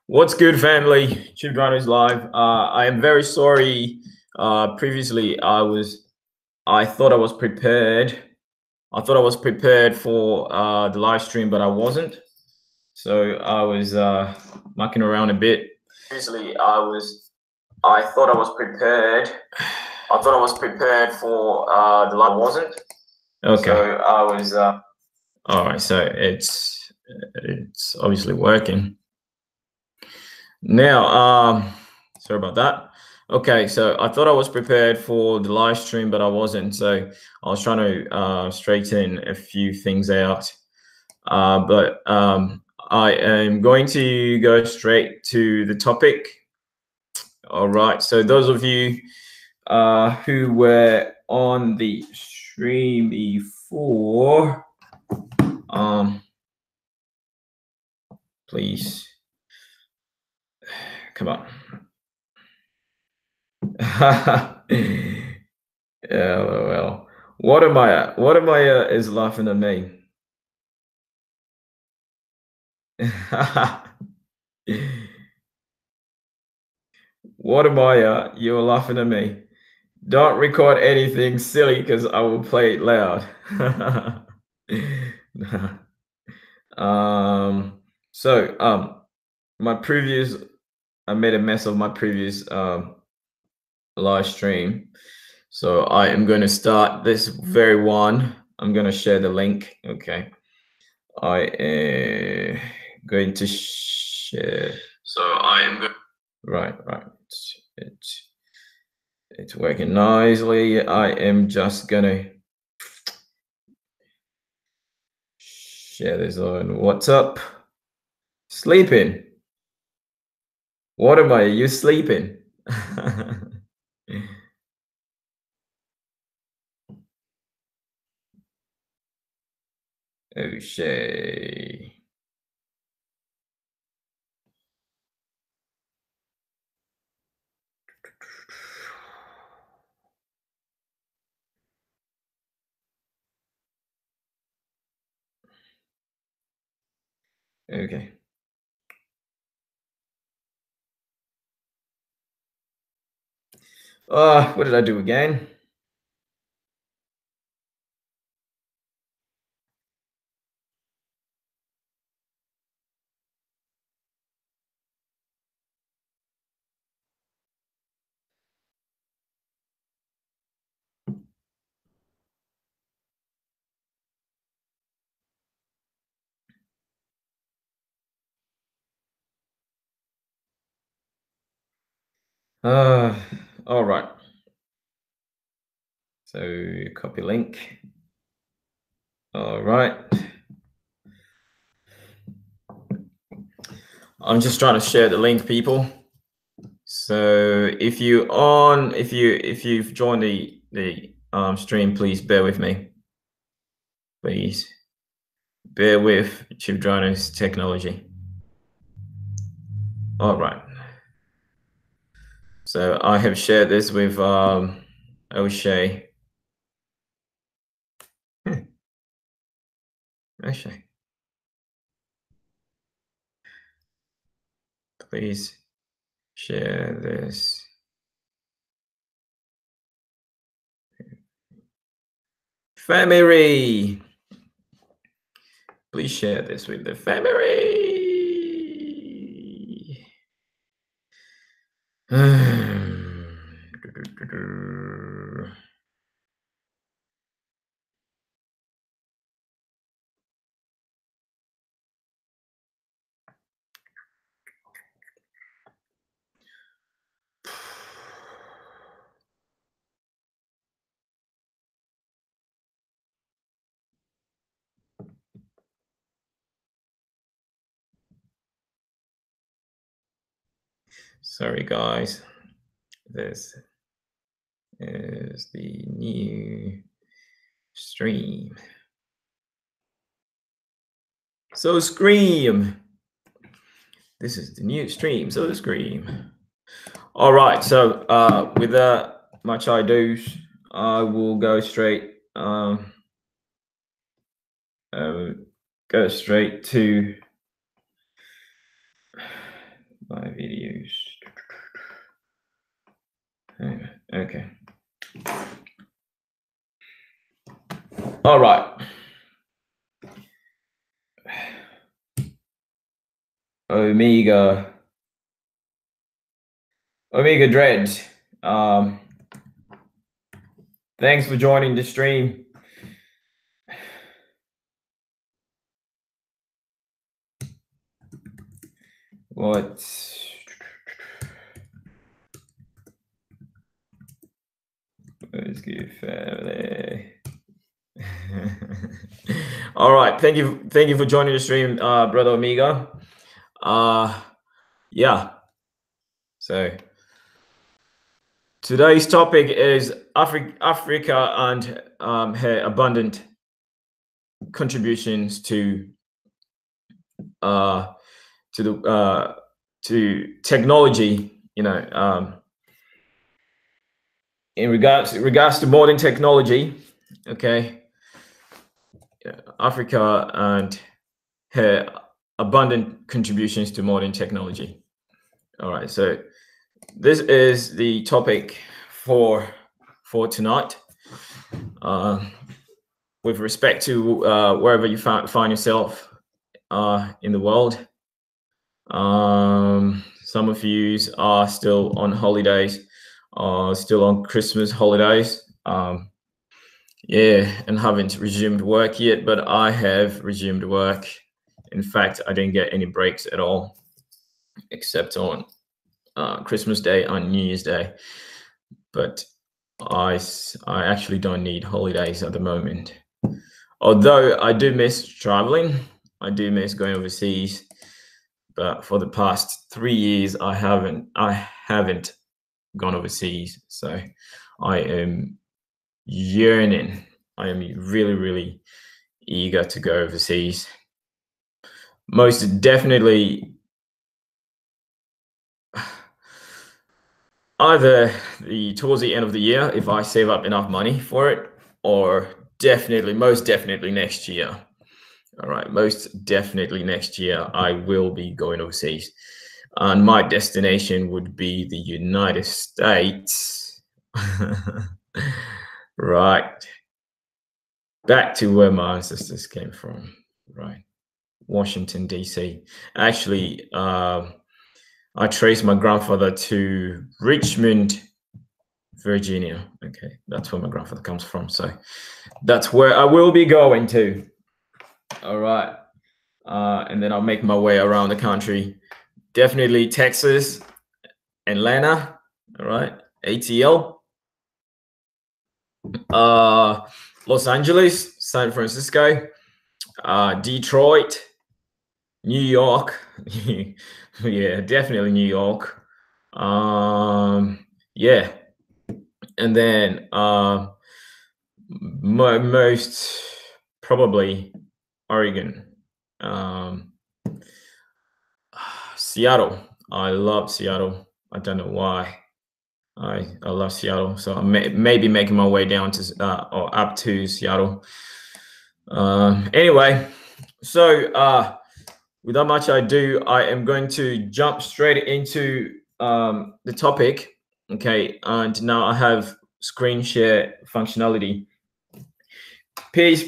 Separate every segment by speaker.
Speaker 1: What's good, family? Chiefdryno is live. I am very sorry. Previously, I thought I was prepared. I thought I was prepared for the live stream, but I wasn't. So I was mucking around a bit. Previously, I thought I was prepared. I thought I was prepared for the live. I wasn't. Okay. So I was. All right. So it's obviously working. Now, sorry about that. Okay, so I thought I was prepared for the live stream, but I wasn't. So I was trying to straighten a few things out. But I am going to go straight to the topic. All right. So those of you who were on the stream before, please come on. LOL. What am I? What am I? Is laughing at me. What am I? You're laughing at me. Don't record anything silly because I will play it loud. My previous, I made a mess of my previous live stream. So I am going to start this very one. I'm going to share the link. Okay. I am going to share. So I am going. Right. It's working nicely. I am just gonna share this on WhatsApp. Sleeping. What am I? You sleeping? Oh, Shay. Okay. What did I do again? All right. So copy link. All right. I'm just trying to share the link, people. So if you've joined the stream, please bear with me. Please bear with Chiefdryno's technology. All right. So I have shared this with O'Shea. O'Shea. Please share this. Family. Please share this with the family. Sorry, guys. This is the new stream. So scream. This is the new stream. So scream. All right. So without much ado, I will go straight. Go straight to My videos. Okay. All right. Omega Dread. Thanks for joining the stream. What is good, family? All right, thank you for joining the stream, brother Omega. Yeah. So today's topic is Africa and her abundant contributions to technology. You know, in regards to modern technology. Okay, Africa and her abundant contributions to modern technology. All right, so this is the topic for tonight. With respect to wherever you find yourself in the world. Some of you are still on holidays, still on Christmas holidays. Yeah, and haven't resumed work yet, but I have resumed work. In fact, I didn't get any breaks at all, except on Christmas Day and New Year's Day. But I actually don't need holidays at the moment. Although I do miss traveling, I do miss going overseas. But for the past 3 years, I haven't gone overseas. So I am yearning. I am really, really eager to go overseas. Most definitely, either towards the end of the year, if I save up enough money for it, or most definitely next year. All right, most definitely next year, I will be going overseas. And my destination would be the United States. Right. Back to where my ancestors came from, right? Washington, D.C. Actually, I traced my grandfather to Richmond, Virginia. Okay, that's where my grandfather comes from. So that's where I will be going to. All right. And then I'll make my way around the country. Definitely Texas, Atlanta, all right, ATL, Los Angeles, San Francisco, Detroit, New York. Yeah, definitely New York. Yeah, and then most probably Oregon. Seattle. I love Seattle. I don't know why. I love Seattle. So I may be making my way down to or up to Seattle. Anyway, so without much ado, I am going to jump straight into the topic. Okay, and now I have screen share functionality. Peace,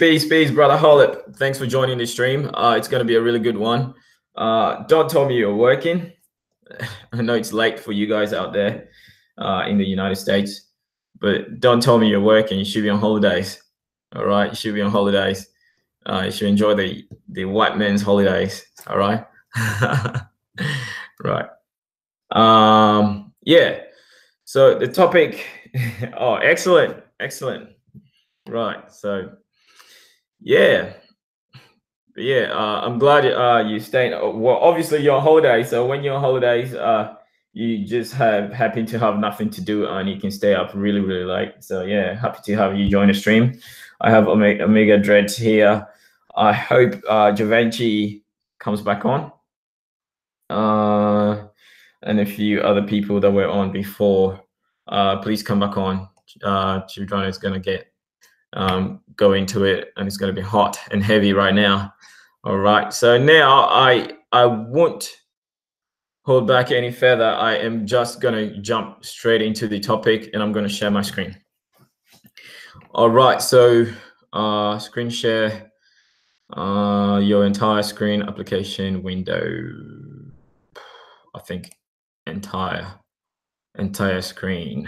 Speaker 1: brother Holip. Thanks for joining the stream. It's going to be a really good one. Don't tell me you're working. I know it's late for you guys out there in the United States, but don't tell me you're working. You should be on holidays. All right, you should be on holidays. You should enjoy the white man's holidays. All right. Right. Yeah. So the topic. Oh, excellent. Right. So yeah. I'm glad you stayed. Well, obviously you're on holiday, so when you're on holidays, you just happen to have nothing to do, and you can stay up really, really late. So yeah, happy to have you join the stream. I have Omega Dread here. I hope Javanchi comes back on, and a few other people that were on before. Please come back on. Chiefdryno is gonna get go into it, and it's gonna be hot and heavy right now. All right, so now I won't hold back any further. I am just gonna jump straight into the topic, and I'm gonna share my screen. All right, so screen share your entire screen application window. I think entire screen.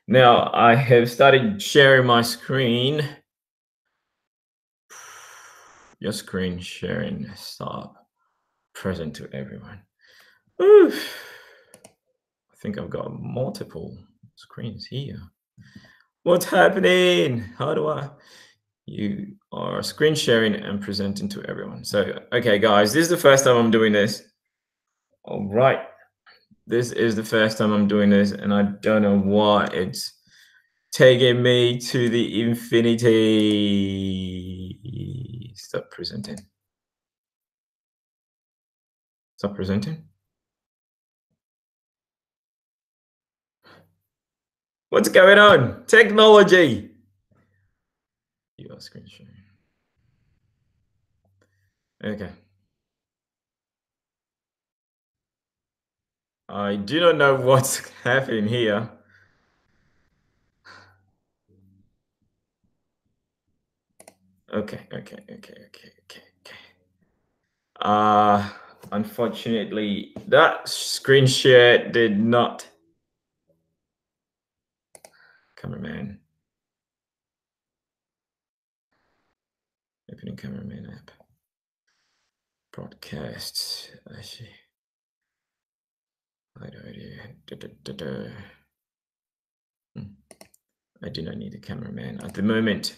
Speaker 1: Now I have started sharing my screen. Your screen sharing stop. Present to everyone. Oof. I think I've got multiple screens here. What's happening? How do I? You are screen sharing and presenting to everyone. So, okay, guys, this is the first time I'm doing this. All right. This is the first time I'm doing this, and I don't know why it's taking me to the infinity. Stop presenting. Stop presenting. What's going on? Technology. You are screen sharing. Okay. I do not know what's happening here. Okay. Unfortunately, that screen share did not. Cameraman. Opening cameraman app. Broadcasts. I see. I do not need a cameraman at the moment.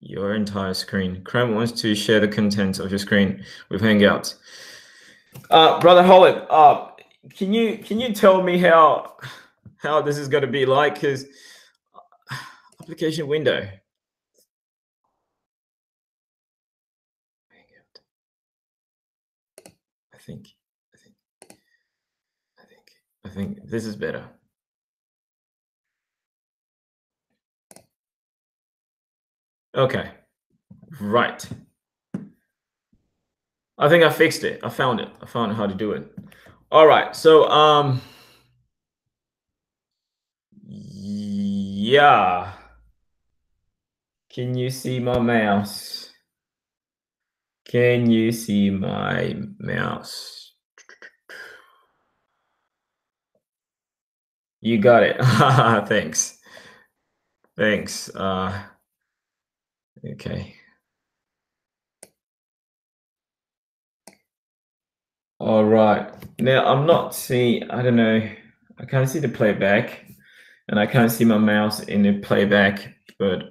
Speaker 1: Your entire screen. Chrome wants to share the contents of your screen with Hangouts. Brother Holland, can you tell me how this is going to be like? Because application window. I think this is better. Okay, right. I think I fixed it. I found it. I found how to do it. All right. So, yeah. Can you see my mouse? Can you see my mouse? You got it. Thanks. Thanks. Okay. All right. Now I'm not seeing, I don't know. I can't see the playback and I can't see my mouse in the playback, but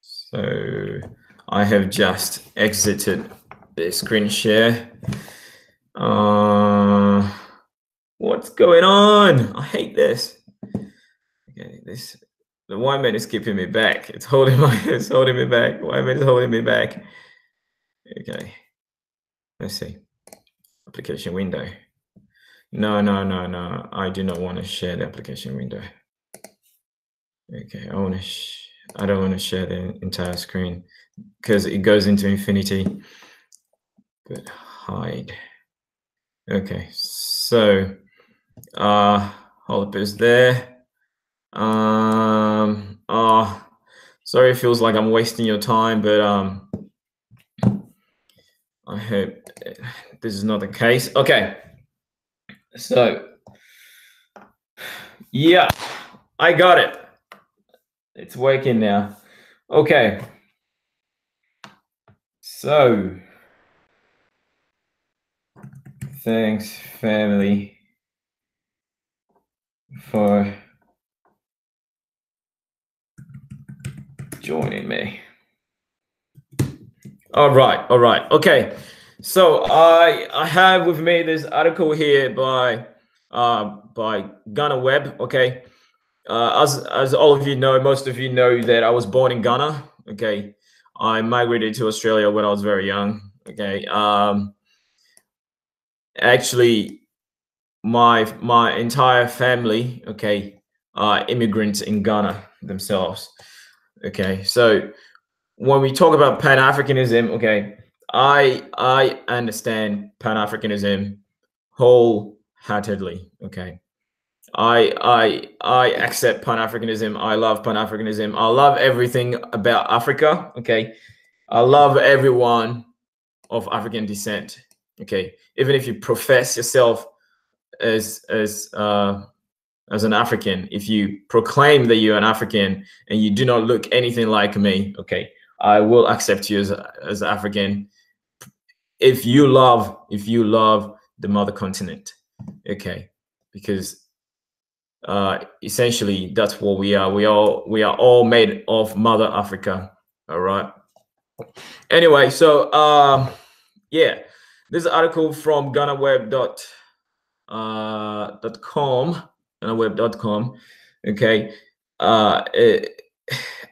Speaker 1: so I have just exited the screen share. What's going on? I hate this. Okay, the Wyman is keeping me back. It's holding me back. Wyman is holding me back. Okay. Let's see. Application window. No. I do not want to share the application window. Okay, I don't want to share the entire screen because it goes into infinity. But hide. Okay, so Holop is there. Sorry, it feels like I'm wasting your time, but I hope this is not the case. Okay, so yeah, I got it. It's working now. Okay, so thanks, family, for joining me. All right. Okay. So I have with me this article here by Ghana Web. Okay. As all of you know, most of you know that I was born in Ghana. Okay. I migrated to Australia when I was very young. Okay. Actually, my entire family, okay, immigrants in Ghana themselves. Okay, so when we talk about Pan-Africanism, okay, I understand Pan-Africanism wholeheartedly. Okay, I accept Pan-Africanism. I love Pan-Africanism. I love everything about Africa. Okay, I love everyone of African descent. Okay, even if you profess yourself as an African, if you proclaim that you're an African and you do not look anything like me, okay, I will accept you as African. If you love the mother continent, okay, because essentially that's what we are. We are all made of Mother Africa. All right. Anyway, so yeah, this article from GhanaWeb.com, GhanaWeb.com. Okay,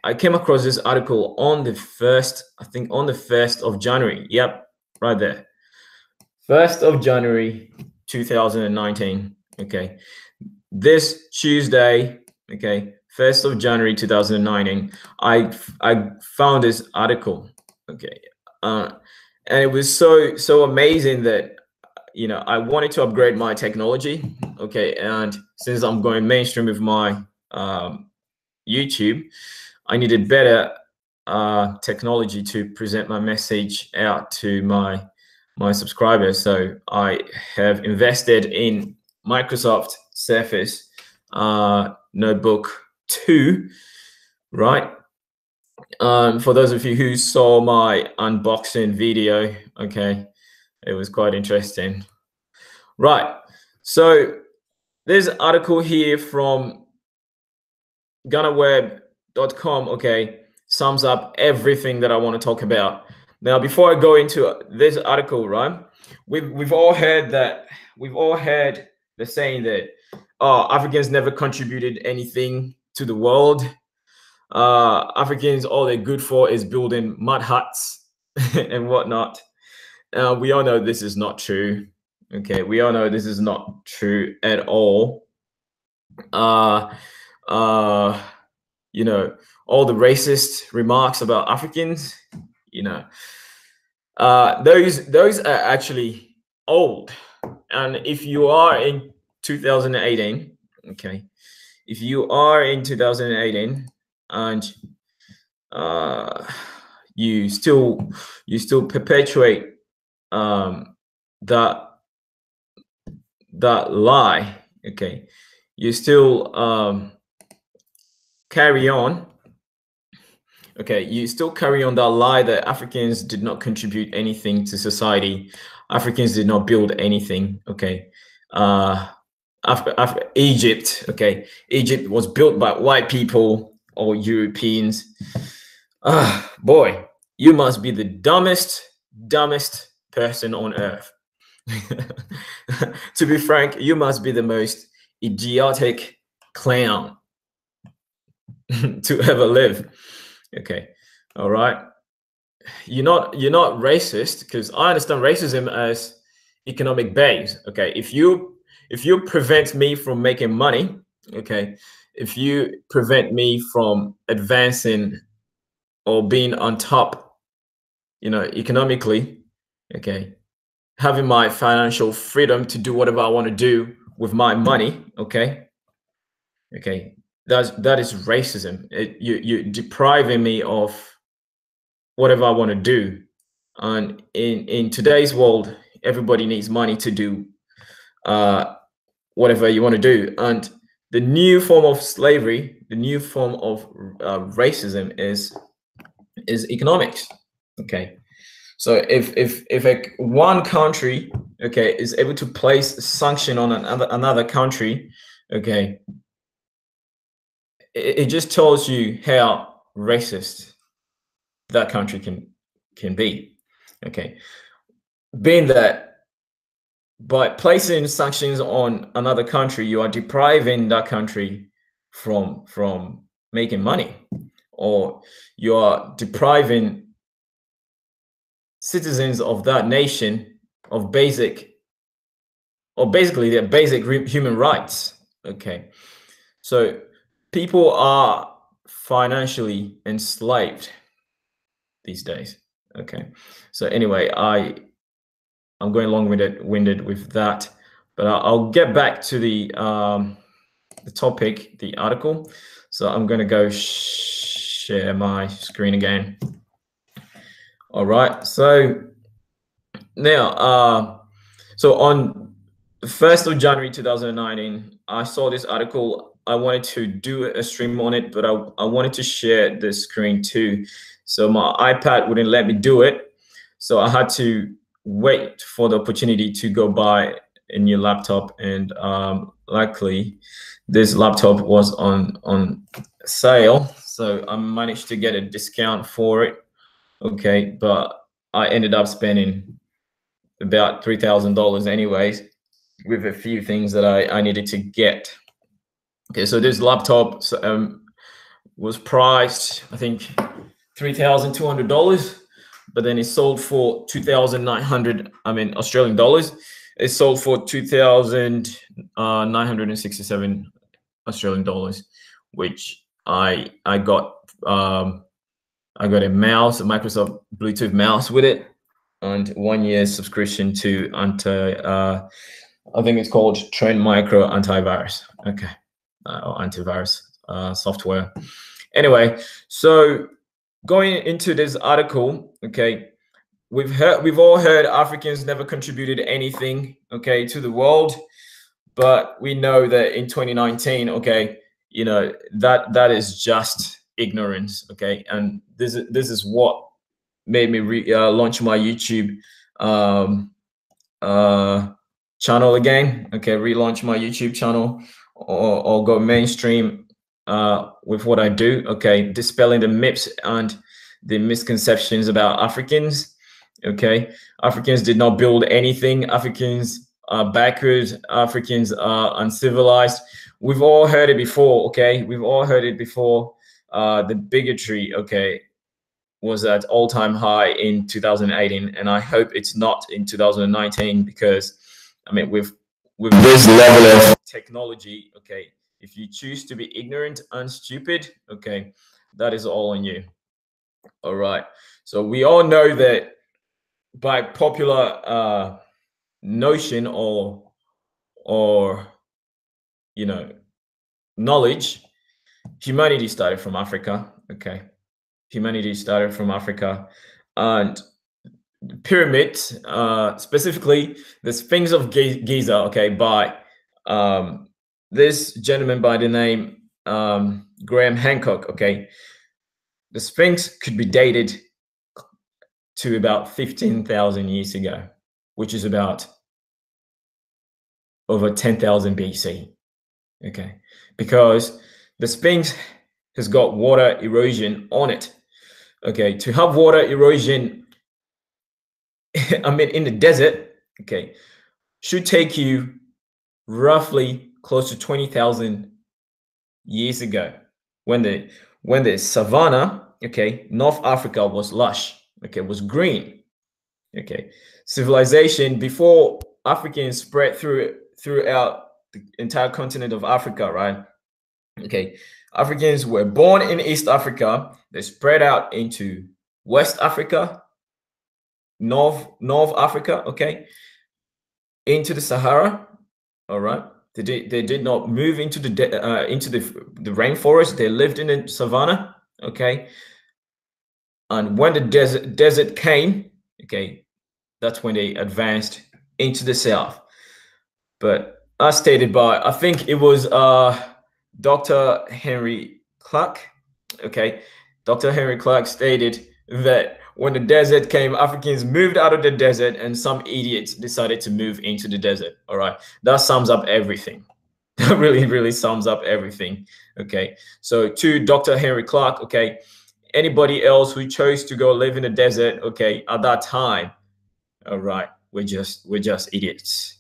Speaker 1: I came across this article on the 1st, I think on the 1st of January. Yep, right there. 1st of January 2019. Okay, this Tuesday, okay, 1st of January 2019, I found this article. Okay, and it was so amazing that, you know, I wanted to upgrade my technology. Okay, and since I'm going mainstream with my YouTube, I needed better technology to present my message out to my subscribers. So I have invested in Microsoft Surface Notebook 2, right? For those of you who saw my unboxing video, okay, it was quite interesting. Right, so there's an article here from GhanaWeb.com, okay, sums up everything that I want to talk about. Now, before I go into this article, right, we've all heard the saying that Africans never contributed anything to the world. Africans, all they're good for is building mud huts and whatnot. We all know this is not true. Okay, we all know this is not true at all. You know, all the racist remarks about Africans, you know, those are actually old. And if you are in 2018, okay, if you are in 2018 and you still perpetuate that lie, okay, you still carry on, okay, you still carry on that lie that Africans did not contribute anything to society, Africans did not build anything, okay. Egypt, okay, Egypt was built by white people or Europeans. Boy, you must be the dumbest person on earth. To be frank, you must be the most idiotic clown to ever live. Okay, all right. You're not racist, because I understand racism as economic base. Okay, if you prevent me from making money, okay, if you prevent me from advancing or being on top, you know, economically, okay, having my financial freedom to do whatever I want to do with my money, okay, that is racism. You're depriving me of whatever I want to do. And in today's world, everybody needs money to do whatever you want to do. And the new form of slavery, the new form of racism is economics. Okay, so if one country, okay, is able to place a sanction on another country, okay, it just tells you how racist that country can be. Okay, being that by placing sanctions on another country, you are depriving that country from making money, or you are depriving citizens of that nation of basically their basic human rights. Okay, so people are financially enslaved these days. Okay, so anyway, I'm going long-winded with that, but I'll get back to the topic, the article. So I'm going to go share my screen again. All right, so now so on the 1st of January 2019, I saw this article. I wanted to do a stream on it, but I wanted to share the screen too. So my iPad wouldn't let me do it. So I had to wait for the opportunity to go buy a new laptop. And luckily, this laptop was on sale. So I managed to get a discount for it. Okay, but I ended up spending about $3,000 anyways, with a few things that I needed to get. Okay, so this laptop was priced, I think, $3,200, but then it sold for 2,900. I mean, Australian dollars. It sold for 2,967 Australian dollars, which I got. I got a mouse, a Microsoft Bluetooth mouse with it, and 1 year subscription to I think it's called Trend Micro Antivirus. Okay, or antivirus software. Anyway, so going into this article, okay, we've all heard Africans never contributed anything, okay, to the world, but we know that in 2019, okay, you know, that is just ignorance, okay, and this is what made me launch my YouTube channel again. Okay, relaunch my YouTube channel, or go mainstream with what I do. Okay, dispelling the myths and the misconceptions about Africans. Okay, Africans did not build anything. Africans are backward. Africans are uncivilized. We've all heard it before. Okay, we've all heard it before. The bigotry, okay, was at all-time high in 2018, and I hope it's not in 2019, because I mean, with this level of technology, okay, if you choose to be ignorant and stupid, okay, that is all on you. All right, so we all know that by popular notion or you know, knowledge, humanity started from Africa. Okay, humanity started from Africa, and pyramids, specifically the Sphinx of Giza, okay, by this gentleman by the name Graham Hancock. Okay, the Sphinx could be dated to about 15,000 years ago, which is about over 10,000 BC. Okay, because the Sphinx has got water erosion on it. Okay, to have water erosion, I mean, in the desert, okay, should take you roughly close to 20,000 years ago, when the savanna, okay, North Africa was lush, okay, was green. Okay, civilization before Africans spread throughout the entire continent of Africa, right? Okay, Africans were born in East Africa. They spread out into West Africa, North Africa, okay, into the Sahara. All right, they did not move into the rainforest. They lived in the savannah, okay. And when the desert came, okay, that's when they advanced into the south. But as stated by, I think it was Dr. Henry Clark, okay, Dr. Henry Clark stated that when the desert came, Africans moved out of the desert, and some idiots decided to move into the desert. All right, that sums up everything. That really sums up everything. Okay, so to Dr. Henry Clark, okay, anybody else who chose to go live in the desert, okay, at that time, all right, we're just idiots.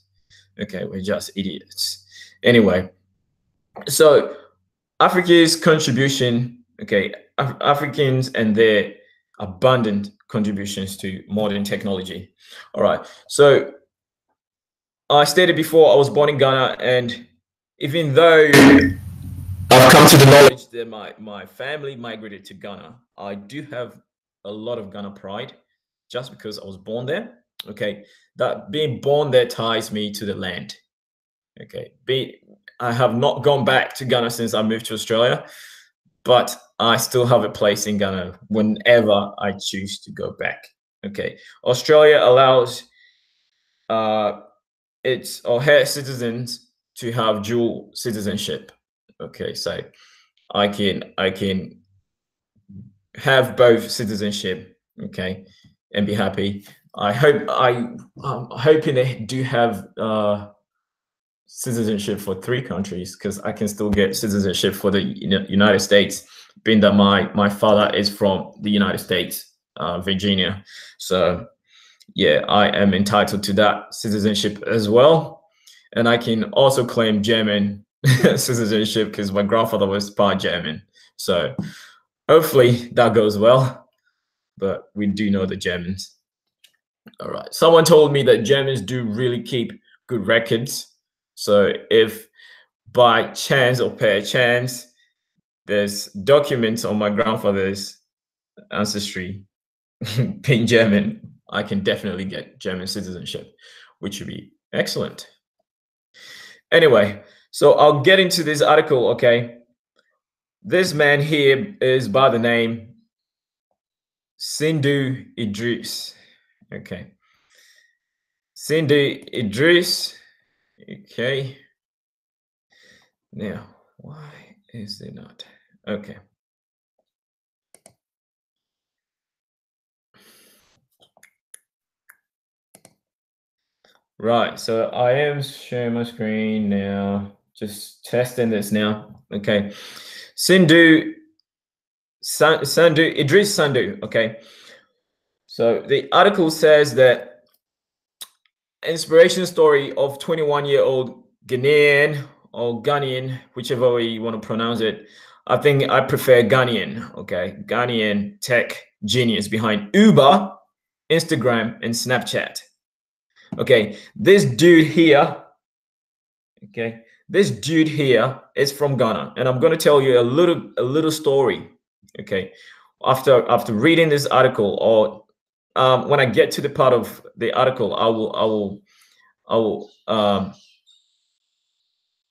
Speaker 1: Okay, we're just idiots. Anyway, so Africa's contribution, okay, Africans and their abundant contributions to modern technology. All right, so I stated before, I was born in Ghana, and even though I've come to the knowledge that my family migrated to Ghana. I do have a lot of Ghana pride just because I was born there. Okay. That being born there ties me to the land. Okay. I have not gone back to Ghana since I moved to Australia, but I still have a place in Ghana whenever I choose to go back. Okay. Australia allows its or her citizens to have dual citizenship. Okay, so I can have both citizenship, okay, and be happy. I'm hoping they do have citizenship for 3 countries, because I can still get citizenship for the United States, being that my father is from the United States, Virginia. So yeah, I am entitled to that citizenship as well, and I can also claim German citizenship because my grandfather was part German. So hopefully that goes well, but we do know the Germans. All right. Someone told me that Germans do really keep good records. So if by chance or per chance there's documents on my grandfather's ancestry being German, I can definitely get German citizenship, which would be excellent. Anyway, so I'll get into this article, okay? This man here is by the name Sandu Iddris, okay? Sandu Iddris, okay? Now, why is it not? Okay. Right, so I am sharing my screen now, just testing this now, okay? Sandu Iddris Sandu, okay? So the article says that inspiration story of 21-year-old Ghanaian or Ghanaian, whichever way you want to pronounce it. I think I prefer Ghanaian, okay? Ghanaian tech genius behind Uber, Instagram, and Snapchat. Okay, this dude here, okay, this dude here is from Ghana, and I'm going to tell you a little story, okay? After reading this article, or when I get to the part of the article, I will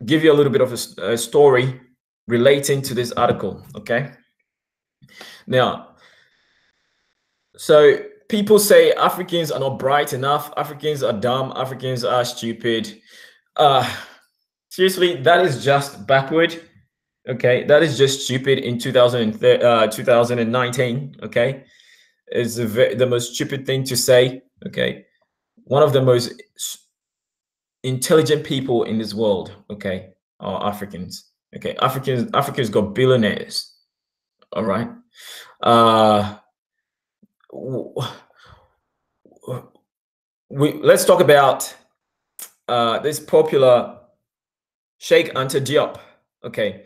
Speaker 1: give you a little bit of a story relating to this article, okay? Now, so people say Africans are not bright enough, Africans are dumb, Africans are stupid. Seriously, that is just backward, okay? That is just stupid in 2019, okay? It's the most stupid thing to say, okay? One of the most intelligent people in this world, okay, are Africans. Okay, Africa's got billionaires. All right. Let's talk about this popular Sheikh Anta Diop. Okay,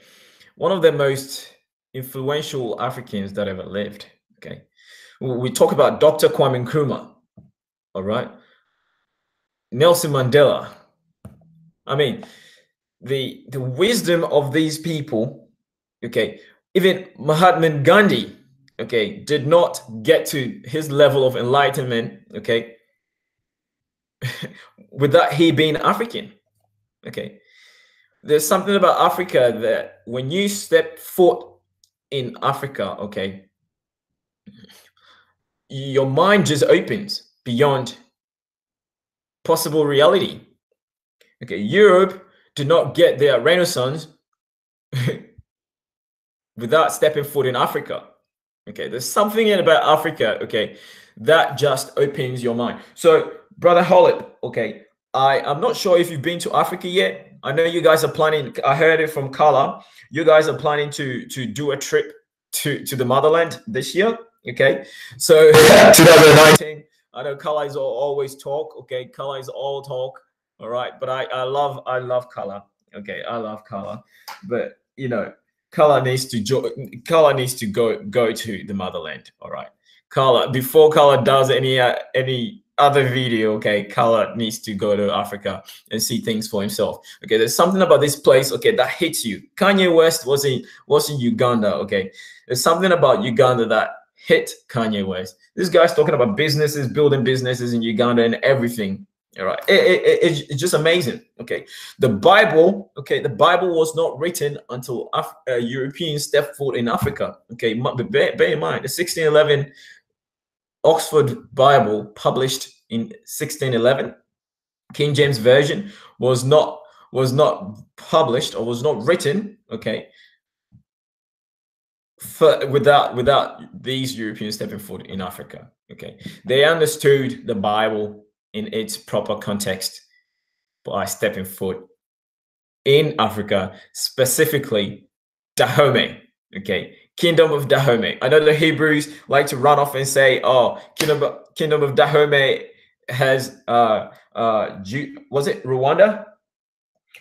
Speaker 1: one of the most influential Africans that ever lived. Okay, we talk about Dr. Kwame Nkrumah. All right, Nelson Mandela. I mean, the wisdom of these people, okay, even Mahatma Gandhi, okay, did not get to his level of enlightenment, okay, without he being African, okay. There's something about Africa that when you step foot in Africa, okay, your mind just opens beyond possible reality. Okay, Europe did not get their renaissance without stepping foot in Africa. Okay, there's something in about Africa, okay, that just opens your mind. So, Brother Hussle, okay, I'm not sure if you've been to Africa yet. I know you guys are planning, I heard it from Carla, you guys are planning to do a trip to the motherland this year, okay? So, 2019, I know Carla is always talk, okay? Carla is all talk, all right? But I love Carla, okay? I love Carla, but, you know, Carla needs to go to the motherland, all right? Carla, before Carla does any other video, okay, Carla needs to go to Africa and see things for himself. Okay, there's something about this place, okay, that hits you. Kanye West was in Uganda, okay. There's something about Uganda that hit Kanye West. This guy's talking about businesses, building businesses in Uganda and everything. All right, it's just amazing. Okay, the Bible, okay, the Bible was not written until Europeans stepped foot in Africa. Okay, but bear in mind the 1611 Oxford Bible, published in 1611, King James Version, was not published, or was not written, okay, without these Europeans stepping foot in Africa. Okay, they understood the Bible in its proper context by stepping foot in Africa, specifically Dahomey. Okay, Kingdom of Dahomey. I know the Hebrews like to run off and say, "Oh, Kingdom of Dahomey has was it Rwanda?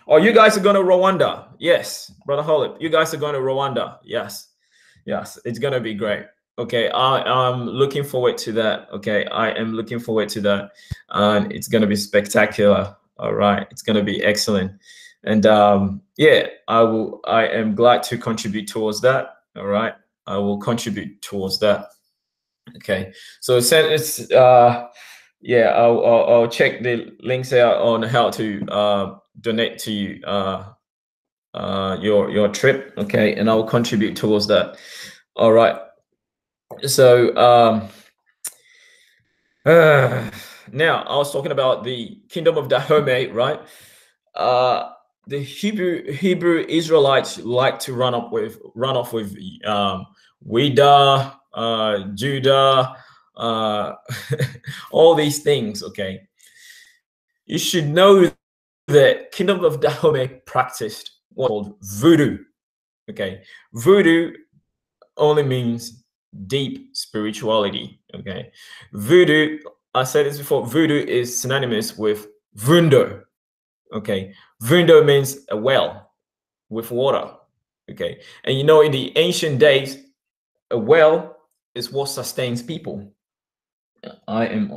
Speaker 1: Oh, you guys are going to Rwanda? Yes, brother Holip, you guys are going to Rwanda? Yes, it's going to be great." Okay, I'm looking forward to that. Okay, I am looking forward to that, and it's gonna be spectacular. All right, it's gonna be excellent, and yeah, I am glad to contribute towards that. All right, I will contribute towards that. Okay, so it's yeah, I'll check the links out on how to donate to you your trip. Okay, and I will contribute towards that. All right. So now I was talking about the Kingdom of Dahomey, right? The Hebrew Israelites like to run off with Wida, Judah, all these things. Okay, you should know that Kingdom of Dahomey practiced what's called voodoo. Okay, voodoo only means deep spirituality. Okay, voodoo, I said this before, voodoo is synonymous with vundo. Okay, vundo means a well with water. Okay, and you know, in the ancient days, a well is what sustains people. I am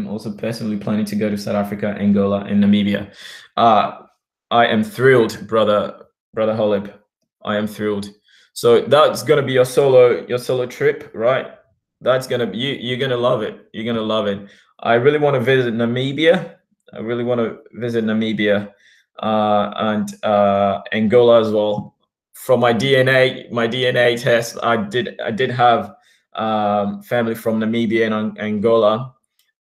Speaker 1: also personally planning to go to South Africa, Angola, and Namibia. I am thrilled, brother Holib. I am thrilled. So that's gonna be your solo trip, right? That's gonna be you're gonna love it. You're gonna love it. I really want to visit Namibia. And Angola as well. From my DNA test, I did have family from Namibia and Angola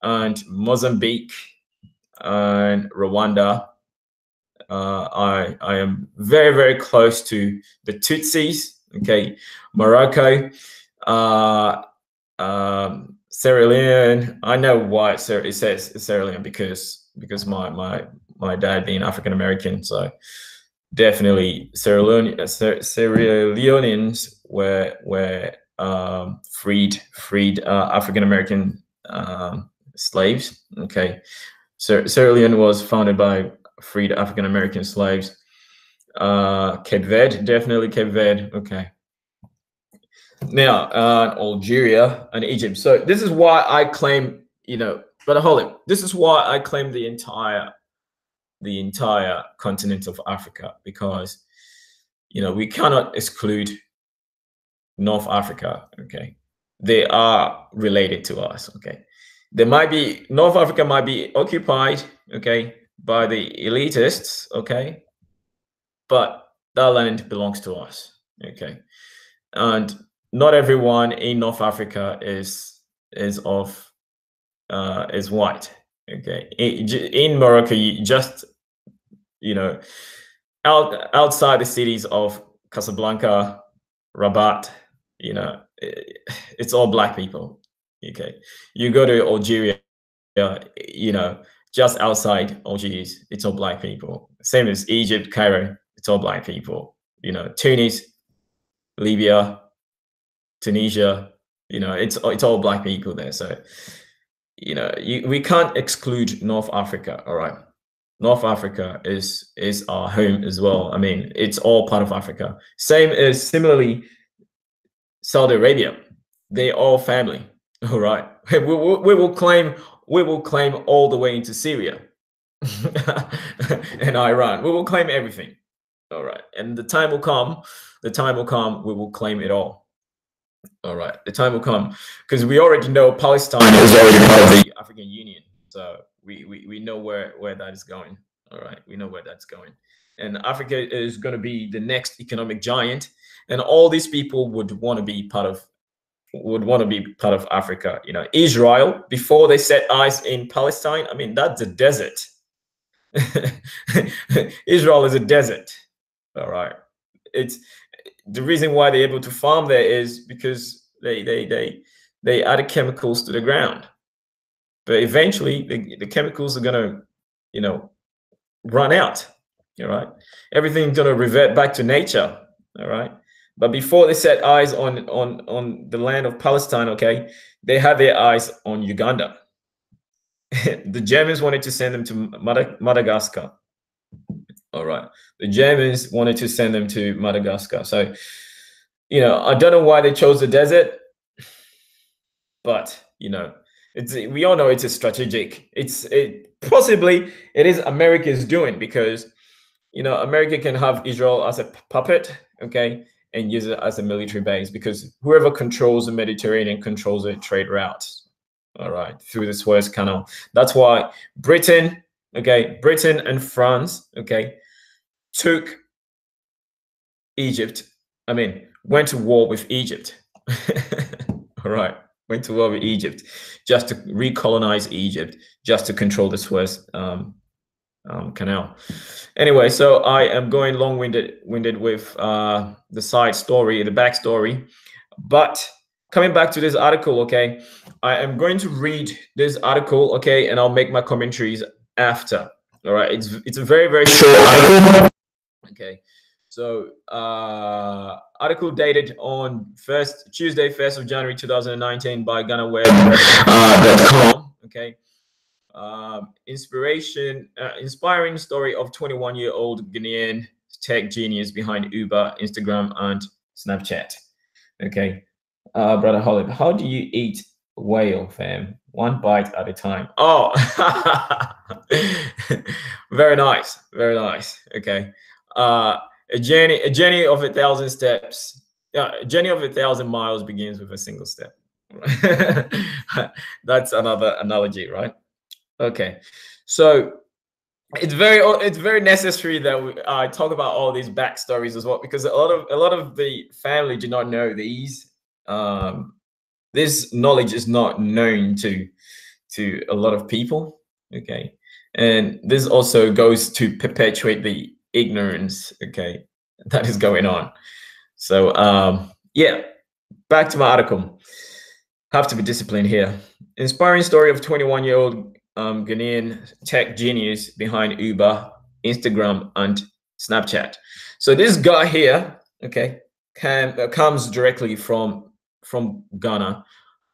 Speaker 1: and Mozambique and Rwanda. I am very, very close to the Tutsis. Okay, Morocco, Sierra Leone. I know why it says Sierra Leone because my dad being African American. So definitely Sierra Leoneans were freed African American slaves. Okay, Sierra Leone was founded by freed African American slaves. Cape Verde, definitely Cape Verde. Okay. Now, Algeria and Egypt. So this is why I claim, but hold it. This is why I claim the entire continent of Africa, because we cannot exclude North Africa. Okay, they are related to us. Okay, North Africa might be occupied, okay, by the elitists, okay, but that land belongs to us. Okay, and not everyone in North Africa is white. Okay, in Morocco, outside the cities of Casablanca, Rabat, it's all black people. Okay, you go to Algeria, just outside Algiers, it's all black people. Same as Egypt, Cairo, it's all black people. Tunis, Libya, Tunisia, it's all black people there. So, we can't exclude North Africa. All right, North Africa is our home as well. I mean, it's all part of Africa. Similarly, Saudi Arabia, they all family. All right. We will claim all the way into Syria and Iran. We will claim everything. All right. And the time will come. The time will come. We will claim it all. All right. The time will come because we already know Palestine is already part of the African Union. So we know where that is going. All right. We know where that's going. And Africa is going to be the next economic giant. And all these people would want to be part of Africa. You know, Israel, before they set eyes in Palestine, I mean, that's a desert. Israel is a desert. All right. It's the reason why they're able to farm there is because they added chemicals to the ground. But eventually the chemicals are gonna, you know, run out. All right. Everything's gonna revert back to nature. All right. But before they set eyes on the land of Palestine, okay, they had their eyes on Uganda. The Germans wanted to send them to Madagascar. All right. The Germans wanted to send them to Madagascar. So, you know, I don't know why they chose the desert, but you know, we all know it's a strategic. Possibly it is America's doing because, you know, America can have Israel as a puppet, okay, and use it as a military base because whoever controls the Mediterranean controls the trade routes. All right, through the Suez Canal. That's why Britain, okay, Britain and France, okay, took Egypt. I mean, went to war with Egypt. All right, went to war with Egypt just to recolonize Egypt, just to control the Suez Canal. Anyway, so I am going long-winded with the side story, the backstory, but coming back to this article, okay, I am going to read this article, okay, and I'll make my commentaries after. All right, it's a very, very short article. Okay, so article dated on Tuesday, 1st of January 2019 by GhanaWeb.com. Okay, inspiring story of 21-year-old Ghanaian tech genius behind Uber, Instagram, and Snapchat. Okay. Brother Holly, how do you eat whale, fam? One bite at a time. Oh, very nice, very nice. Okay, a journey of 1,000 steps. Yeah, a journey of 1,000 miles begins with a single step. That's another analogy, right? Okay, so it's very necessary that I talk about all these backstories as well because a lot of the family do not know these. This knowledge is not known to a lot of people, okay, and this also goes to perpetuate the ignorance, okay, that is going on. So yeah, back to my article. Have to be disciplined here. Inspiring story of 21-year-old Ghanaian tech genius behind Uber, Instagram, and Snapchat. So this guy here, okay, comes directly from Ghana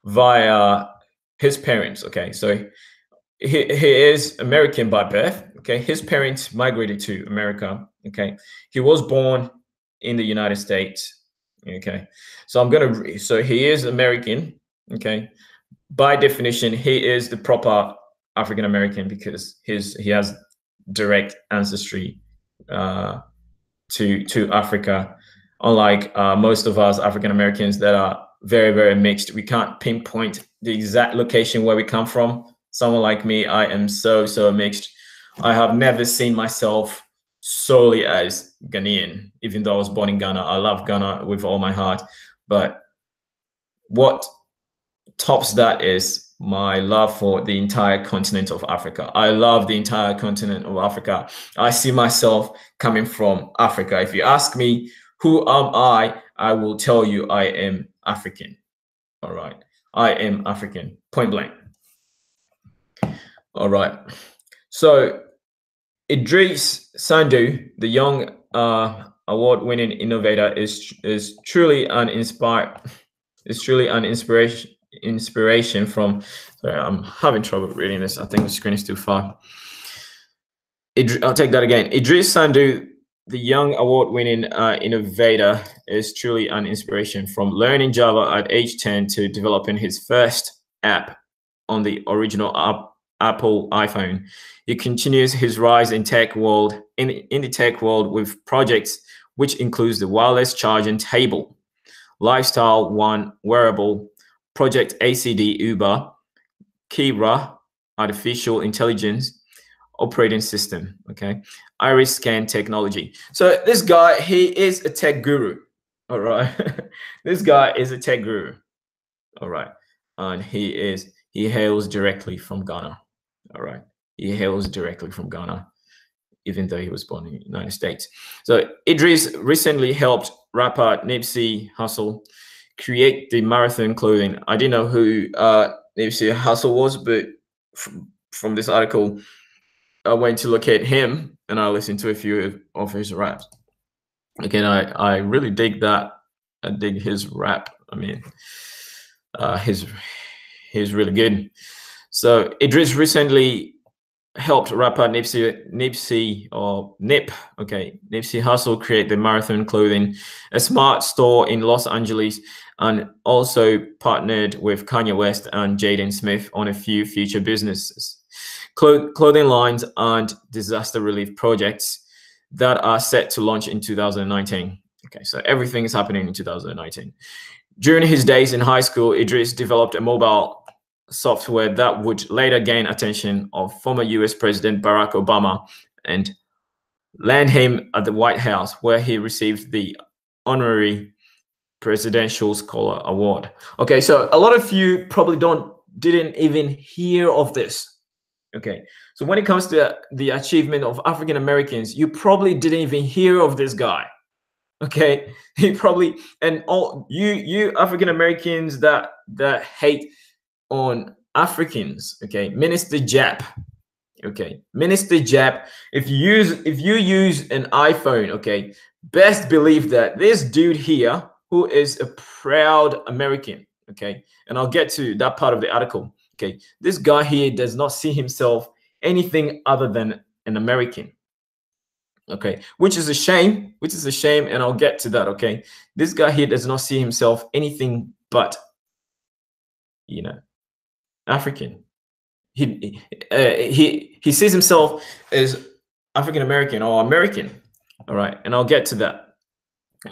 Speaker 1: via his parents. Okay, so he is American by birth. Okay, his parents migrated to America. Okay, he was born in the United States. Okay, so he is American. Okay, by definition, he is the proper African American because he has direct ancestry to Africa. Unlike most of us African Americans that are very, very mixed, we can't pinpoint the exact location where we come from. Someone like me, I am so mixed. I have never seen myself solely as Ghanaian, even though I was born in Ghana. I love Ghana with all my heart, but what tops that is my love for the entire continent of Africa. I love the entire continent of Africa. I see myself coming from Africa. If you ask me, who am I will tell you I am African. All right. I am African, point blank. All right. So Iddris Sandu, the young award-winning innovator, is truly an inspiration from. Sorry, I'm having trouble reading this. I think the screen is too far. I'll take that again. Iddris Sandu, the young award-winning innovator is truly an inspiration, from learning Java at age 10 to developing his first app on the original Apple iPhone. He continues his rise in the tech world with projects which includes the wireless charging table, Lifestyle One wearable, Project ACD Uber, Kira artificial intelligence operating system, okay, iris scan technology. So this guy, he is a tech guru. All right. This guy is a tech guru. All right. And he hails directly from Ghana. All right. He hails directly from Ghana, even though he was born in the United States. So Iddris recently helped rapper Nipsey Hussle create the marathon clothing. I didn't know who Nipsey Hussle was, but from this article, I went to look at him and I listened to a few of his raps. Again, I really dig that. I dig his rap. I mean, he's really good. So Iddris recently helped rapper Nipsey or Nip, okay, Nipsey Hussle create the Marathon Clothing, a smart store in Los Angeles, and also partnered with Kanye West and Jaden Smith on a few future businesses, clothing lines, and disaster relief projects that are set to launch in 2019. Okay, so everything is happening in 2019. During his days in high school, Iddris developed a mobile software that would later gain attention of former US President Barack Obama and land him at the White House, where he received the honorary Presidential Scholar Award. Okay, so a lot of you probably didn't even hear of this. Okay, so when it comes to the achievement of African Americans, you probably didn't even hear of this guy. Okay, he probably, and all you African Americans that hate on Africans, okay, Minister Jap, okay, Minister Jap, if you use an iPhone, okay, best believe that this dude here, who is a proud American, okay, and I'll get to that part of the article, okay, this guy here does not see himself anything other than an American. Okay, which is a shame, and I'll get to that. Okay, this guy here does not see himself anything but, you know, African. He sees himself as African American or American. All right, and I'll get to that.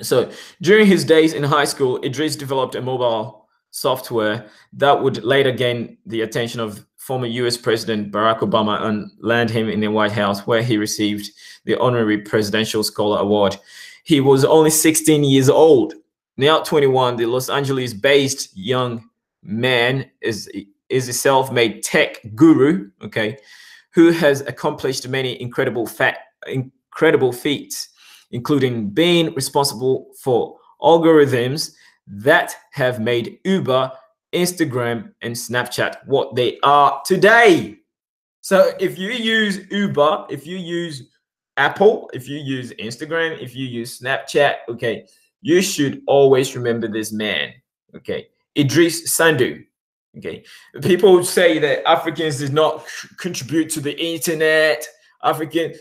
Speaker 1: So during his days in high school, Iddris developed a mobile software that would later gain the attention of former US President Barack Obama and land him in the White House, where he received the honorary Presidential Scholar Award. He was only 16 years old. Now 21, the Los Angeles-based young man is a self-made tech guru, okay, who has accomplished many incredible feats, including being responsible for algorithms that have made Uber, Instagram, and Snapchat what they are today. So if you use Uber, if you use Apple, if you use Instagram, if you use Snapchat, okay, you should always remember this man, okay, Iddris Sandu. Okay, people say that Africans did not contribute to the internet.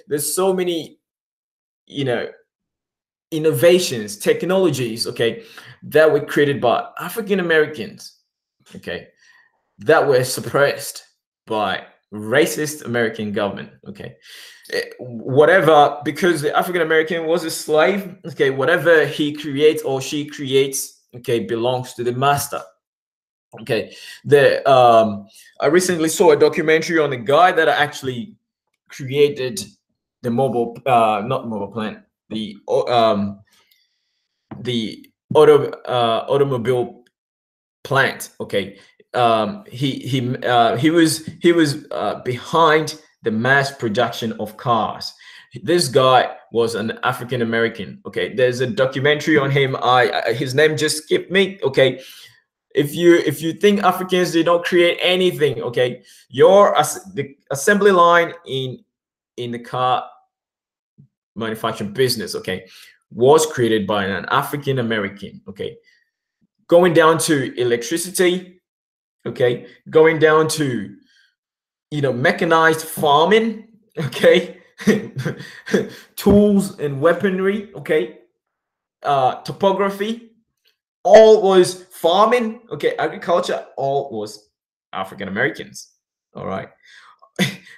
Speaker 1: There's so many, you know, innovations, technologies, okay, that were created by African Americans, okay, that were suppressed by racist American government, okay, whatever, because the African American was a slave, okay, whatever he creates or she creates, okay, belongs to the master. Okay, I recently saw a documentary on the guy that actually created the not mobile plant, the automobile plant. Okay, he was behind the mass production of cars. This guy was an African American. Okay, there's a documentary on him. His name just skipped me. Okay. If you think Africans did not create anything, okay, the assembly line in the car manufacturing business, okay, was created by an African American, okay, going down to electricity, okay, going down to, you know, mechanized farming, okay, tools and weaponry, okay, topography, all was farming, okay, agriculture, all was African Americans. All right.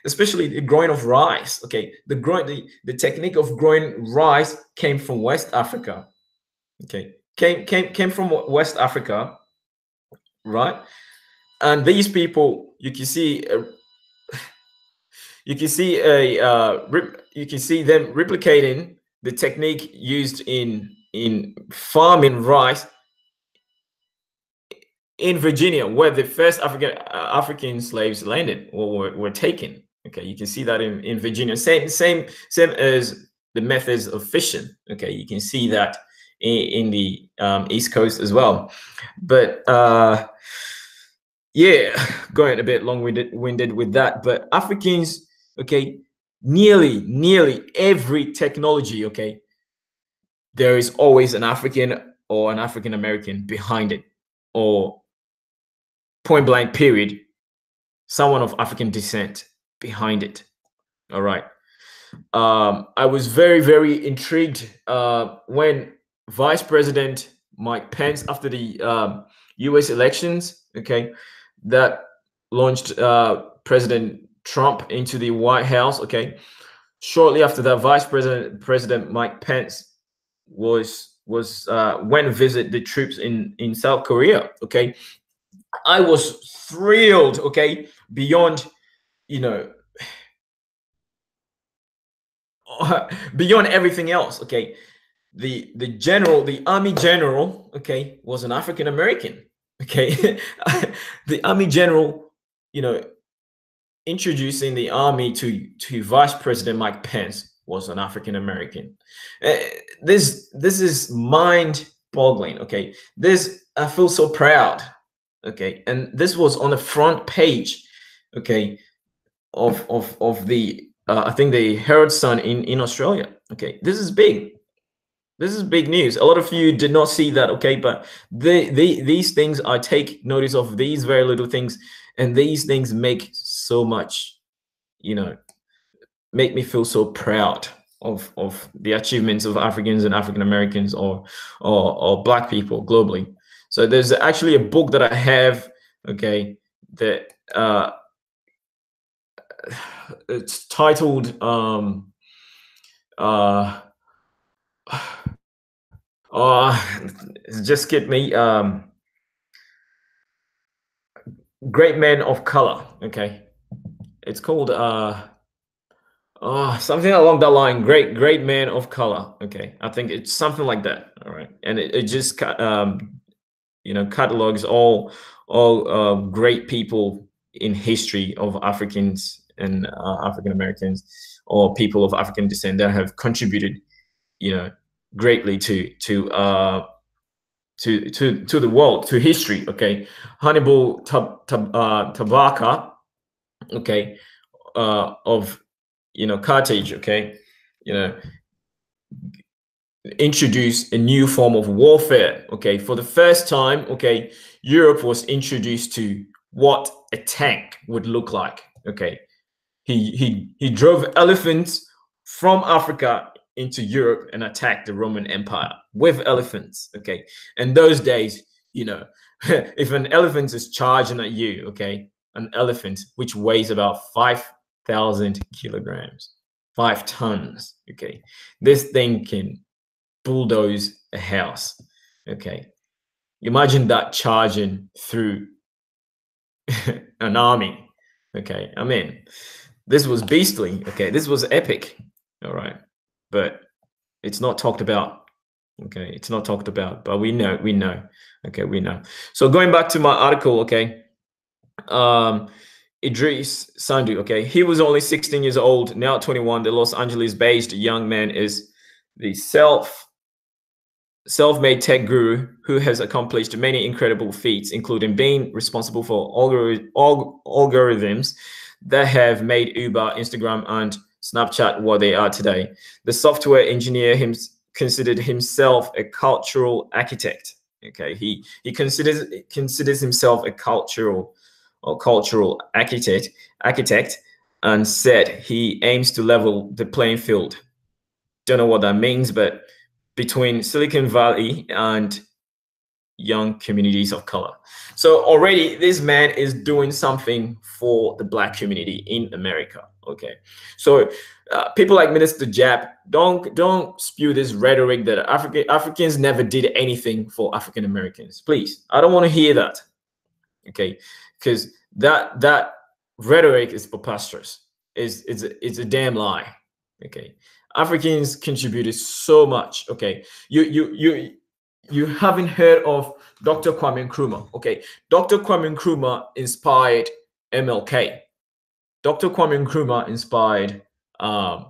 Speaker 1: Especially the growing of rice. Okay, the technique of growing rice came from West Africa. Okay, came from West Africa, right? And these people, you can see you can see them replicating the technique used in farming rice in Virginia, where the first African slaves landed or were taken. Okay, you can see that in Virginia. Same as the methods of fishing. Okay, you can see that in the East Coast as well. But yeah, going a bit long-winded with that. But Africans, okay, nearly every technology, okay, there is always an African or an African American behind it, or point blank period, someone of African descent behind it. All right. I was very intrigued when Vice President Mike Pence, after the US elections, okay, that launched President Trump into the White House. Okay, shortly after that, President Mike Pence went to visit the troops in South Korea. Okay, I was thrilled, okay, beyond, you know, beyond everything else, okay. The army general, okay, was an African American, okay. The army general, you know, introducing the army to Vice President Mike Pence was an African American. This is mind-boggling, okay. I feel so proud. Okay, and this was on the front page, okay, of the I think the Herald Sun in Australia. Okay, this is big. This is big news. A lot of you did not see that. Okay, but these things, I take notice of these very little things, and these things make so much, you know, make me feel so proud of the achievements of Africans and African Americans or Black people globally. So there's actually a book that I have, okay, that it's titled just get me Great Men of Color. Okay, it's called something along that line. Great Men of Color. Okay, I think it's something like that. All right, and it just you know, catalogs all great people in history of Africans and African Americans or people of African descent that have contributed, you know, greatly to the world, to history. Okay, Hannibal Tabaka, okay, of, you know, Carthage. Okay, you know, introduce a new form of warfare. Okay, for the first time, okay, Europe was introduced to what a tank would look like. Okay, he drove elephants from Africa into Europe and attacked the Roman Empire with elephants. Okay, in those days, you know, if an elephant is charging at you, okay, an elephant which weighs about 5,000 kilograms, 5 tons, okay, this thing can bulldoze a house. Okay, imagine that charging through an army. Okay, I mean, this was beastly. Okay, this was epic. All right, but it's not talked about. Okay, it's not talked about, but we know. Okay, we know. So going back to my article, okay, Iddris Sandu, okay, he was only 16 years old, now 21. The Los Angeles-based young man is the self-made tech guru who has accomplished many incredible feats, including being responsible for algorithms that have made Uber, Instagram, and Snapchat what they are today. The software engineer considered himself a cultural architect. Okay, he considers himself a cultural architect, and said he aims to level the playing field. Don't know what that means, but between Silicon Valley and young communities of color. So already this man is doing something for the Black community in America. Okay, so people like Minister Jab, don't spew this rhetoric that Africans never did anything for African Americans. Please, I don't want to hear that. Okay, because that rhetoric is preposterous. It's a damn lie. Okay, Africans contributed so much. Okay, you haven't heard of Dr. Kwame Nkrumah. Okay, Dr. Kwame Nkrumah inspired MLK. Dr. Kwame Nkrumah inspired I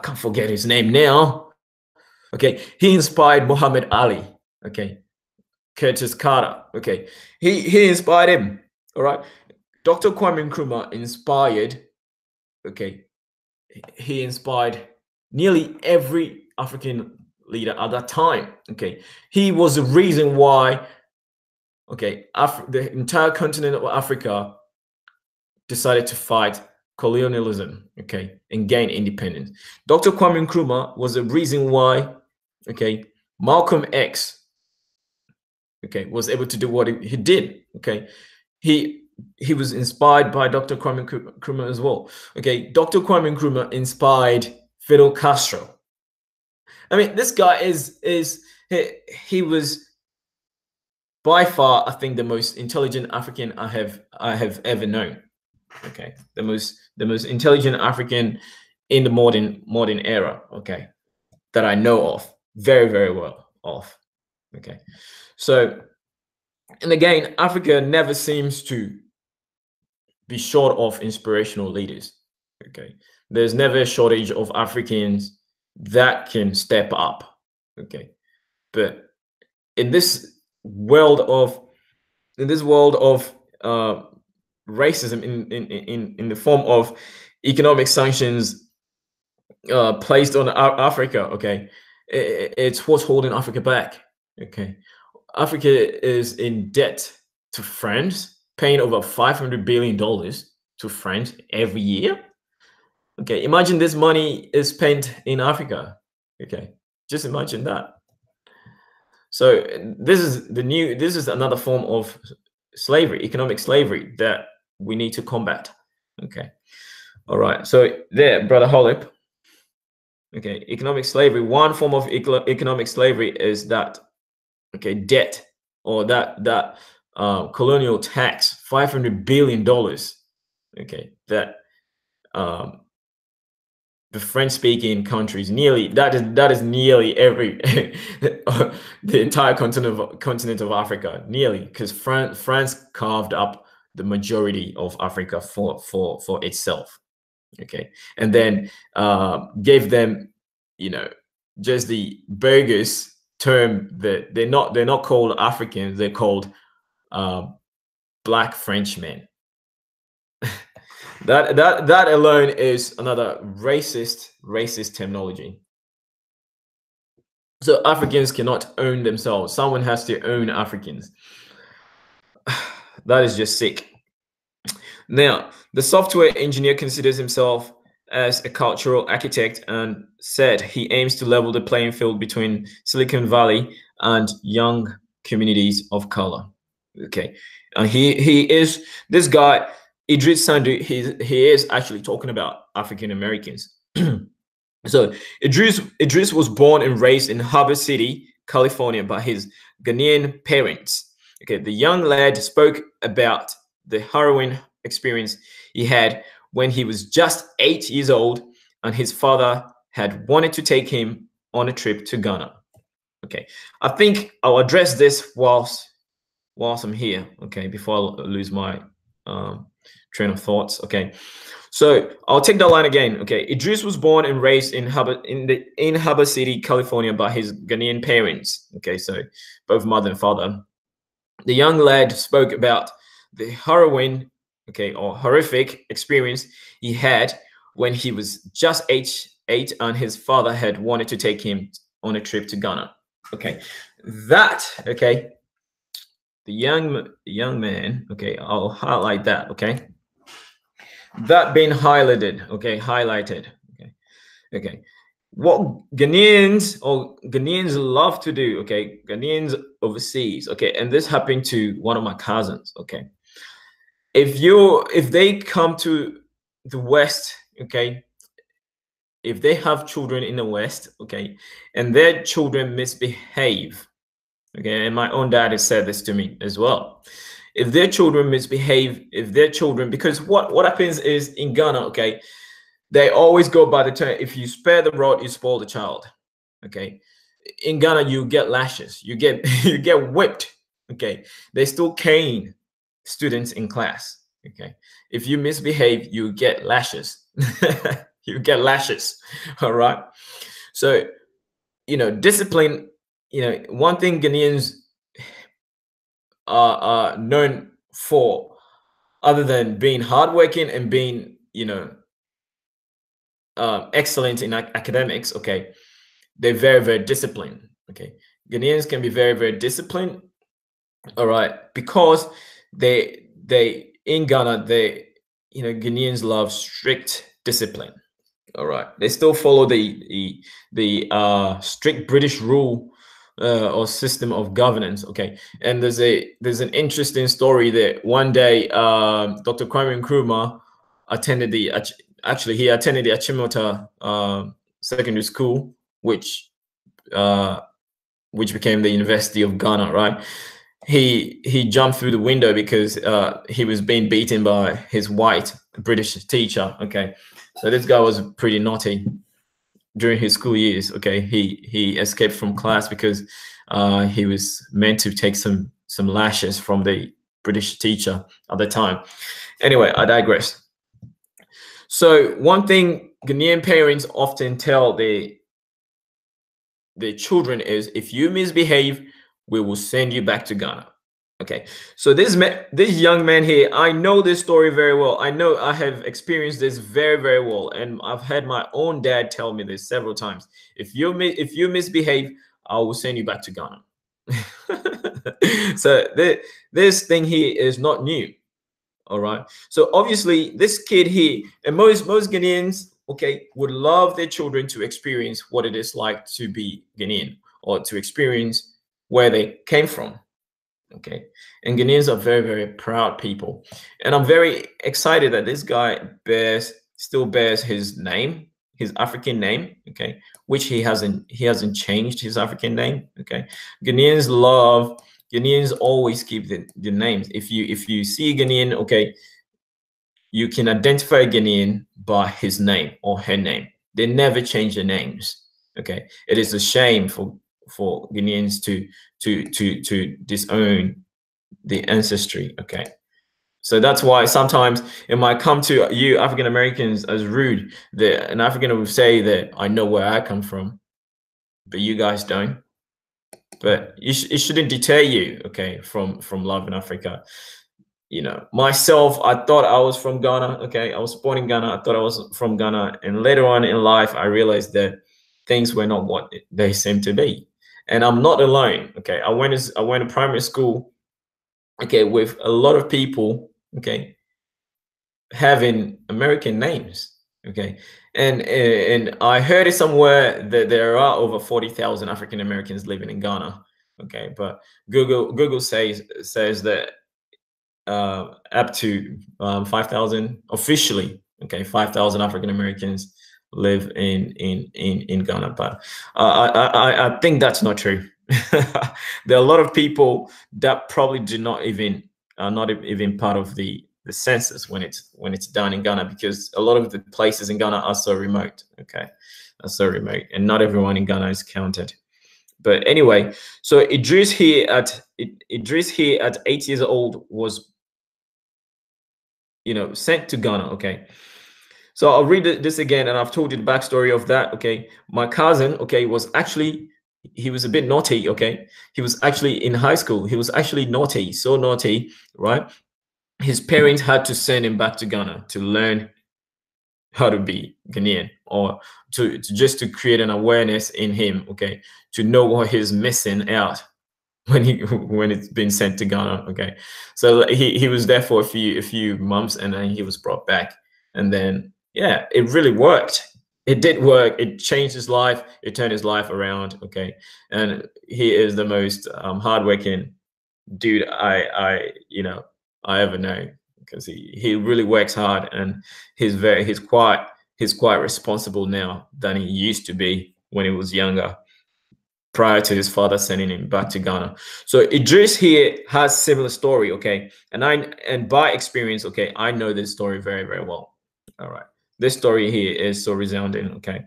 Speaker 1: can't forget his name now. Okay, he inspired Muhammad Ali. Okay, Curtis Carter. Okay, he inspired him. All right, Dr. Kwame Nkrumah inspired. Okay, he inspired nearly every African leader at that time. Okay, he was the reason why. Okay, the entire continent of Africa decided to fight colonialism. Okay, and gain independence. Dr. Kwame Nkrumah was the reason why. Okay, Malcolm X. Okay, was able to do what he did. Okay, he was inspired by Dr. Kwame Nkrumah as well. Okay, Dr. Kwame Nkrumah inspired Fidel Castro. I mean, this guy he was by far, I think, the most intelligent African I have ever known. Okay, the most intelligent African in the modern era. Okay, that I know of very, very well of. Okay, so, and again, Africa never seems to be short of inspirational leaders. Okay, there's never a shortage of Africans that can step up. Okay, but in this world of racism in the form of economic sanctions placed on Africa, okay, it's what's holding Africa back. Okay, Africa is in debt to France, paying over $500 billion to France every year. Okay, imagine this money is spent in Africa. Okay, just imagine that. So this is another form of slavery, economic slavery, that we need to combat. Okay, all right. So there, Brother Holip. Okay, economic slavery. One form of economic slavery is that, okay, debt, or that colonial tax, $500 billion. Okay, that the French-speaking countries, nearly that is nearly every the entire continent of Africa, nearly, because France carved up the majority of Africa for itself. Okay, and then gave them, just the bogus term that they're not called Africans, they're called Black Frenchmen. That alone is another racist terminology. So Africans cannot own themselves. Someone has to own Africans. That is just sick. Now, the software engineer considers himself as a cultural architect and said he aims to level the playing field between Silicon Valley and young communities of color. Okay, and he is this guy. Iddris Sandu, he is actually talking about African Americans. So Iddris was born and raised in Harbor City, California, by his Ghanaian parents. Okay, the young lad spoke about the harrowing experience he had when he was just 8 years old, and his father had wanted to take him on a trip to Ghana. Okay, I think I'll address this whilst I'm here. Okay, before I lose my train of thoughts. Okay, so I'll take that line again. Okay, Iddris was born and raised in Harbor City, California, by his Ghanaian parents. Okay, so both mother and father. The young lad spoke about the harrowing, okay, or horrific experience he had when he was just age 8, and his father had wanted to take him on a trip to Ghana. Okay, okay, the young man. Okay, I'll highlight that. Okay. that being highlighted, okay, okay. What Ghanaians love to do, okay, Ghanaians overseas, okay, and this happened to one of my cousins, okay. If they come to the West, okay, if they have children in the West, okay, and their children misbehave, okay, and my own dad has said this to me as well. If their children misbehave, because what happens is in Ghana, okay, they always go by the term, if you spare the rod, you spoil the child. Okay. In Ghana, you get lashes, you get you get whipped. Okay. They still cane students in class. Okay. If you misbehave, you get lashes. You get lashes. All right. So, discipline, one thing Ghanaians are known for, other than being hardworking and being, excellent in academics, okay, they're very, very disciplined. Okay, Ghanaians can be very, very disciplined. All right, because they in Ghana, Ghanaians love strict discipline. All right, they still follow the strict British rule or system of governance. Okay, and there's an interesting story that one day Dr. Kwame Nkrumah attended the he attended the Achimota secondary school, which became the University of Ghana, right? He jumped through the window because he was being beaten by his white British teacher. Okay, so this guy was pretty naughty during his school years. Okay, he escaped from class because he was meant to take some lashes from the British teacher at the time. Anyway, I digress. So one thing Ghanaian parents often tell their children is, if you misbehave, we will send you back to Ghana. Okay, so this young man here, I know this story very well. I know I have experienced this very, very well, and I've had my own dad tell me this several times. If you misbehave, I will send you back to Ghana. So this thing here is not new. All right. So obviously, this kid here, and most Ghanaians, okay, would love their children to experience what it is like to be Ghanaian, or to experience where they came from. Okay, and Ghanaians are very, very proud people, and I'm very excited that this guy still bears his name, his African name. Okay, which he hasn't changed his African name. Okay, Ghanaians always keep the names. If you see a Ghanaian, okay, you can identify a Ghanaian by his name or her name. They never change their names. Okay, it is a shame for Ghanaians to disown the ancestry. Okay, so that's why sometimes it might come to you African Americans as rude that an African will say that I know where I come from, but you guys don't. But it shouldn't deter you, okay, from loving Africa. Myself, I thought I was from Ghana. Okay, I was born in Ghana. I thought I was from Ghana, and later on in life, I realized that things were not what they seemed to be. And I'm not alone. Okay, I went to primary school, okay, with a lot of people, okay, having American names. Okay, and I heard it somewhere that there are over 40,000 African Americans living in Ghana. Okay, but Google says that up to 5,000 officially. Okay, 5,000 African Americans live in Ghana, but I think that's not true. There are a lot of people that probably do not even not even part of the census when it's done in Ghana, because a lot of the places in Ghana are so remote. Okay, are so remote, and not everyone in Ghana is counted. But anyway, so Iddris here at 8 years old was, sent to Ghana. Okay, so I'll read this again, and I've told you the backstory of that. Okay, my cousin, okay, he was a bit naughty. Okay, he was actually in high school. He was actually naughty, so naughty, right? His parents had to send him back to Ghana to learn how to be Ghanaian, or to just to create an awareness in him. Okay, to know what he's missing out when it's been sent to Ghana. Okay, so he was there for a few months, and then he was brought back. And then, yeah, it really worked. It did work. It changed his life. It turned his life around. Okay. And he is the most hardworking dude I ever know, because he really works hard, and he's quite responsible now than he used to be when he was younger, prior to his father sending him back to Ghana. So Idris here has similar story, okay? And by experience, okay, I know this story very, very well. All right. This story here is so resounding, okay?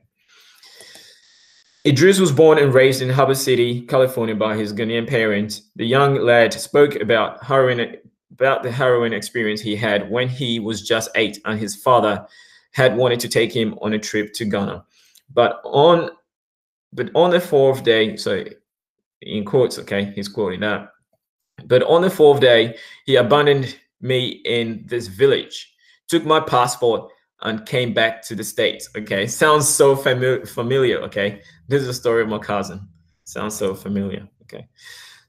Speaker 1: Idris was born and raised in Harbor City, California by his Ghanaian parents. The young lad spoke about the heroin experience he had when he was just 8, and his father had wanted to take him on a trip to Ghana. But on the fourth day, so in quotes, okay, he's quoting that. But on the fourth day, he abandoned me in this village, took my passport, and came back to the States. Okay, sounds so familiar. Okay, this is the story of my cousin. Sounds so familiar. Okay,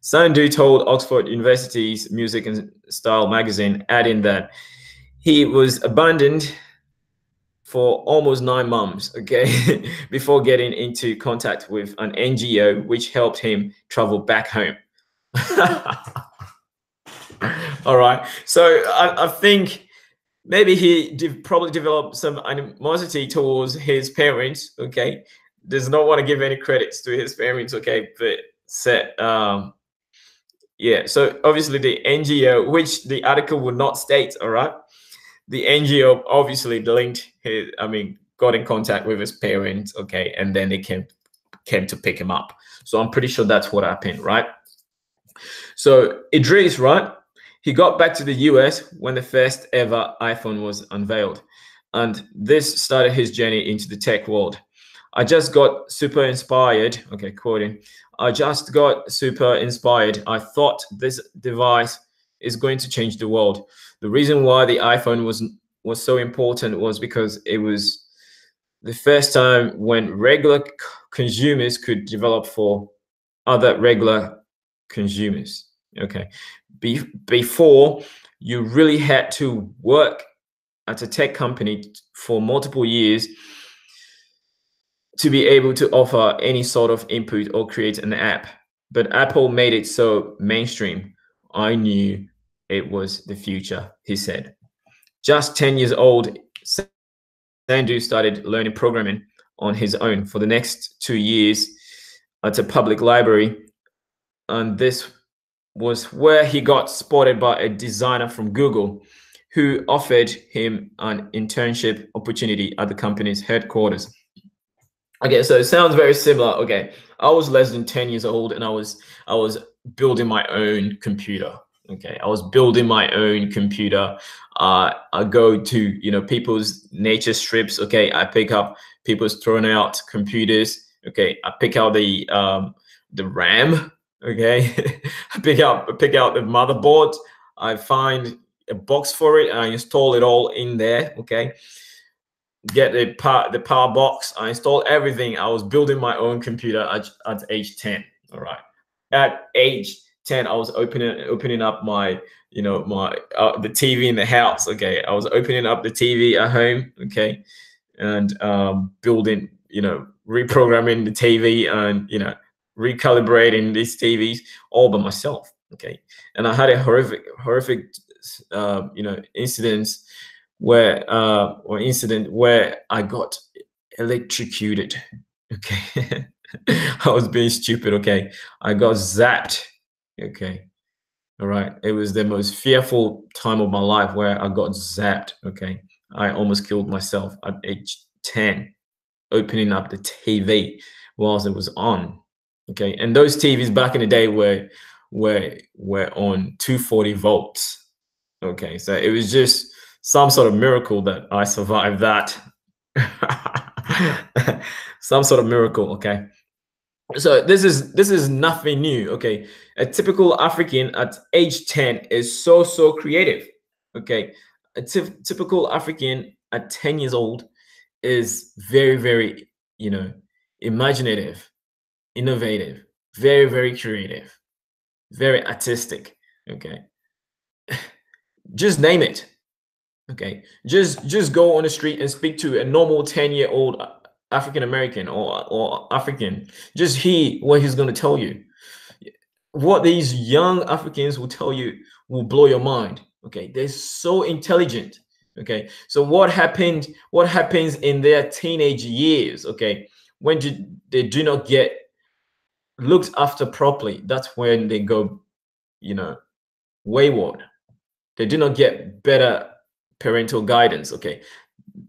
Speaker 1: Sandu told Oxford University's Music and Style magazine, adding that he was abandoned for almost 9 months, okay, before getting into contact with an NGO, which helped him travel back home. All right, so I think maybe he probably developed some animosity towards his parents. Okay, does not want to give any credits to his parents. Okay, but said, yeah. So obviously the NGO, which the article would not state. All right, the NGO obviously got in contact with his parents. Okay, and then they came to pick him up. So I'm pretty sure that's what happened, right? So Idris, right? He got back to the US when the first ever iPhone was unveiled, and this started his journey into the tech world. I just got super inspired. Okay, quoting. I just got super inspired. I thought this device is going to change the world. The reason why the iPhone was so important was because it was the first time when regular consumers could develop for other regular consumers. Okay, before you really had to work at a tech company for multiple years to be able to offer any sort of input or create an app. But Apple made it so mainstream. I knew it was the future, he said. Just 10 years old, Sandu started learning programming on his own for the next 2 years at a public library. And this was where he got spotted by a designer from Google who offered him an internship opportunity at the company's headquarters. Okay, so it sounds very similar. Okay, I was less than 10 years old, and I was building my own computer. Okay, I was building my own computer. I go to people's nature strips. Okay, I pick up people's thrown out computers. Okay, I pick out the RAM. Okay, I pick out the motherboard. I find a box for it, and I install it all in there. Okay, get the power box. I installed everything. I was building my own computer at age 10. All right, at age 10, I was opening up my the TV in the house. Okay, I was opening up the TV at home. Okay, and building, reprogramming the TV, and recalibrating these TVs all by myself. Okay, and I had a horrific incident where I got electrocuted. Okay, I was being stupid. Okay, I got zapped. Okay, all right. It was the most fearful time of my life where I got zapped. Okay, I almost killed myself at age 10, opening up the TV whilst it was on. Okay, and those TVs back in the day were on 240 volts. Okay, so it was just some sort of miracle that I survived that. Some sort of miracle. Okay, so this is nothing new. Okay, a typical African at age 10 is so creative. Okay, a typical African at 10 years old is very imaginative, innovative, very creative, very artistic. Okay, just name it. Okay, just go on the street and speak to a normal 10-year-old African American or African. Just hear what he's going to tell you. What these young Africans will tell you will blow your mind. Okay, they're so intelligent. Okay, so what happens in their teenage years? Okay, when they do not get looked after properly, that's when they go, wayward. They do not get better parental guidance. Okay,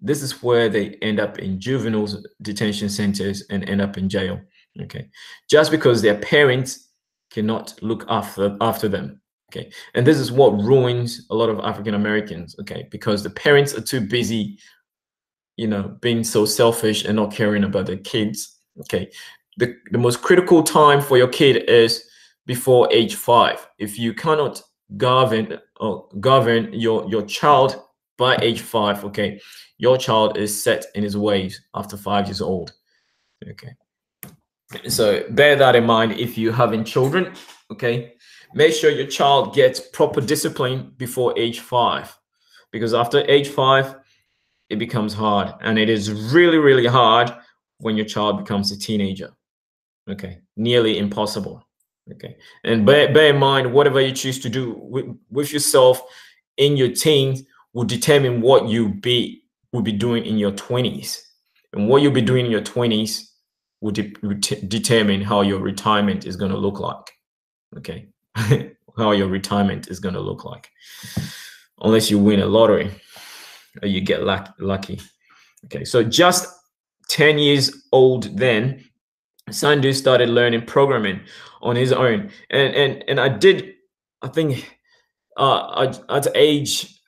Speaker 1: this is where they end up in juvenile detention centers and end up in jail. Okay, just because their parents cannot look after them. Okay, and this is what ruins a lot of African Americans. Okay, because the parents are too busy, being so selfish and not caring about their kids. Okay, the most critical time for your kid is before age 5. If you cannot govern your child by age 5, okay, your child is set in his ways after 5 years old. Okay, so bear that in mind if you're having children. Okay, make sure your child gets proper discipline before age 5, because after age 5 it becomes hard, and it is really, really hard when your child becomes a teenager. Okay, nearly impossible. Okay, and bear in mind, whatever you choose to do with yourself in your teens will determine what will be doing in your 20s, and what you'll be doing in your 20s will determine how your retirement is going to look like. Okay, how your retirement is going to look like, unless you win a lottery or you get lucky. Okay, so just 10 years old then, Sandu started learning programming on his own, and I think at age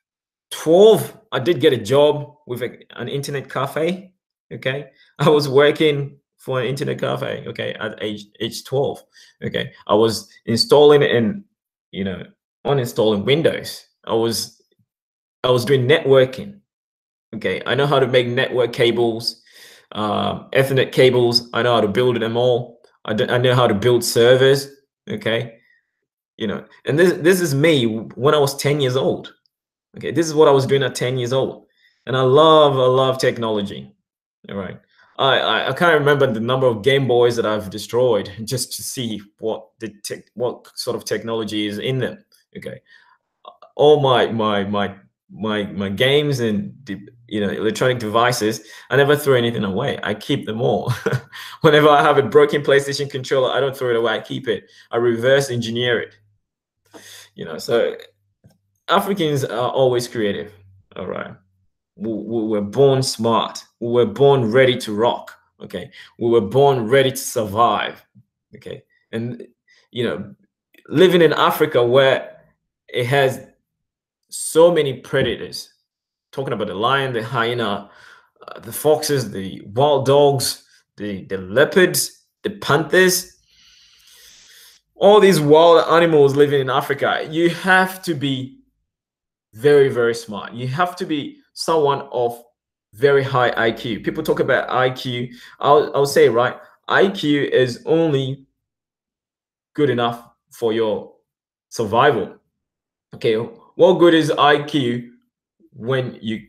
Speaker 1: 12 I did get a job with an internet cafe. Okay, I was working for an internet cafe. Okay, at age 12. Okay, I was installing and uninstalling Windows. I was doing networking. Okay, I know how to make network cables, Ethernet cables. I know how to build them all. I know how to build servers. Okay, and this is me when I was 10 years old. Okay, this is what I was doing at 10 years old, and I love technology. All right, I can't remember the number of Game Boys that I've destroyed just to see what sort of technology is in them. Okay, all my games and electronic devices, I never throw anything away. I keep them all. Whenever I have a broken PlayStation controller, I don't throw it away. I keep it. I reverse engineer it. So Africans are always creative. All right, we were born smart. We were born ready to rock. Okay, we were born ready to survive. Okay, and living in Africa where it has so many predators, talking about the lion, the hyena, the foxes, the wild dogs, the leopards, the panthers, all these wild animals living in Africa. You have to be very, very smart. You have to be someone of very high IQ. People talk about IQ. I'll say, right, IQ is only good enough for your survival. Okay, what good is IQ when you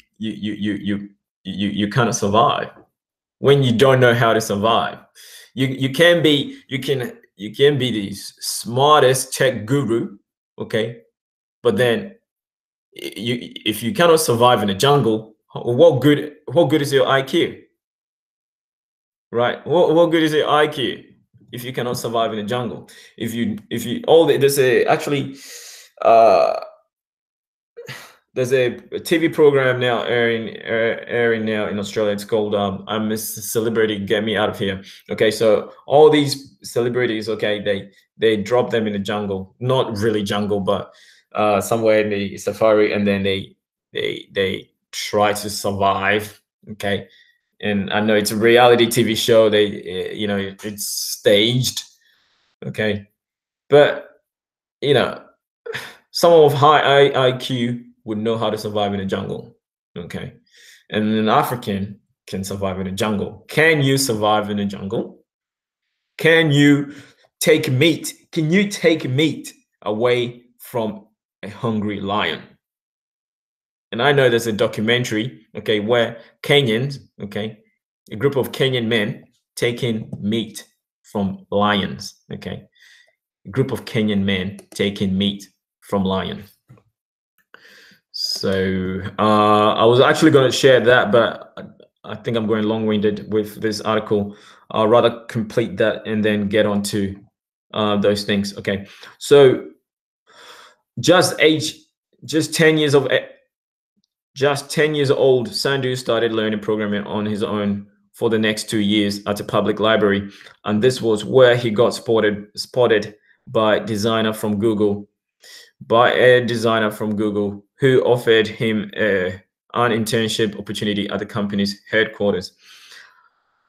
Speaker 1: cannot survive, when you don't know how to survive? You can be the smartest tech guru, okay, but then if you cannot survive in the jungle, what good is your IQ, right? What good is your IQ if you cannot survive in the jungle? If you there's a actually there's a TV program now airing now in Australia. It's called I'm a Celebrity, Get Me Out of Here. Okay, so all these celebrities, okay, they drop them in the jungle, not really jungle, but somewhere in the safari, and then they try to survive. Okay, and I know it's a reality TV show. They it's staged. Okay, but someone with high IQ would know how to survive in the jungle. Okay, and an African can survive in the jungle. Can you survive in the jungle? Can you take meat? Can you take meat away from a hungry lion? And I know there's a documentary, okay, where Kenyans, okay, a group of Kenyan men taking meat from lions, okay, a group of Kenyan men taking meat from lions. So I was actually going to share that, but I think I'm going long-winded with this article. I'll rather complete that and then get on to those things. Okay, so just 10 years of just 10 years old, Sandu started learning programming on his own for the next 2 years at a public library, and this was where he got spotted by a designer from Google who offered him an internship opportunity at the company's headquarters.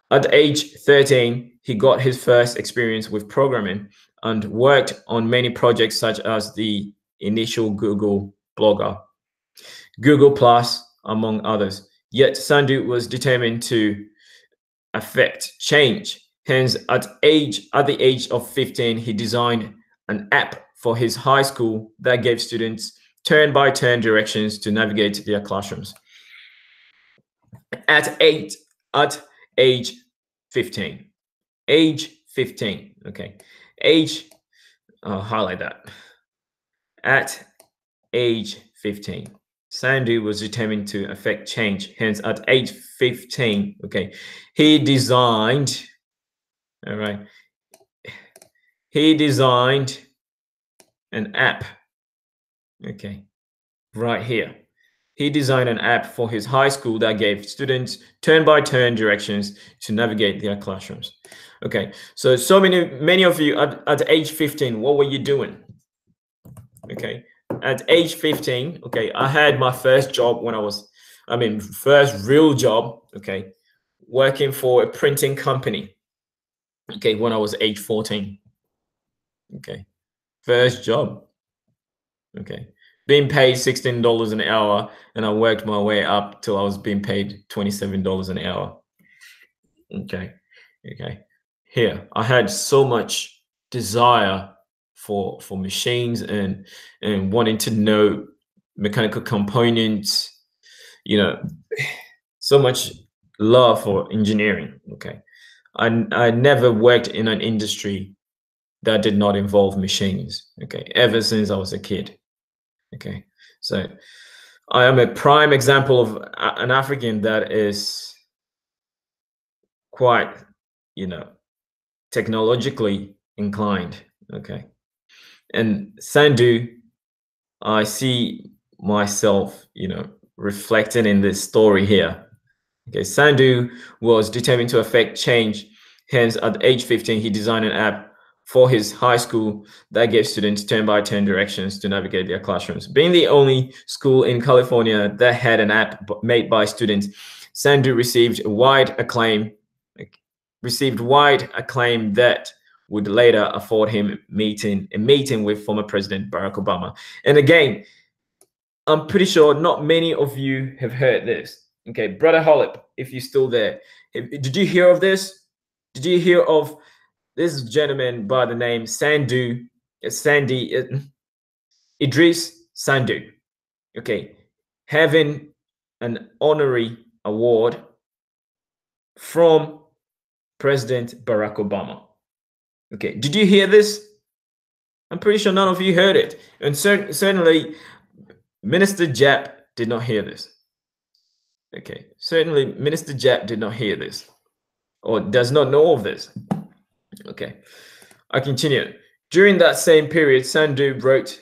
Speaker 1: At age 13, he got his first experience with programming and worked on many projects such as the initial Google Blogger, Google Plus, among others. Yet Sandu was determined to affect change. Hence, at the age of 15, he designed an app for his high school that gave students turn-by-turn directions to navigate their classrooms. At age 15. Age 15. Okay. I'll highlight that. At age 15. Sandu was determined to affect change. Hence, at age 15, okay, he designed an app. Okay, right here. He designed an app for his high school that gave students turn-by-turn directions to navigate their classrooms. Okay, so many of you at age 15, what were you doing? Okay. At age 15, okay, I had my first job first real job, okay, working for a printing company, okay, when I was age 14, okay, first job, okay, being paid $16 an hour, and I worked my way up till I was being paid $27 an hour, okay. Here, I had so much desire for machines and wanting to know mechanical components, so much love for engineering. Okay, I never worked in an industry that did not involve machines. Okay, ever since I was a kid. Okay, so I am a prime example of an African that is quite technologically inclined. Okay, and Sandu, I see myself, reflecting in this story here. Okay, Sandu was determined to affect change. Hence, at age 15, he designed an app for his high school that gave students turn-by-turn directions to navigate their classrooms. Being the only school in California that had an app made by students, Sandu received wide acclaim that would later afford him a meeting with former President Barack Obama. And again, I'm pretty sure not many of you have heard this. Okay, Brother Hollip, if you're still there, did you hear of this? Did you hear of this gentleman by the name Iddris Sandu? Okay, having an honorary award from President Barack Obama. Okay, did you hear this? I'm pretty sure none of you heard it. And certainly, Minister Jap did not hear this. Okay, certainly Minister Jap did not hear this or does not know of this. Okay, I continue. During that same period, Sandu wrote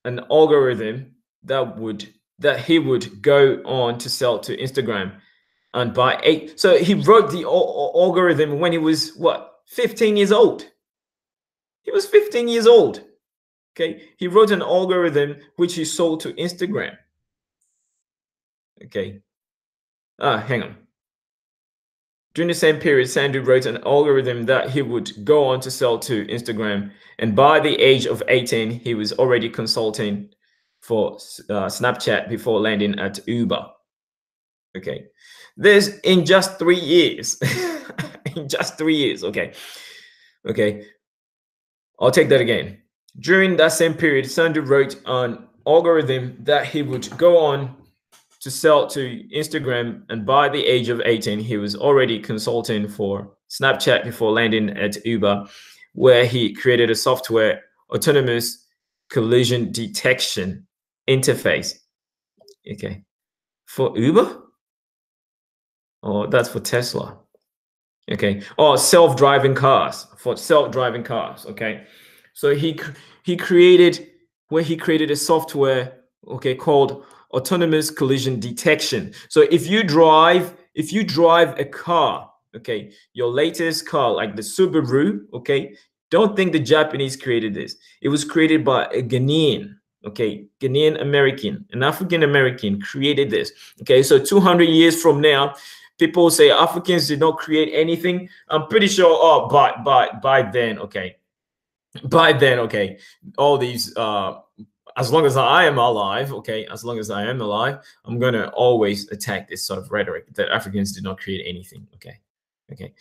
Speaker 1: an algorithm that he would go on to sell to Instagram. And so he wrote the algorithm when he was what, 15 years old. He was 15 years old. Okay, he wrote an algorithm which he sold to Instagram. Okay, hang on. During the same period, Sandu wrote an algorithm that he would go on to sell to Instagram. And by the age of 18, he was already consulting for Snapchat before landing at Uber. Okay, this in just 3 years. In just 3 years. Okay, I'll take that again. During that same period, Sandu wrote an algorithm that he would go on to sell to Instagram, and by the age of 18, he was already consulting for Snapchat before landing at Uber, where he created a software autonomous collision detection interface. Okay, for Uber, or that's for Tesla. Okay, or self-driving cars, for self-driving cars. Okay, so he created a software, okay, called autonomous collision detection. So if you drive a car, okay, your latest car like the Subaru, okay, don't think the Japanese created this. It was created by a Ghanaian, okay, Ghanaian American, an African American created this. Okay, so 200 years from now, people say Africans did not create anything. I'm pretty sure. Oh, by then, okay, okay, all these. As long as I am alive, okay, as long as I am alive, I'm gonna always attack this sort of rhetoric that Africans did not create anything. Okay, okay.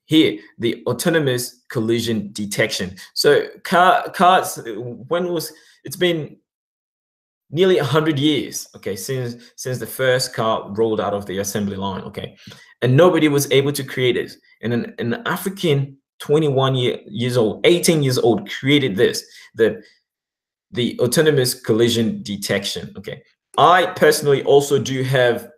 Speaker 1: Here, the autonomous collision detection. So cars. It's been nearly 100 years, okay, since the first car rolled out of the assembly line, okay, and nobody was able to create it. And an African years old, 18 years old, created this, the autonomous collision detection. Okay, I personally also do have,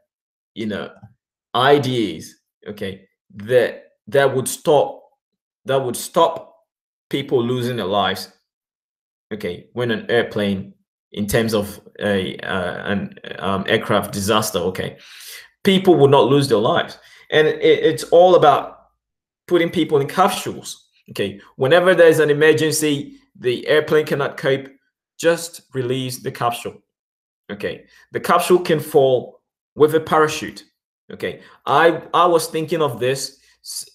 Speaker 1: ideas, okay, that would stop people losing their lives, okay, when an airplane, in terms of an aircraft disaster, okay, people will not lose their lives. And it's all about putting people in capsules. Okay, whenever there's an emergency, the airplane cannot cope, just release the capsule. Okay, the capsule can fall with a parachute. Okay, I was thinking of this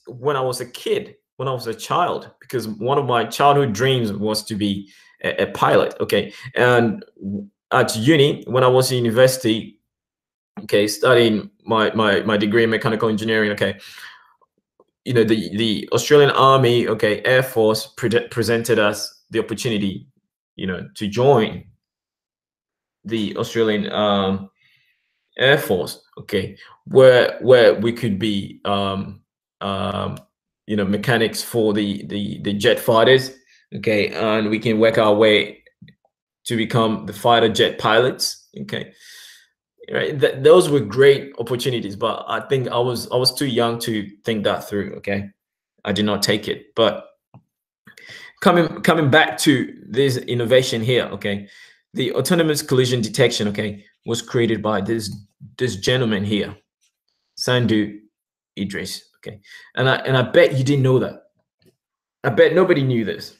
Speaker 1: when I was a kid, when I was a child, because one of my childhood dreams was to be a pilot. Okay, and at uni, when I was in university, okay, studying my degree in mechanical engineering, okay, the Australian Army, okay, Air Force presented us the opportunity, to join the Australian Air Force, okay, where we could be mechanics for the jet fighters, okay, and we can work our way to become the fighter jet pilots, okay. Right, those were great opportunities, but I think I was too young to think that through. Okay, I did not take it. But coming back to this innovation here, okay, the autonomous collision detection, okay, was created by this gentleman here, Sandu Iddris. Okay, and I bet you didn't know that. I bet nobody knew this.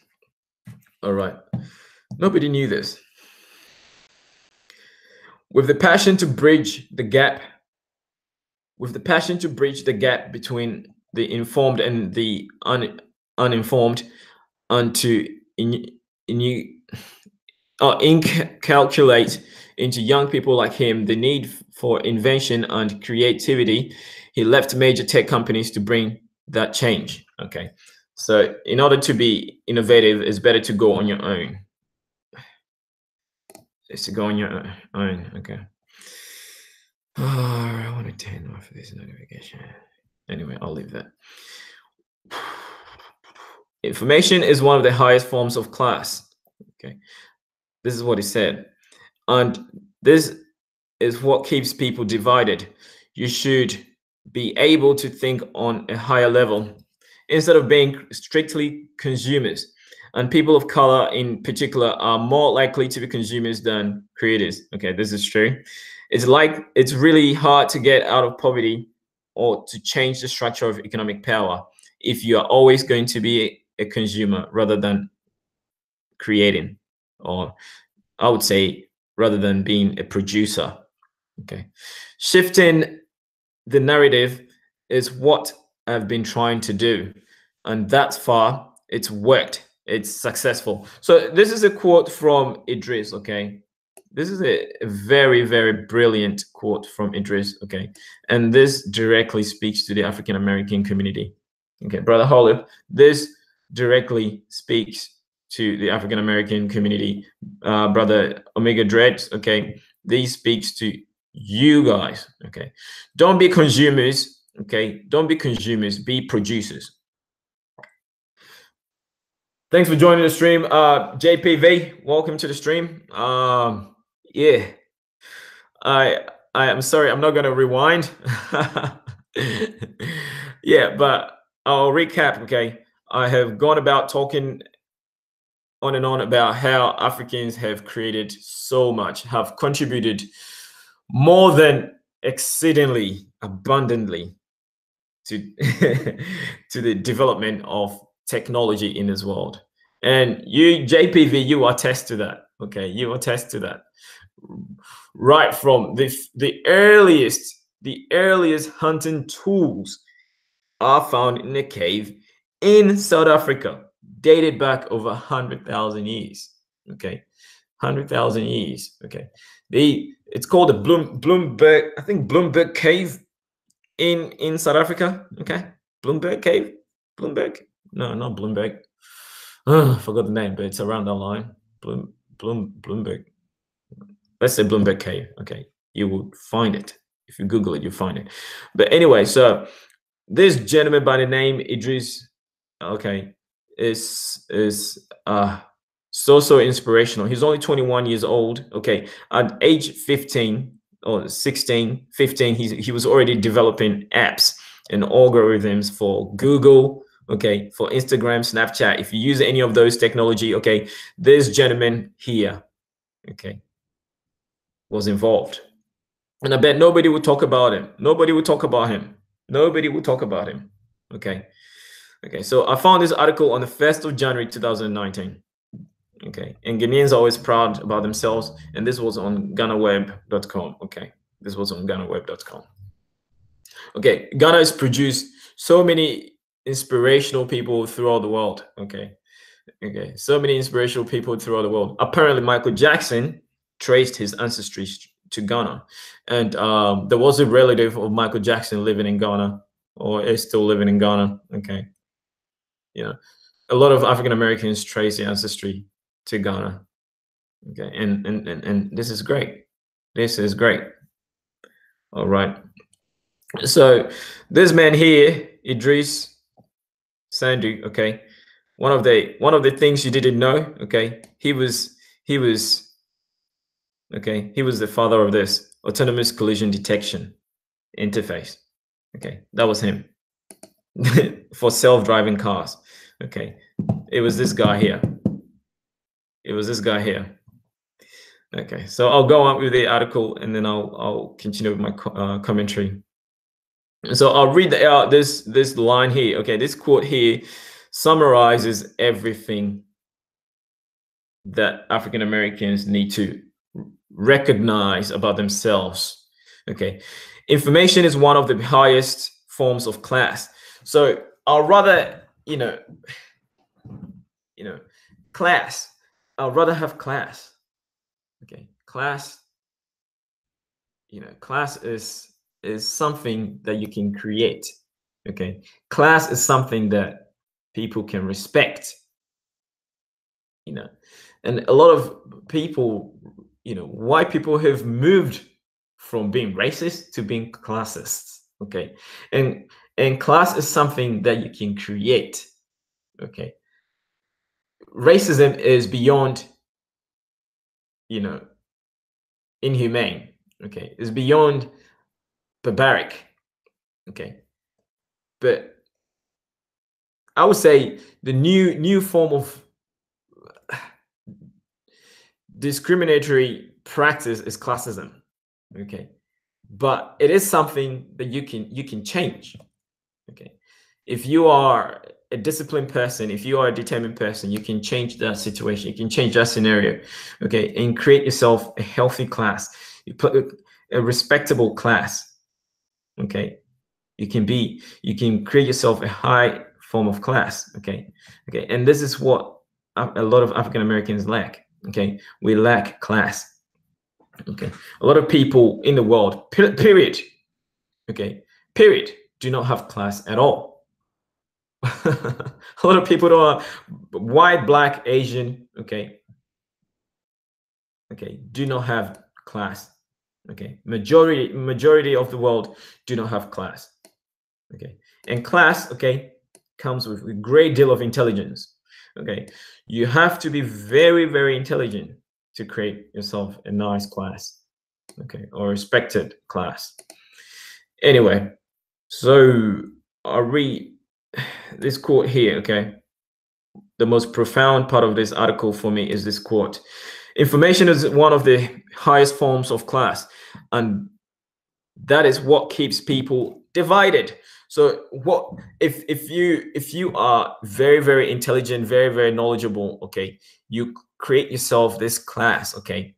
Speaker 1: All right, nobody knew this. With the passion to bridge the gap between the informed and the uninformed, and to inculcate into young people like him the need for invention and creativity, he left major tech companies to bring that change. Okay, so in order to be innovative, it's better to go on your own. It's to go on your own. Okay. Oh, I want to turn off this notification. Anyway, I'll leave that. Information is one of the highest forms of class. Okay, this is what he said, and this is what keeps people divided. You should be able to think on a higher level instead of being strictly consumers. And people of color in particular are more likely to be consumers than creators. Okay, this is true. It's really hard to get out of poverty or to change the structure of economic power if you are always going to be a consumer rather than creating, or I would say rather than being a producer. Okay, shifting the narrative is what I've been trying to do, and that's far it's worked. It's successful. So this is a quote from Iddris. Okay, this is a very, very brilliant quote from Iddris. Okay, and this directly speaks to the African American community. Okay, Brother Hussle, this directly speaks to the African American community. Brother Omega Dreads, okay, this speaks to You guys, okay? Don't be consumers, okay? Don't be consumers, be producers. Thanks for joining the stream. JPV, welcome to the stream. Yeah, I I'm sorry, I'm not gonna rewind. Yeah, but I'll recap, okay? I have gone about talking on and on about how Africans have created so much, have contributed more than exceedingly abundantly to to the development of technology in this world. And you, JPV, you attest to that. Okay, you attest to that. Right from the earliest hunting tools are found in a cave in South Africa, dated back over 100,000 years. Okay, 100,000 years. Okay, it's called the Bloomberg, I think Bloomberg Cave in South Africa. Okay, Bloomberg Cave, Bloomberg. No, not Bloomberg. Oh, I forgot the name, but it's around that line. Bloomberg. Let's say Bloomberg Cave. Okay, you will find it if you Google it. You'll find it. But anyway, so this gentleman by the name Iddris, okay, is so inspirational. He's only 21 years old. Okay, at age 15 or 16, 15, he was already developing apps and algorithms for Google, okay, for Instagram, Snapchat. If you use any of those technology, okay, this gentleman here, okay, was involved. And I bet nobody would talk about him. Nobody would talk about him. Nobody would talk about him. Okay. Okay. So I found this article on the 1st of January 2019. Okay. And Ghanaians are always proud about themselves. And this was on GhanaWeb.com. Okay. This was on GhanaWeb.com. Okay. Ghana has produced so many inspirational people throughout the world. Okay. Okay. So many inspirational people throughout the world. Apparently, Michael Jackson traced his ancestry to Ghana, and there was a relative of Michael Jackson living in Ghana, or is still living in Ghana. Okay, yeah, a lot of African Americans trace their ancestry to Ghana. Okay, and this is great. This is great. All right. So this man here, Iddris Sandu. Okay, one of the things you didn't know. Okay, he was okay, he was the father of this autonomous collision detection interface. Okay, that was him for self-driving cars. Okay, it was this guy here. It was this guy here. Okay, so I'll go on with the article and then I'll continue with my commentary. So I'll read this line here. Okay, this quote here summarizes everything that African Americans need to recognize about themselves. Okay, information is one of the highest forms of class. So I'll rather, class. I'll rather have class. Okay, class. Class is something that you can create. Okay, class is something that people can respect. And a lot of people, white people have moved from being racist to being classists. Okay, and class is something that you can create. Okay, racism is beyond, inhumane. Okay, it's beyond barbaric. Okay, but I would say the new form of discriminatory practice is classism. Okay, but it is something that you can change. Okay, if you are a disciplined person, if you are a determined person, you can change that situation, you can change that scenario. Okay, and create yourself a healthy class, you put a respectable class. Okay, you can create yourself a high form of class. Okay, and this is what a lot of African Americans lack. Okay, we lack class. Okay, a lot of people in the world, period. Okay, period, do not have class at all. A lot of people don't have, white, black, Asian. Okay, do not have class. Okay, majority of the world do not have class. Okay, and class, okay, comes with a great deal of intelligence. Okay, you have to be very, very intelligent to create yourself a nice class, okay, or respected class. Anyway, so I'll read this quote here. Okay, the most profound part of this article for me is this quote: information is one of the highest forms of class, and that is what keeps people divided. So what if you are very, very intelligent, very, very knowledgeable, okay, you create yourself this class, okay,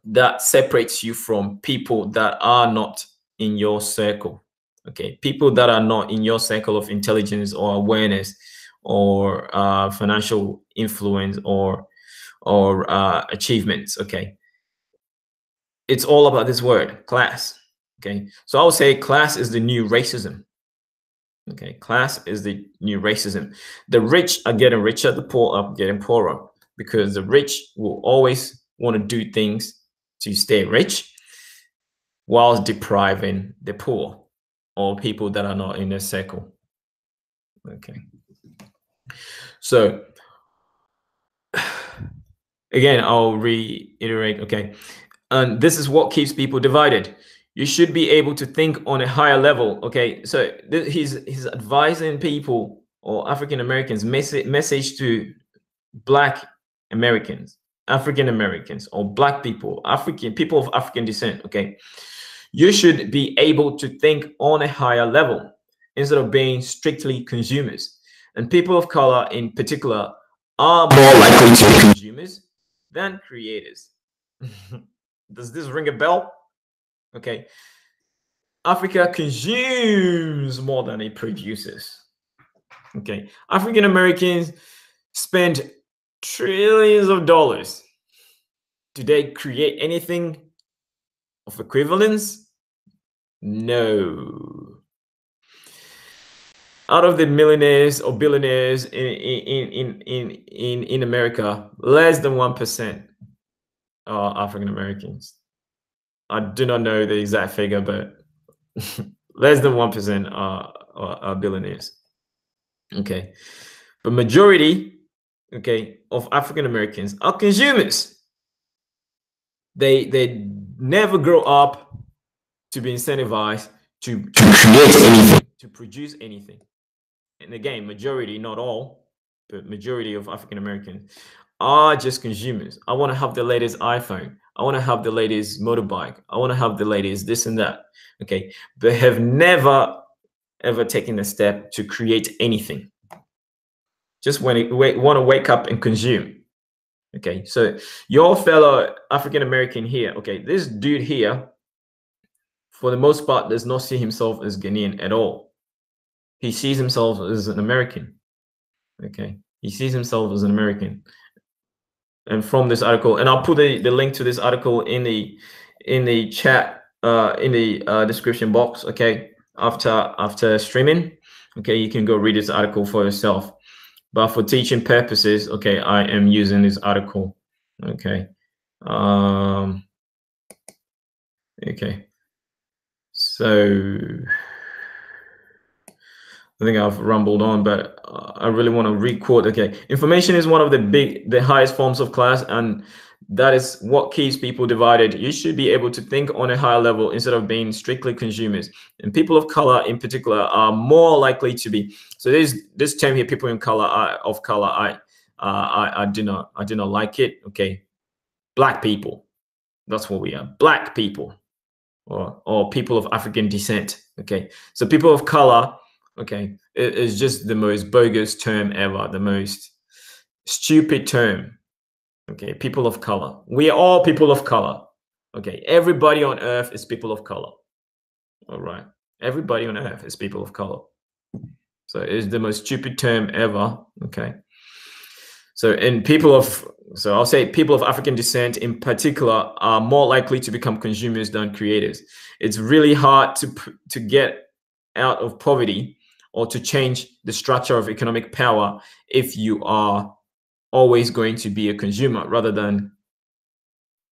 Speaker 1: that separates you from people that are not in your circle. Okay, people that are not in your circle of intelligence or awareness or financial influence or achievements. Okay, it's all about this word class. Okay, so I would say class is the new racism. Okay, class is the new racism. The rich are getting richer, the poor are getting poorer, because the rich will always want to do things to stay rich whilst depriving the poor or people that are not in their circle. Okay, so again, I'll reiterate. Okay, and this is what keeps people divided. You should be able to think on a higher level. Okay, so he's advising people or African Americans, message to Black Americans, African Americans, or Black people, people of African descent. Okay, you should be able to think on a higher level instead of being strictly consumers. And people of color in particular are more likely to be consumers than creators. Does this ring a bell? Okay. Africa consumes more than it produces. Okay. African Americans spend trillions of dollars. Do they create anything of equivalence? No. Out of the millionaires or billionaires in America, less than 1% are African Americans. I do not know the exact figure, but less than 1% are billionaires. Okay, but majority, okay, of African Americans are consumers. They never grow up to be incentivized to create anything, to produce anything. And again, majority, not all, but majority of African Americans are just consumers. I want to have the latest iPhone. I want to have the latest motorbike. I want to have the latest this and that. Okay, but have never ever taken a step to create anything. Just want to wake up and consume. Okay, so your fellow African American here. Okay, this dude here, for the most part, does not see himself as Ghanaian at all. He sees himself as an American. Okay, he sees himself as an American. And from this article, and I'll put the link to this article in the chat, in the description box. Okay, after streaming, okay, you can go read this article for yourself. But for teaching purposes, okay, I am using this article. Okay, okay, so I think I've rumbled on, but I really want to re-quote. Okay, information is one of the highest forms of class, and that is what keeps people divided. You should be able to think on a higher level instead of being strictly consumers. And people of color, in particular, are more likely to be. So this term here, people in color, I do not like it. Okay, Black people, that's what we are. Black people, or people of African descent. Okay, so people of color. Okay, it is just the most bogus term ever, the most stupid term. Okay, people of color. We are all people of color. Okay, everybody on earth is people of color. All right, everybody on earth is people of color. So it's the most stupid term ever. Okay, so I'll say people of African descent in particular are more likely to become consumers than creators. It's really hard to get out of poverty or to change the structure of economic power if you are always going to be a consumer rather than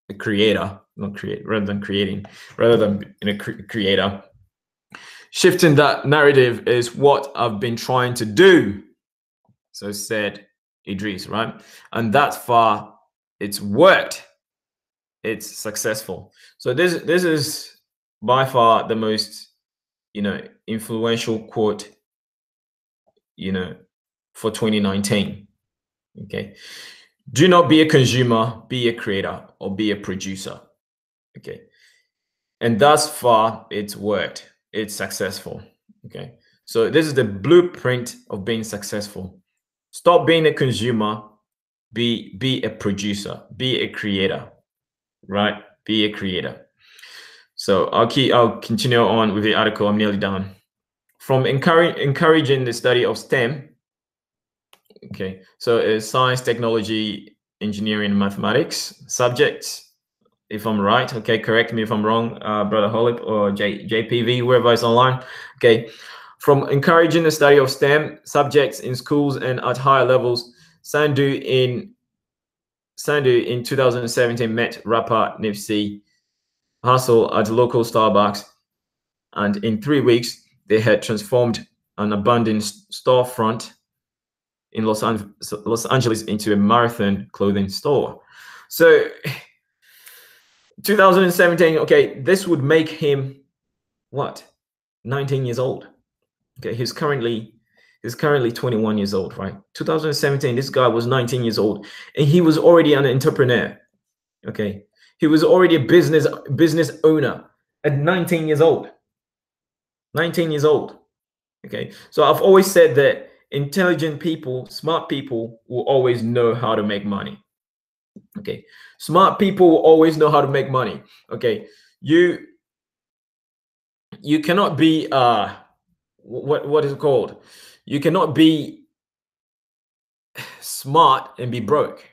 Speaker 1: a creator. not create, rather than creating, rather than being a creator. Shifting that narrative is what I've been trying to do. So said Iddris, right? And that's far, it's worked. It's successful. So this is by far the most, influential quote, for 2019. Okay. Do not be a consumer, be a creator, or be a producer. Okay. And thus far, it's worked. It's successful. Okay. So this is the blueprint of being successful. Stop being a consumer, be a producer, be a creator, right? Be a creator. So I'll continue on with the article. I'm nearly done. From encouraging the study of STEM. Okay, so it's science, technology, engineering, and mathematics subjects, if I'm right. Okay, correct me if I'm wrong, Brother Holip or JPV, whoever is online. Okay, from encouraging the study of STEM subjects in schools and at higher levels, Sandu in 2017 met rapper Nipsey Hussle at local Starbucks, and in 3 weeks they had transformed an abandoned storefront in Los Angeles into a marathon clothing store. So 2017, okay, this would make him what? 19 years old. Okay, he's currently 21 years old, right? 2017, this guy was 19 years old, and he was already an entrepreneur. Okay, he was already a business owner at 19 years old. 19 years old. Okay, so I've always said that intelligent people, smart people will always know how to make money. Okay, smart people will always know how to make money. Okay, you cannot be what is it called? You cannot be smart and be broke.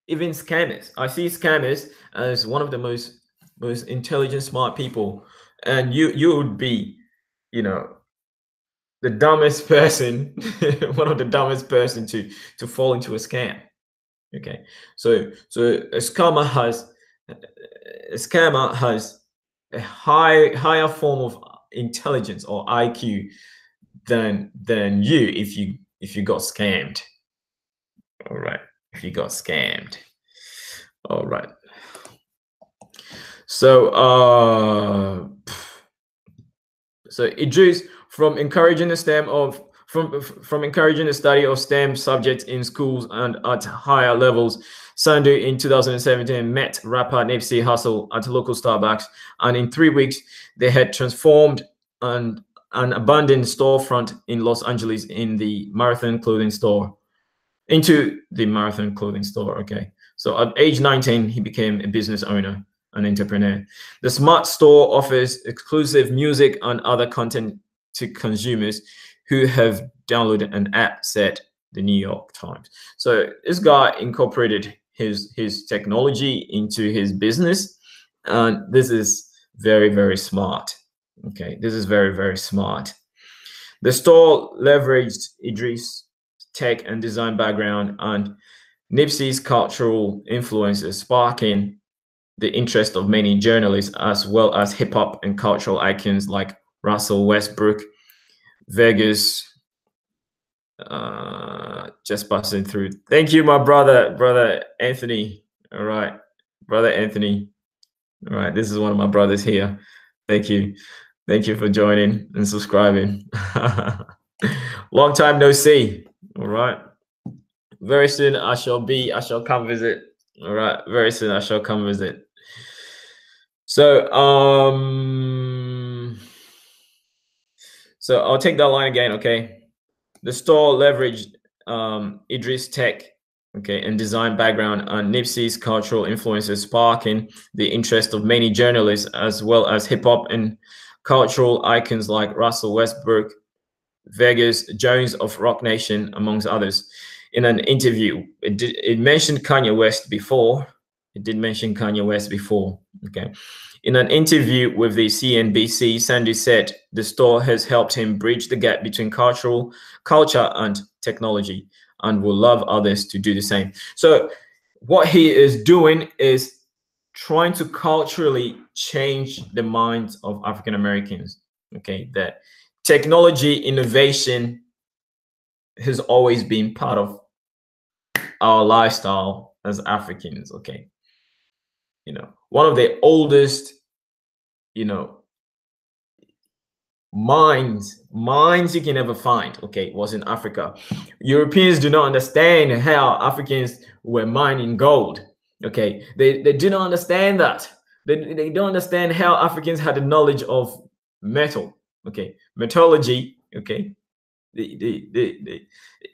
Speaker 1: Even scammers, I see scammers as one of the most intelligent, smart people, and you would be, the dumbest person, one of the dumbest person to fall into a scam. Okay, so a scammer has a higher form of intelligence or IQ than you if you got scammed. All right, if you got scammed. All right. So Iddris, from encouraging the study of STEM subjects in schools and at higher levels, Sandu in 2017 met rapper Nipsey Hussle at a local Starbucks, and in 3 weeks they had transformed an abandoned storefront in Los Angeles into the marathon clothing store. Okay, so at age 19 he became a business owner, an entrepreneur. The smart store offers exclusive music and other content to consumers who have downloaded an app, said the New York Times. So this guy incorporated his technology into his business, and this is very, very smart. Okay, this is very, very smart. The store leveraged Iddris' tech and design background and Nipsey's cultural influences, sparking the interest of many journalists as well as hip-hop and cultural icons like Russell Westbrook, Vegas. Just passing through. Thank you, my brother Anthony. All right, brother Anthony. All right, this is one of my brothers here. Thank you for joining and subscribing. Long time no see. All right, very soon I shall come visit. All right, very soon I shall come visit. So so I'll take that line again. Okay, the store leveraged Iddris' tech, okay, and design background and Nipsey's cultural influences, sparking the interest of many journalists as well as hip-hop and cultural icons like Russell Westbrook, Vegas Jones of Rock Nation, amongst others. In an interview, it mentioned Kanye West before. It did mention Kanye West before. Okay. In an interview with the CNBC, Sandu said the store has helped him bridge the gap between culture and technology, and will love others to do the same. So what he is doing is trying to culturally change the minds of African Americans. Okay, that technology innovation has always been part of our lifestyle as Africans. Okay, one of the oldest, mines you can ever find, okay, was in Africa. Europeans do not understand how Africans were mining gold. Okay, they do not understand that. They don't understand how Africans had the knowledge of metal. Okay, metallurgy. Okay,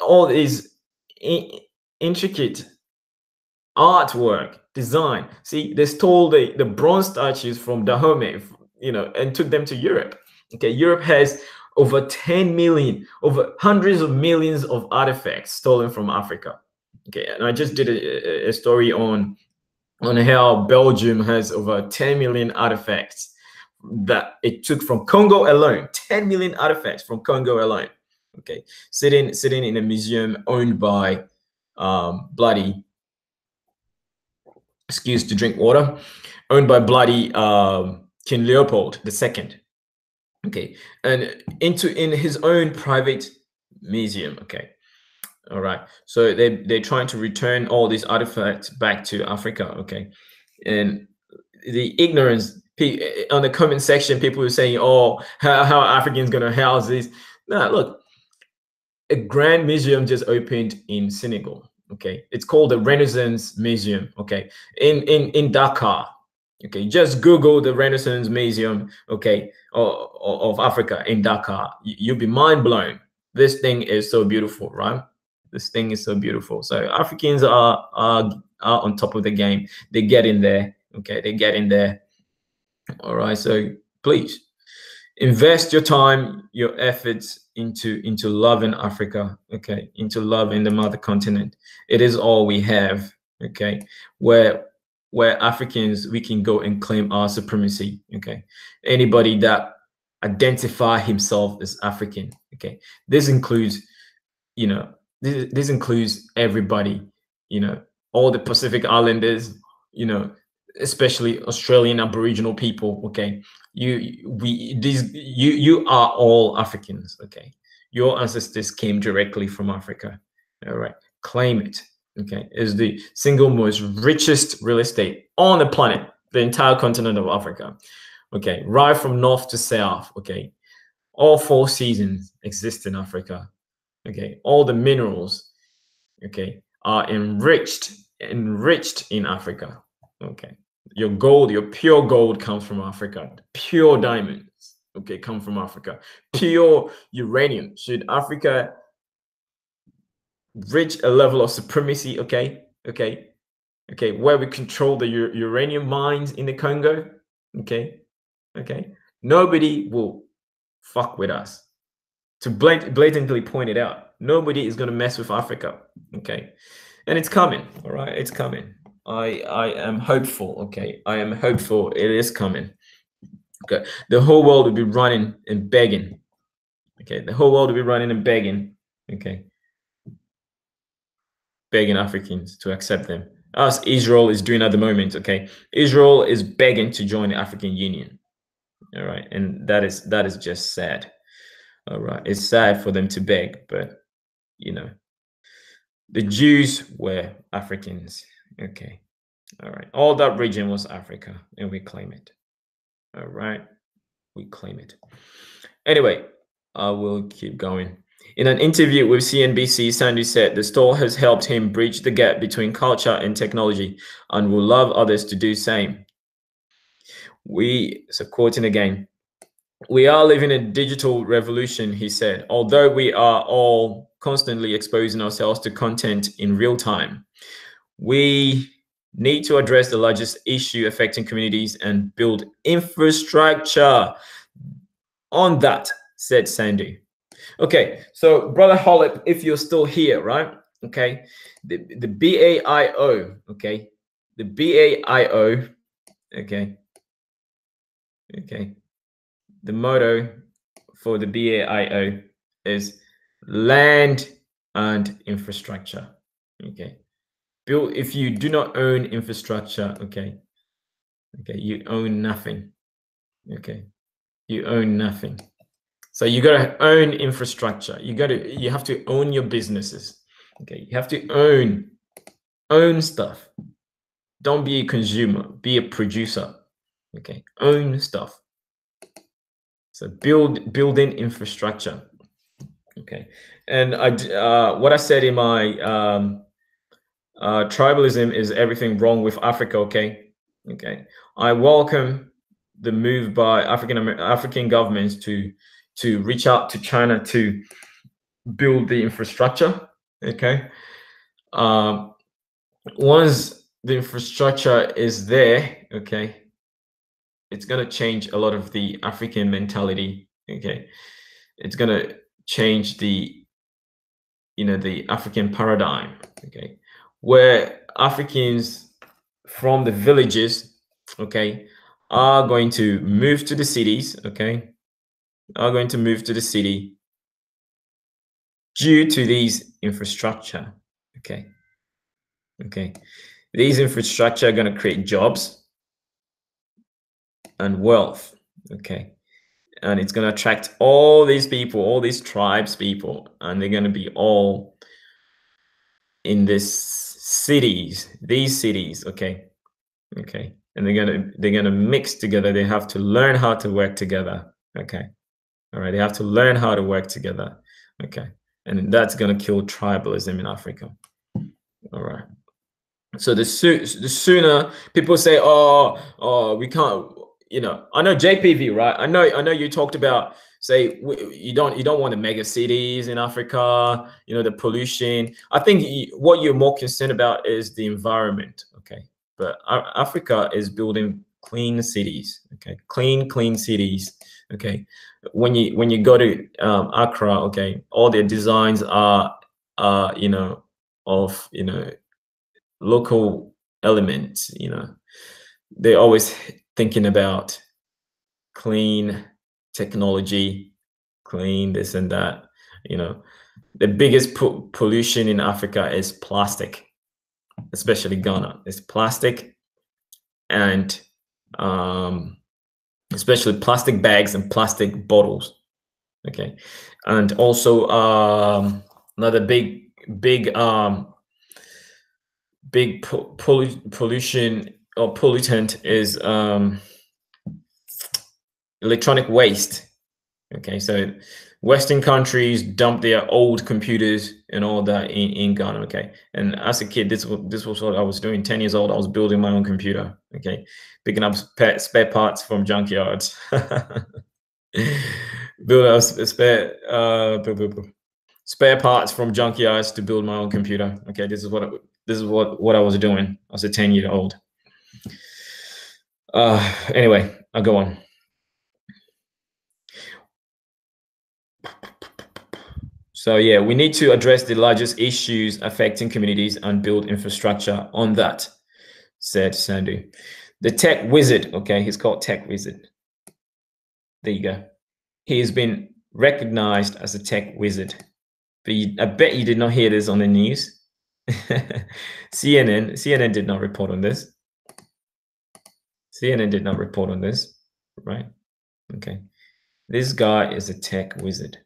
Speaker 1: all these intricate artwork, design. See, they stole the bronze statues from Dahomey, and took them to Europe. Okay, Europe has over 10 million, over hundreds of millions of artifacts stolen from Africa. Okay, and I just did a story on how Belgium has over 10 million artifacts that it took from Congo alone. 10 million artifacts from Congo alone. Okay, sitting in a museum owned by bloody, excuse to drink water, owned by bloody King Leopold II. Okay, and in his own private museum. Okay, all right. So they're trying to return all these artifacts back to Africa. Okay, and the ignorance on the comment section, people are saying, "Oh, how Africans gonna house this?" Nah, look, a grand museum just opened in Senegal. Okay, it's called the Renaissance Museum. Okay, in Dakar. Okay, just Google the Renaissance Museum. Okay, of Africa in Dakar. You'll be mind blown. This thing is so beautiful, right? This thing is so beautiful. So Africans are on top of the game. They get in there. Okay, they get in there. All right. So please invest your time, your efforts into loving Africa. Okay, into loving the mother continent. It is all we have. Okay, where Africans, we can go and claim our supremacy. Okay, anybody that identify himself as African. Okay, this includes, this includes everybody. All the Pacific Islanders. Especially Australian Aboriginal people. Okay, you are all Africans. Okay, your ancestors came directly from Africa. All right, claim it. Okay, is the single most richest real estate on the planet, the entire continent of Africa. Okay, right from north to south. Okay, all 4 seasons exist in Africa. Okay, all the minerals, okay, are enriched in Africa. Okay, your gold, your pure gold comes from Africa. Pure diamonds, okay, come from Africa. Pure uranium. Should Africa reach a level of supremacy, okay, where we control the uranium mines in the Congo, okay, nobody will fuck with us. To blatantly point it out, nobody is going to mess with Africa. Okay, and it's coming. All right, it's coming. I am hopeful. Okay, I am hopeful. It is coming. Okay, the whole world will be running and begging. Okay, the whole world will be running and begging. Okay, begging Africans to accept them, as Israel is doing at the moment. Okay, Israel is begging to join the African Union. All right, and that is just sad. All right, it's sad for them to beg, but the Jews were Africans. Okay, all right, all that region was Africa, and we claim it. All right, we claim it. Anyway, I will keep going. In an interview with CNBC, Sandu said the store has helped him bridge the gap between culture and technology and will love others to do same. So quoting again, "We are living a digital revolution," he said. "Although we are all constantly exposing ourselves to content in real time, we need to address the largest issue affecting communities and build infrastructure on that," said Sandu. Okay, so Brother Hollip, if you're still here, right? Okay, the BAIO, okay, the BAIO, okay, the motto for the BAIO is land and infrastructure. Okay, if you do not own infrastructure, okay, Okay, you own nothing. Okay, you own nothing. So you gotta own infrastructure. You have to own your businesses. Okay, you have to own stuff. Don't be a consumer, be a producer. Okay, own stuff. So building infrastructure. Okay, and what I said in my tribalism is everything wrong with Africa. Okay, I welcome the move by African governments to reach out to China to build the infrastructure. Okay, once the infrastructure is there, okay, it's gonna change a lot of the African mentality. Okay, it's gonna change the the African paradigm. Okay, where Africans from the villages, okay, are going to move to the cities. Okay, are going to move to the city due to these infrastructure. Okay, these infrastructure are going to create jobs and wealth. Okay, and it's going to attract all these people, all these tribes people, and they're going to be all in these cities. Okay, and they're gonna mix together. They have to learn how to work together. Okay, all right, they have to learn how to work together. Okay, and that's gonna kill tribalism in Africa. All right. So the sooner people say, oh, we can't, I know JPV, right? I know you talked about, say, you don't want the mega cities in Africa, the pollution. I think what you're more concerned about is the environment. Okay, but Africa is building clean cities. Okay, clean cities. Okay, when you go to Accra, okay, all their designs are of local elements. They're always thinking about clean technology, clean this and that. The biggest pollution in Africa is plastic, especially Ghana. It's plastic, and especially plastic bags and plastic bottles. Okay, and also another big pollution or pollutant is electronic waste. Okay, so Western countries dump their old computers and all that in Ghana. Okay, and as a kid, this was what I was doing. 10 years old, I was building my own computer. Okay, picking up spare parts from junkyards. Build up spare parts from junkyards to build my own computer. Okay, this is what I was doing as a 10-year-old. Anyway, I'll go on. So yeah, we need to address the largest issues affecting communities and build infrastructure on that, said Sandu. The tech wizard, okay, he's called Tech Wizard. There you go. He has been recognized as a tech wizard. But I bet you did not hear this on the news. CNN did not report on this. CNN did not report on this, right? Okay. This guy is a tech wizard.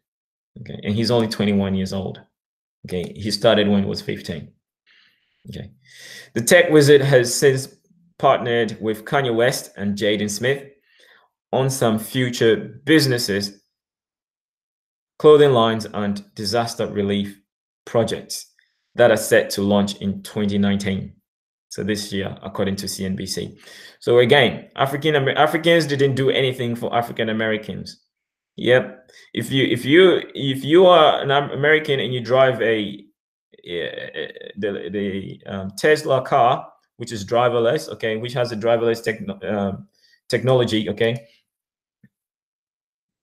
Speaker 1: Okay, and he's only 21 years old. Okay, he started when he was 15. Okay, the tech wizard has since partnered with Kanye West and Jaden Smith on some future businesses, clothing lines, and disaster relief projects that are set to launch in 2019. So this year, according to CNBC. So again, Africans didn't do anything for African Americans. Yep. If you are an American and you drive the Tesla car, which is driverless, okay, which has a driverless technology, okay.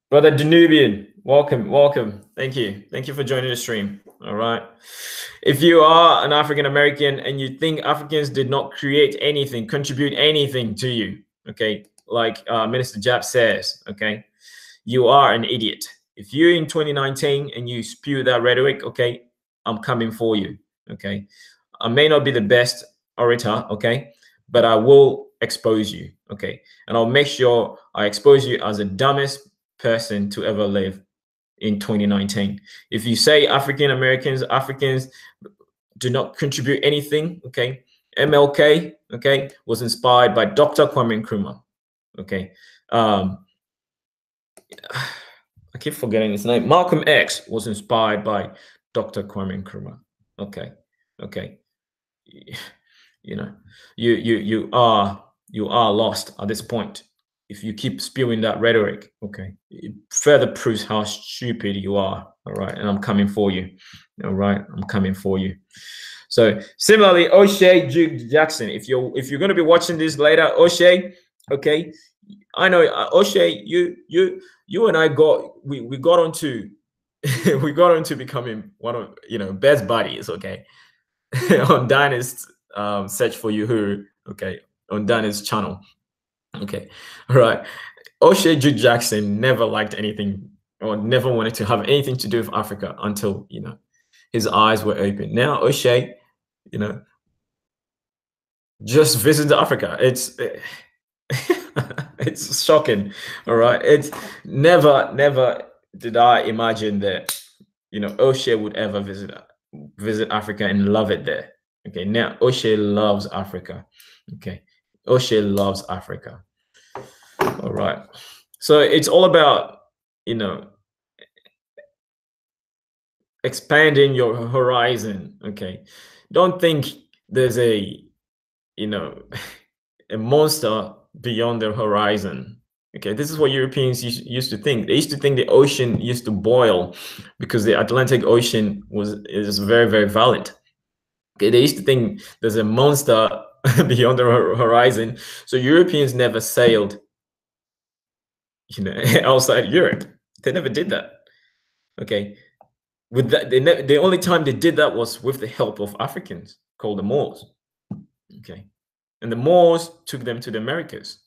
Speaker 1: Brother Danubian, welcome. Thank you for joining the stream. All right. If you are an African American and you think Africans did not create anything, contribute anything to you, okay, like Minister Jap says, okay, you are an idiot. If you're in 2019 and you spew that rhetoric, okay, I'm coming for you. Okay, I may not be the best orator, okay, but I will expose you, okay? And I'll make sure I expose you as the dumbest person to ever live in 2019. If you say Africans do not contribute anything, okay? MLK, okay, was inspired by Dr. Kwame Nkrumah, okay? I keep forgetting his name. Malcolm X was inspired by Dr. Kwame Nkrumah, okay? Okay. You know, you are lost at this point if you keep spewing that rhetoric, okay? It further proves how stupid you are, all right? And I'm coming for you, all right? I'm coming for you. So similarly, O'Shea Jude Jackson, if you're going to be watching this later, O'Shea, okay, I know O'Shea, you and I we got onto we got onto becoming one of best buddies, okay? On Dynast search for Uhuru, okay, on Dynast channel, okay, all right. O'Shea Jude Jackson never liked anything or never wanted to have anything to do with Africa until his eyes were open. Now O'Shea, just visit Africa. It's it's shocking, all right. It's never did I imagine that O'Shea would ever visit Africa and love it there. Okay, now O'Shea loves Africa. Okay, O'Shea loves Africa. All right, so it's all about expanding your horizon. Okay, don't think there's a a monster beyond the horizon. Okay, this is what Europeans used to think. They used to think the ocean used to boil because the Atlantic Ocean is very, very violent. Okay, they used to think there's a monster beyond the horizon. So Europeans never sailed, outside Europe. They never did that. Okay, with that, the only time they did that was with the help of Africans called the Moors. Okay, and the Moors took them to the Americas.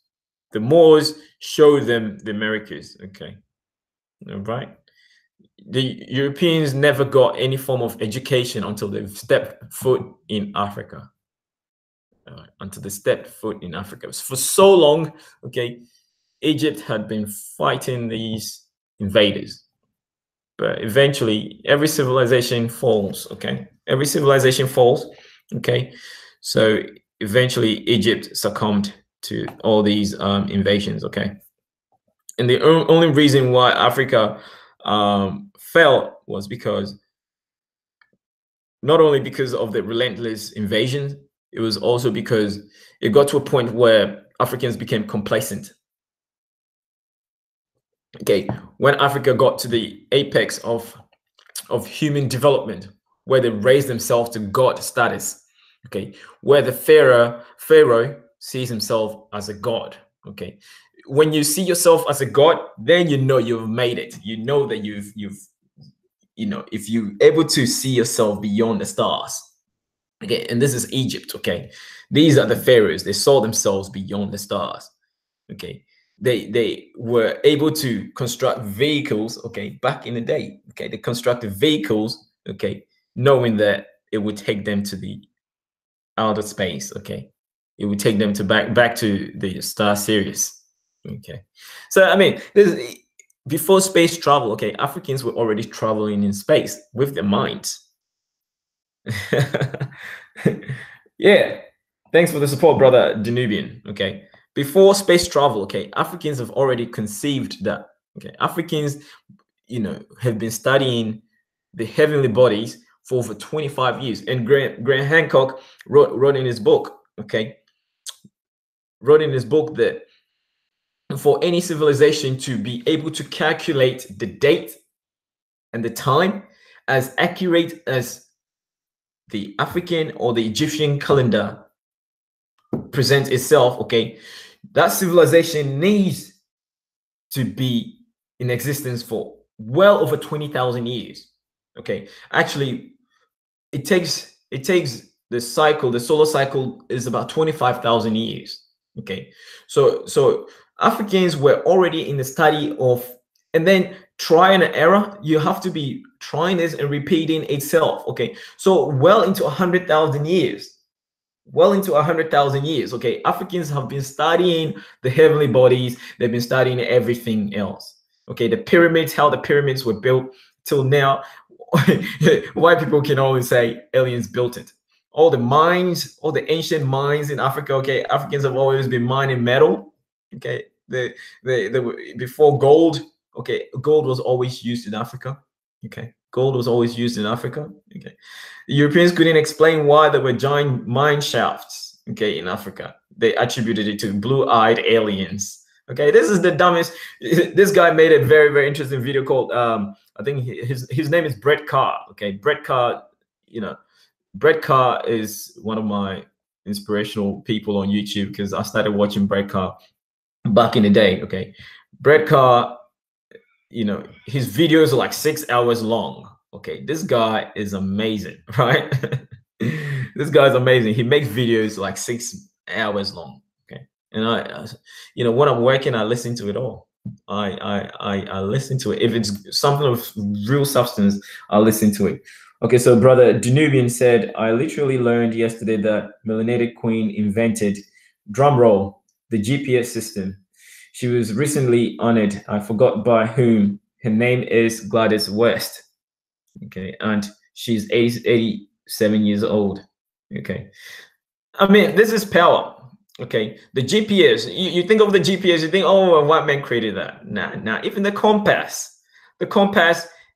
Speaker 1: The Moors showed them the Americas, okay? All right? The Europeans never got any form of education until they stepped foot in Africa. Until they stepped foot in Africa. For so long, okay, Egypt had been fighting these invaders. But eventually, every civilization falls, okay? Every civilization falls, okay? So eventually, Egypt succumbed to all these invasions, okay? And the only reason why Africa fell was because not only because of the relentless invasions, it was also because it got to a point where Africans became complacent. Okay, when Africa got to the apex of human development, where they raised themselves to God status, okay, where the Pharaoh sees himself as a god. Okay, when you see yourself as a god, then you've made it. You know that you've if you're able to see yourself beyond the stars. Okay, and this is Egypt. Okay, these are the pharaohs. They saw themselves beyond the stars. Okay, they were able to construct vehicles. Okay, back in the day. Okay, they constructed vehicles. Okay, knowing that it would take them to the outer space. Okay, it would take them to back to the star series. Okay, so I mean, before space travel, okay, Africans were already traveling in space with their minds. Yeah, thanks for the support, brother Danubian. Okay, before space travel, okay, Africans have already conceived that. Okay, Africans, have been studying the heavenly bodies for over 25 years. And Graham Hancock wrote in his book, okay, wrote in his book that for any civilization to be able to calculate the date and the time as accurate as the African or the Egyptian calendar presents itself, okay, that civilization needs to be in existence for well over 20,000 years. Okay, actually, it takes the cycle. The solar cycle is about 25,000 years. Okay, so Africans were already in the study of, and then try and error. You have to be trying this and repeating itself. Okay, so well into 100,000 years. well into 100,000 years. Okay, Africans have been studying the heavenly bodies. They've been studying everything else. Okay, the pyramids, how the pyramids were built till now. White people can always say aliens built it. All the mines, all the ancient mines in Africa. Okay, Africans have always been mining metal. Okay, before gold. Okay, gold was always used in Africa. Okay, gold was always used in Africa. Okay, the Europeans couldn't explain why there were giant mine shafts. Okay, in Africa, they attributed it to blue-eyed aliens. Okay, this is the dumbest. This guy made a very, very interesting video called I think his name is Brett Carr. Okay, Brett Carr. You know, Brett Carr is one of my inspirational people on YouTube because I started watching Brett Carr back in the day. Okay, Brett Carr, you know, his videos are like 6 hours long. Okay, this guy is amazing, right? This guy's amazing. He makes videos like 6 hours long. Okay, and you know, when I'm working, I listen to it all. I listen to it. If it's something of real substance, I listen to it. Okay, so brother Danubian said, I literally learned yesterday that Melanated Queen invented, drum roll, the GPS system. She was recently honored. I forgot by whom. Her name is Gladys West. Okay, and she's 87 years old. Okay, I mean, this is power. Okay, the GPS, you think of the GPS, you think, oh, a white man created that. Nah, even the compass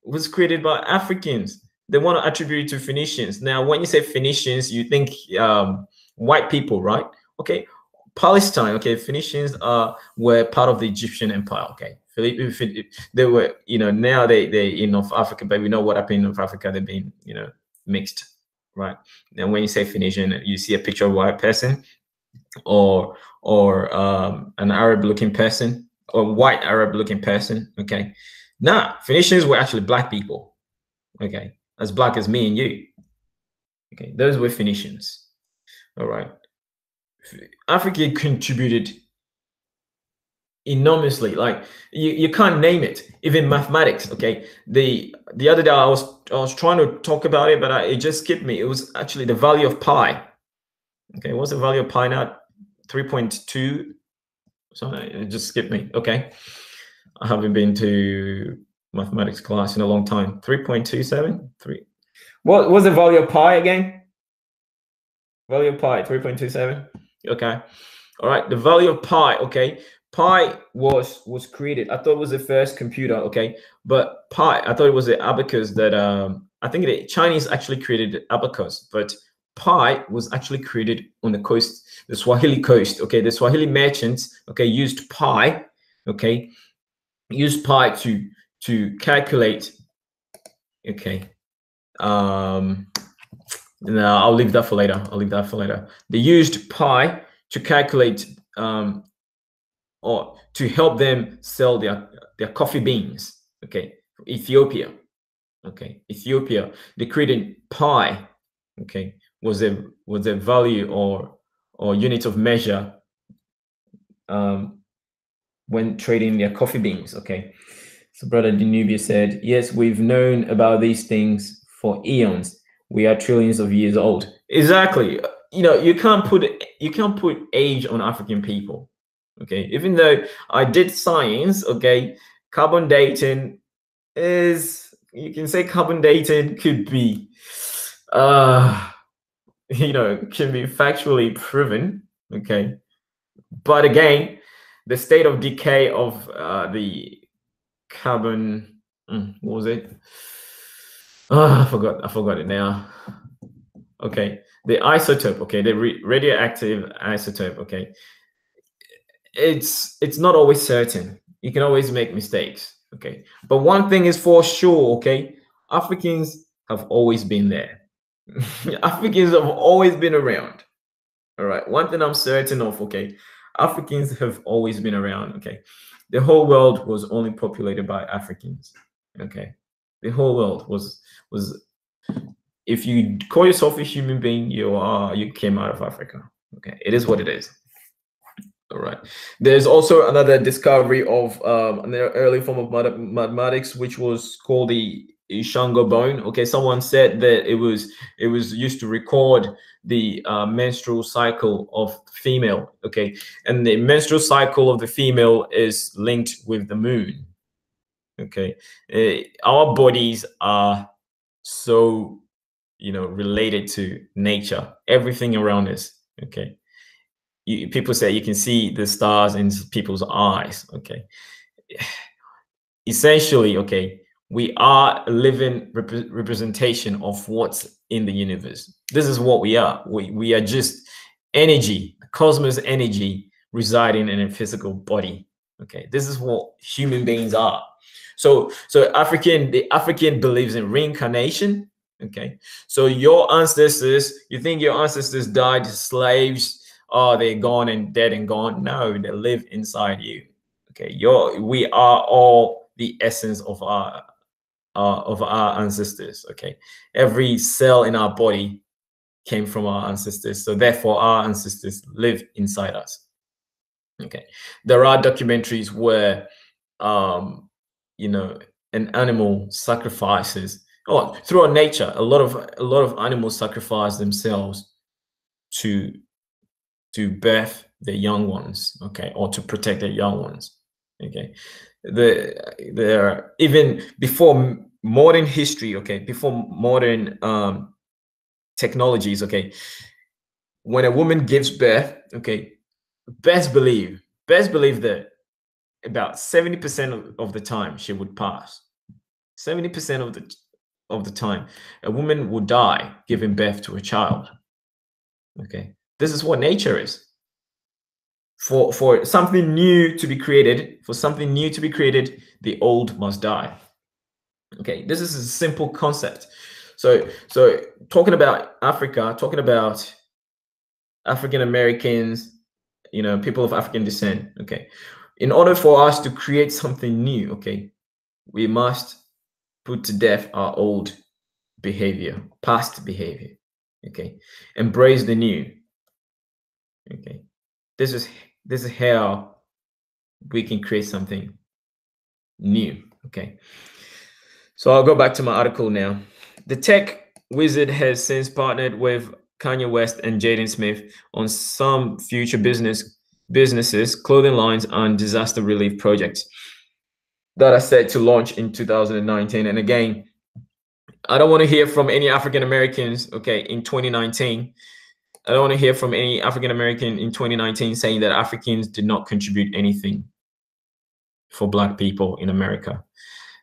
Speaker 1: was created by Africans. They want to attribute it to Phoenicians. Now, when you say Phoenicians, you think white people, right? Okay, Palestine, okay, Phoenicians were part of the Egyptian Empire, okay. They were, you know, now they in North Africa, but we know what happened in North Africa. They've been, you know, mixed, right? And when you say Phoenician, you see a picture of a white person or an Arab-looking person or white Arab-looking person, okay. Nah, Phoenicians were actually black people, okay, as black as me and you, okay. Those were Phoenicians, all right. Africa contributed enormously. Like you can't name it. Even mathematics. Okay, the other day I was trying to talk about it, but it just skipped me. It was actually the value of pi. Okay, what's the value of pi now? 3.2. So it just skipped me. Okay, I haven't been to mathematics class in a long time. 3.27. What was the value of pi again? Value of pi 3.27. Okay, all right. The value of pi. Okay, pi was created. I thought it was the first computer. Okay, but pi, I thought it was the abacus that I think the Chinese actually created abacus, but pi was actually created on the coast, the Swahili coast. Okay, the Swahili merchants, okay, used pi. Okay, used pi to calculate. Okay, no, I'll leave that for later. They used pi to calculate or to help them sell their coffee beans. Okay, Ethiopia. Okay, Ethiopia. They created pi. Okay, was a value or unit of measure when trading their coffee beans. Okay, so brother Danubia said, yes, we've known about these things for eons. We are trillions of years old. Exactly. You know, you can't put age on African people. Okay, even though I did science, okay, carbon dating is, you can say carbon dating could be you know, can be factually proven. Okay, but again, the state of decay of the carbon, what was it? I forgot it now. Okay, the isotope. Okay, the radioactive isotope. Okay, it's not always certain. You can always make mistakes. Okay, but one thing is for sure. Okay, Africans have always been there. Africans have always been around. All right, one thing I'm certain of. Okay, Africans have always been around. Okay, the whole world was only populated by Africans. Okay, the whole world was if you call yourself a human being, you came out of Africa. Okay, it is what it is. All right. There's also another discovery of an early form of mathematics, which was called the Shango bone. Okay, someone said that it was used to record the menstrual cycle of female. Okay, and the menstrual cycle of the female is linked with the moon. Okay, our bodies are so, you know, related to nature, everything around us. Okay, people say you can see the stars in people's eyes. Okay, essentially, okay, we are a living representation of what's in the universe. This is what we are. We are just energy, cosmos energy residing in a physical body. Okay, this is what human beings are. So the African believes in reincarnation. Okay, so your ancestors, you think your ancestors died as slaves? Oh, they're gone and dead and gone. No, they live inside you. Okay, we are all the essence of our ancestors. Okay, every cell in our body came from our ancestors, so therefore our ancestors live inside us. Okay, there are documentaries where you know, an animal sacrifices, oh, throughout nature, a lot of animals sacrifice themselves to birth their young ones, okay, or to protect their young ones. Okay, there even before modern history, okay, before modern technologies, okay, when a woman gives birth, okay, best believe that about 70% of the time she would pass. 70% of the time a woman would die giving birth to a child. Okay, this is what nature is. For something new to be created, the old must die. Okay, this is a simple concept. So talking about Africa, talking about African Americans, you know, people of African descent. Okay, in order for us to create something new, okay, we must put to death our old behavior, past behavior. Okay, embrace the new. Okay, this is how we can create something new. Okay, so I'll go back to my article now. The tech wizard has since partnered with Kanye West and Jaden Smith on some future businesses, clothing lines, and disaster relief projects that are set to launch in 2019. And again, I don't want to hear from any African Americans, okay, in 2019. I don't want to hear from any African American in 2019 saying that Africans did not contribute anything for Black people in America.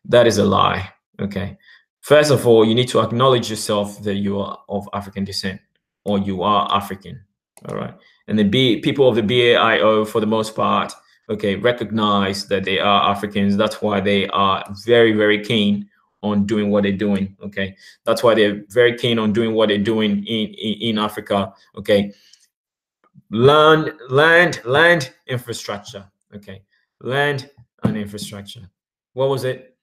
Speaker 1: That is a lie. Okay. First of all, you need to acknowledge yourself that you are of African descent or you are African. All right. And the people of the BAIO, for the most part, okay, recognize that they are Africans. That's why they are very, very keen on doing what they're doing. Okay. That's why they're very keen on doing what they're doing in Africa. Okay. Land infrastructure. Okay. Land and infrastructure. What was it?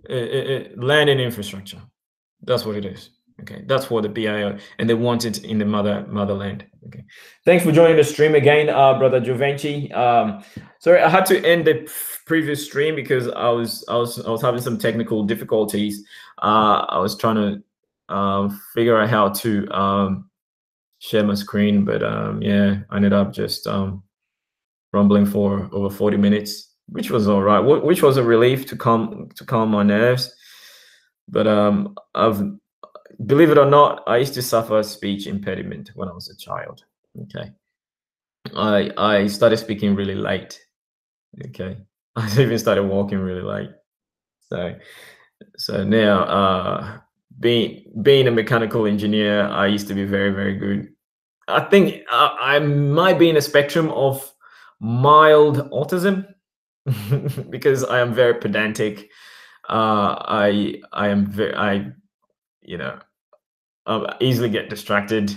Speaker 1: Land and infrastructure. That's what it is. Okay, that's what the BIO, and they want it in the motherland. Okay, thanks for joining the stream again, brother Jovenchi. Sorry, I had to end the previous stream because I was having some technical difficulties. I was trying to figure out how to share my screen, but yeah, I ended up just rumbling for over 40 minutes, which was all right, which was a relief to calm my nerves. But believe it or not, I used to suffer speech impediment when I was a child. Okay, I started speaking really late. Okay, I even started walking really late. So now, being a mechanical engineer, I used to be very, very good. I think I might be in a spectrum of mild autism because I am very pedantic. I am very, you know, easily get distracted.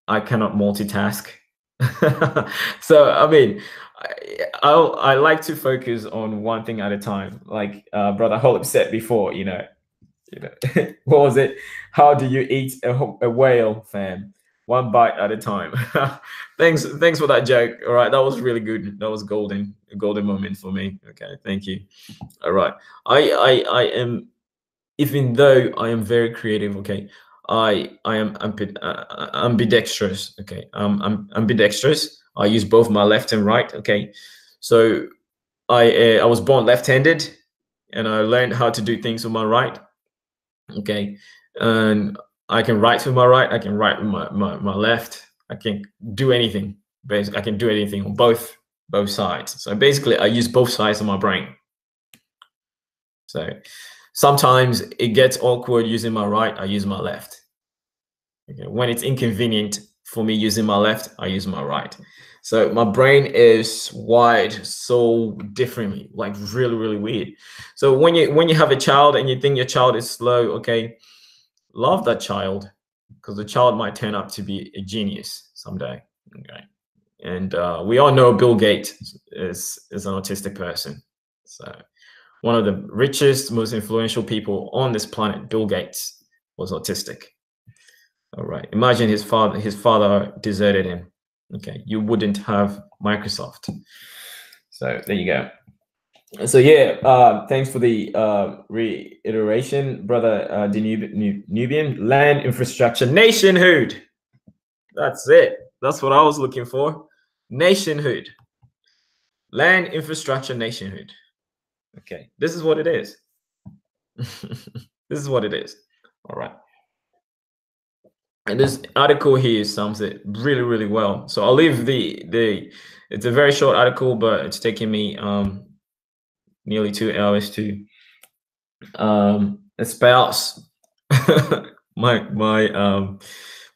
Speaker 1: I cannot multitask. So I mean, I like to focus on one thing at a time. Like brother Holub said before, what was it? How do you eat a whale, fam? one bite at a time. Thanks for that joke. All right, that was really good. That was a golden moment for me. Okay, thank you. All right, I am, even though I am very creative. Okay, I am ambidextrous. Okay, I'm ambidextrous. I use both my left and right. Okay, so I was born left-handed, and I learned how to do things with my right. Okay, and I can write with my right. I can write with my left. I can do anything. Basically, I can do anything on both sides. So basically, I use both sides of my brain. So sometimes it gets awkward using my right. I use my left. Okay, when it's inconvenient for me using my left, I use my right. So my brain is wired so differently, like really, really weird. So when you have a child and you think your child is slow, okay, love that child, because the child might turn out to be a genius someday. Okay, and we all know Bill Gates is an autistic person. So one of the richest, most influential people on this planet, Bill Gates, was autistic. All right, imagine his father deserted him. Okay, you wouldn't have Microsoft. So there you go. So yeah, thanks for the reiteration, brother Nubian. Land infrastructure nationhood. That's it. That's what I was looking for. Nationhood. Land infrastructure nationhood. Okay, this is what it is. This is what it is. All right. And this article here sums it really, really well. So I'll leave it's a very short article, but it's taking me nearly 2 hours to espouse my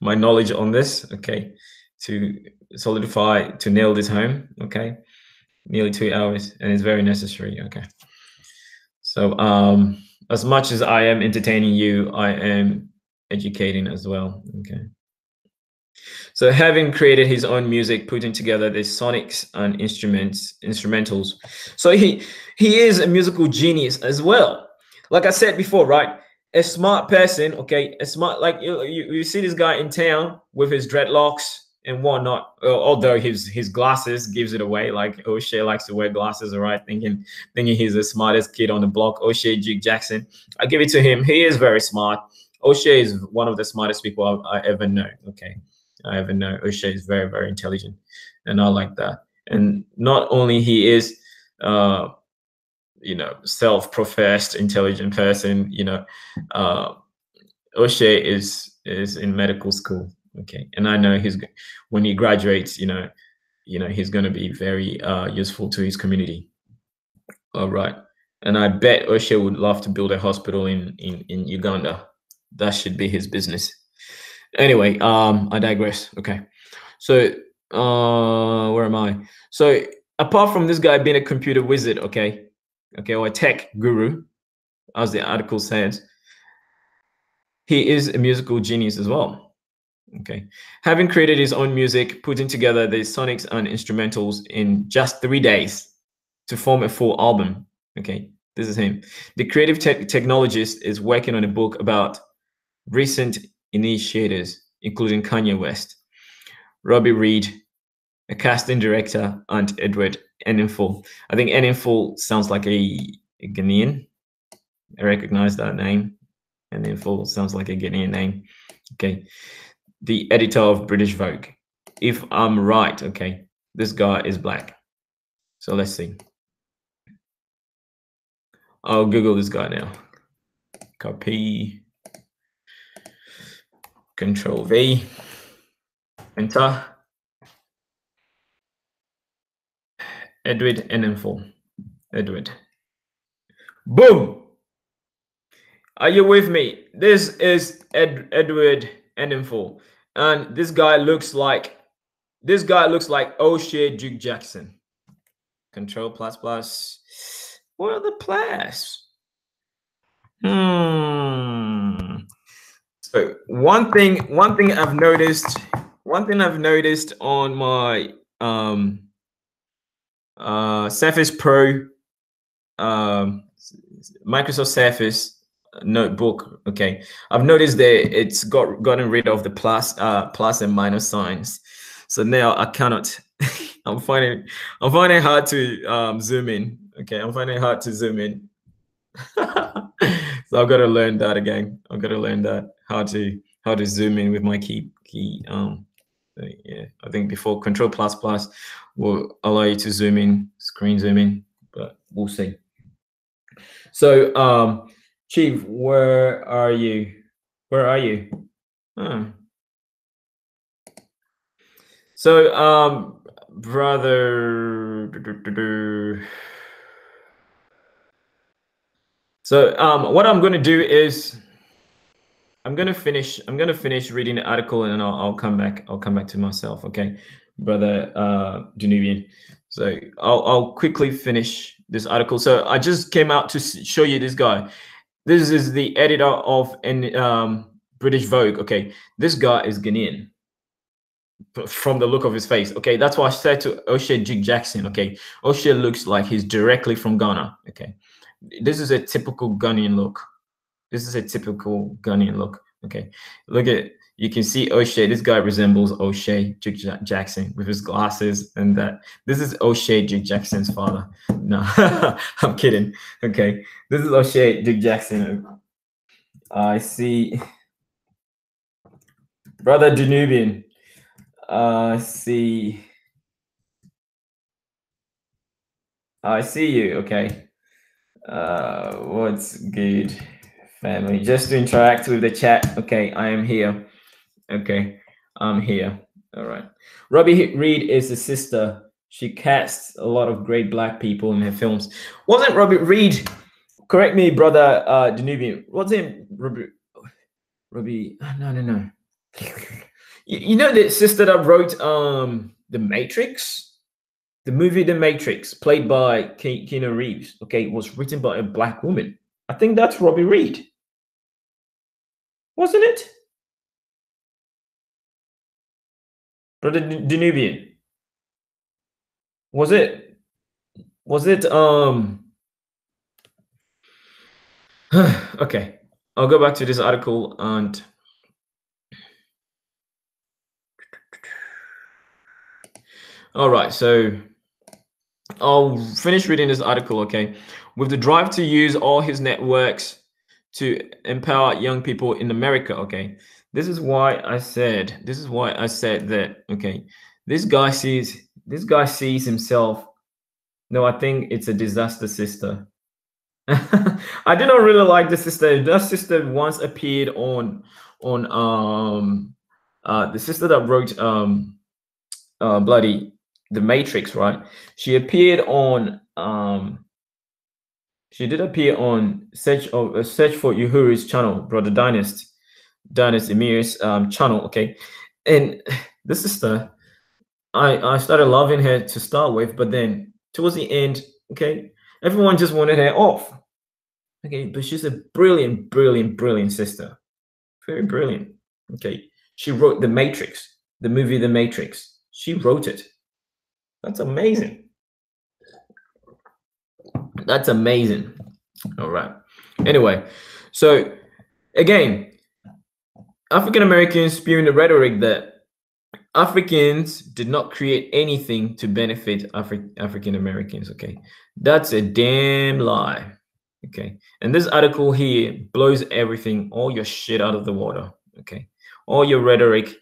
Speaker 1: knowledge on this. Okay, to solidify, to nail this home. Okay, nearly 2 hours, and it's very necessary. Okay, so as much as I am entertaining you, I am educating as well. Okay. So having created his own music, putting together the sonics and instrumentals. So he is a musical genius as well. Like I said before, right? A smart person, okay? A smart, like you see this guy in town with his dreadlocks and whatnot. Although his glasses gives it away. Like O'Shea likes to wear glasses, all right? Thinking he's the smartest kid on the block. O'Shea Jig Jackson. I give it to him. He is very smart. O'Shea is one of the smartest people I ever know. Okay. I ever know. O'Shea is very, very intelligent, and I like that. And not only he is, self-professed intelligent person. O'Shea is in medical school. Okay, and I know when he graduates, he's going to be very useful to his community. All right, and I bet O'Shea would love to build a hospital in Uganda. That should be his business. Anyway, I digress. Okay, so where am I? So apart from this guy being a computer wizard, okay, or a tech guru, as the article says, he is a musical genius as well. Okay, having created his own music, putting together the sonics and instrumentals in just 3 days to form a full album. Okay, this is him. The creative technologist is working on a book about recent initiators, including Kanye West, Robbie Reed, a casting director, and Edward Enninful. I think Enninful sounds like a Ghanaian. I recognize that name. Enninful sounds like a Ghanaian name. Okay. The editor of British Vogue. If I'm right, okay, this guy is black. So let's see. I'll Google this guy now. Copy. Control V. Enter. Edward Enninful. Edward. Boom! Are you with me? This is Edward Enninful, and this guy looks like O'Shea Duke Jackson. Control plus plus. What are the plus? So one thing I've noticed on my Surface Pro, Microsoft Surface, notebook. Okay, I've noticed that it's gotten rid of the plus and minus signs, so now I cannot. I'm finding it hard to zoom in. Okay, I'm finding it hard to zoom in. So I've got to learn that again. I've got to learn that how to zoom in with my key. Yeah, I think before Control plus plus will allow you to zoom in, screen zoom in, but we'll see. So, Chief, where are you? Where are you? Oh. So, brother. So, what I'm going to do is I'm gonna finish reading the article, and then I'll come back to myself. Okay, brother Danubian. So I'll quickly finish this article. So I just came out to show you this guy. This is the editor of an British Vogue. Okay, this guy is Ghanaian from the look of his face. Okay, that's why I said to O'Shea Jig Jackson. Okay, O'Shea looks like he's directly from Ghana. Okay, this is a typical Ghanaian look. This is a typical Ghanaian look. Okay, look at, you can see O'Shea. This guy resembles O'Shea Jig Jackson with his glasses and that. This is O'Shea Jig Jackson's father. No, I'm kidding. Okay, this is O'Shea Jig Jackson. I see brother Danubian. I see you. Okay, what's good, family? Just to interact with the chat. Okay, I am here. Okay, I'm here. All right. Robbie Reed is a sister. She casts a lot of great black people in her films. Wasn't Robbie Reed? Correct me, brother Danubian. Wasn't Robbie? No. You know the sister that wrote The Matrix? The movie The Matrix, played by Keanu Reeves, okay, was written by a black woman. I think that's Robbie Reed. Wasn't it? Brother Danubian. Was it okay. I'll go back to this article and all right, so I'll finish reading this article, okay? With the drive to use all his networks to empower young people in America, okay? This is why I said that, okay? This guy sees himself. No, I think it's a disaster sister. I do not really like the sister. That sister once appeared on the sister that wrote bloody The Matrix, right? She appeared on she did appear on Search for Uhuri's channel, brother Dynast Emir's channel, okay? And the sister, I started loving her to start with, but then towards the end, okay, everyone just wanted her off. Okay, but she's a brilliant sister. Very brilliant. Okay. She wrote The Matrix, the movie The Matrix. She wrote it. That's amazing. That's amazing. All right. Anyway, so again, African Americans spewing the rhetoric that Africans did not create anything to benefit African Americans. Okay, that's a damn lie. Okay, and this article here blows everything, all your shit out of the water. Okay, all your rhetoric,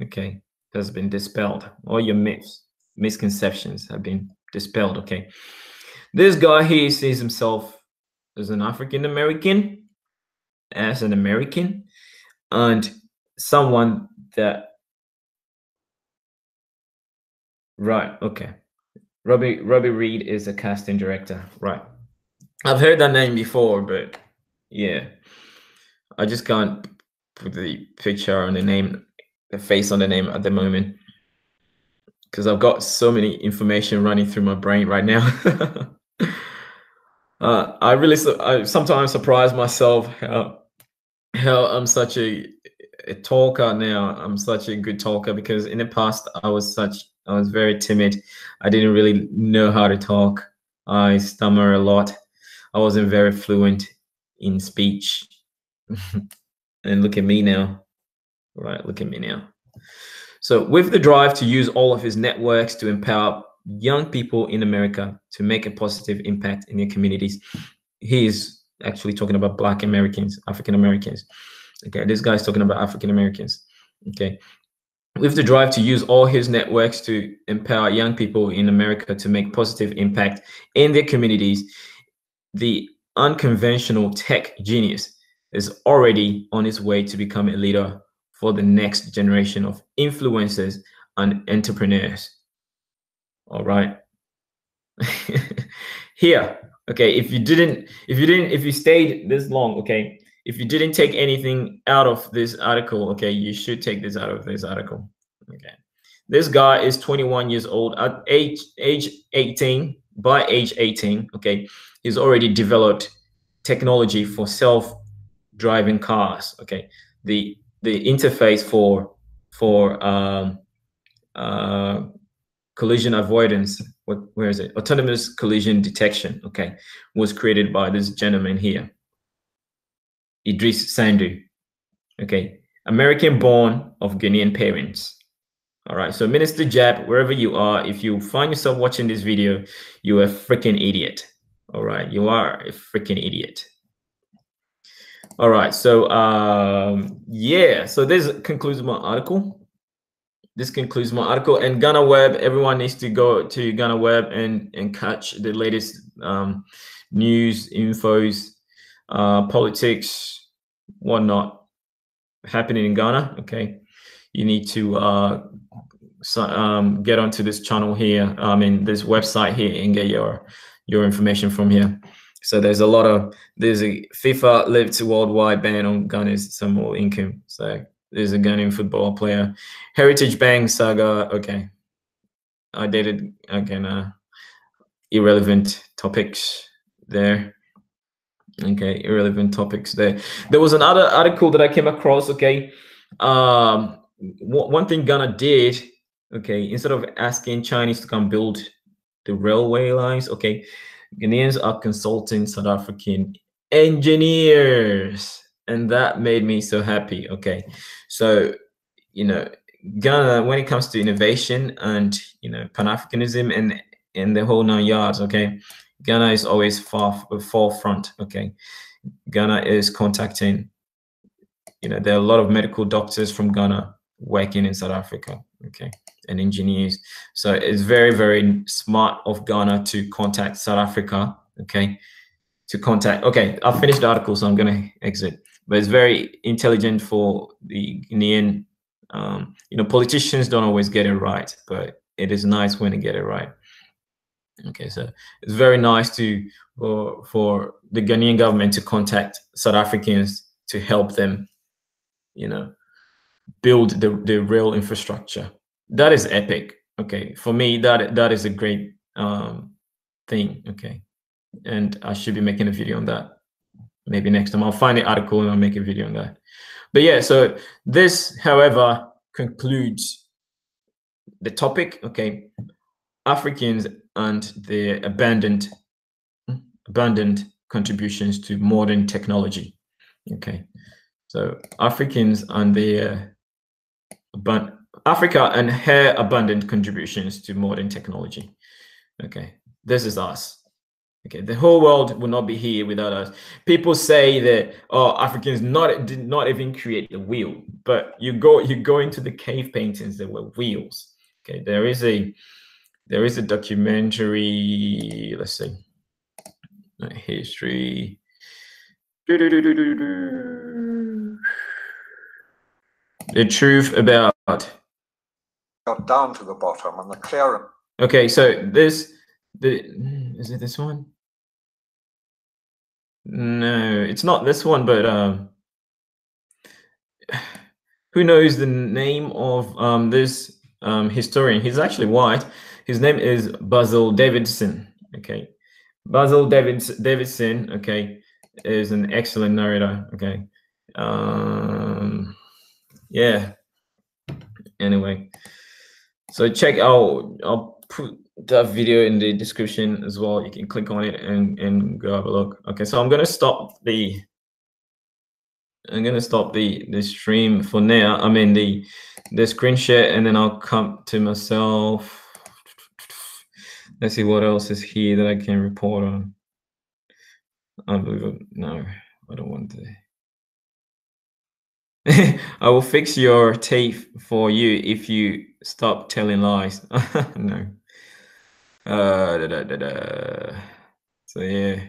Speaker 1: okay, has been dispelled. All your myths, misconceptions have been dispelled. Okay, this guy here sees himself as an African American, and someone that. Right. Okay. Robbie Reed is a casting director. Right. I've heard that name before, but yeah, I just can't put the picture on the name, the face on the name at the moment, because I've got so many information running through my brain right now. I sometimes surprise myself how I'm such a talker now. I'm such a good talker, because in the past I was very timid. I didn't really know how to talk. I stammer a lot. I wasn't very fluent in speech. And look at me now. Right, look at me now. So with the drive to use all of his networks to empower young people in America to make a positive impact in their communities, he is actually talking about Black Americans, African Americans. Okay, this guy's talking about African Americans. Okay, with the drive to use all his networks to empower young people in America to make positive impact in their communities, the unconventional tech genius is already on his way to become a leader for the next generation of influencers and entrepreneurs. All right. Here, okay, if you stayed this long, okay, if you didn't take anything out of this article, okay, you should take this out of this article. Okay, this guy is 21 years old at age 18. By age 18, okay, he's already developed technology for self-driving cars. Okay, the interface for collision avoidance, where is it? Autonomous collision detection, okay, was created by this gentleman here, Iddris Sandu, okay, American born of Ghanaian parents. All right, so Minister Jab, wherever you are, if you find yourself watching this video, you're a freaking idiot. All right, you are a freaking idiot. All right, so yeah, so this concludes my article. This concludes my article. And Ghana Web, everyone needs to go to Ghana Web and catch the latest news, infos, politics, whatnot happening in Ghana. Okay, you need to get onto this channel here, this website here, and get your information from here. So there's a FIFA lifts worldwide ban on Ghana's summer income. So there's a Ghanaian football player. Heritage Bank saga. Okay, I dated again. Irrelevant topics there. Okay, irrelevant topics there. There was another article that I came across. Okay, one thing Ghana did. Okay, instead of asking Chinese to come build the railway lines, okay, Ghanaians are consulting South African engineers, and that made me so happy. Okay, so Ghana, when it comes to innovation and Pan-Africanism and the whole 9 yards, okay, Ghana is always forefront. Okay, Ghana is contacting. There are a lot of medical doctors from Ghana working in South Africa. Okay, and engineers. So it's very, very smart of Ghana to contact South Africa. Okay, okay, I'll finish the article, so I'm gonna exit. But it's very intelligent for the Ghanaian. Politicians don't always get it right, but it is nice when they get it right. Okay, so it's very nice for the Ghanaian government to contact South Africans to help them, build the rail infrastructure. That is epic. Okay, for me, that is a great thing. Okay, and I should be making a video on that. Maybe next time I'll find the article and I'll make a video on that. But yeah, so this, however, concludes the topic. Okay, Africans and their abandoned contributions to modern technology. Okay, so Africans and their Africa and her abundant contributions to modern technology. Okay, this is us. Okay, the whole world will not be here without us. People say that Africans did not even create the wheel, but you go into the cave paintings, there were wheels. Okay, there is a documentary. Let's see, history. The truth about.
Speaker 2: Got down to the bottom and the clearance.
Speaker 1: Okay, so is it this one? No, it's not this one, but who knows the name of this historian? He's actually white. His name is Basil Davidson. Okay, Basil Davidson. Okay, is an excellent narrator. Okay, yeah. Anyway, so check out. I'll put that video in the description as well. You can click on it and go have a look. Okay, so I'm gonna stop the I'm gonna stop the stream for now. I mean the screen share, and then I'll come to myself. Let's see what else is here that I can report on. No, I don't want to. I will fix your teeth for you if you stop telling lies. No. So yeah.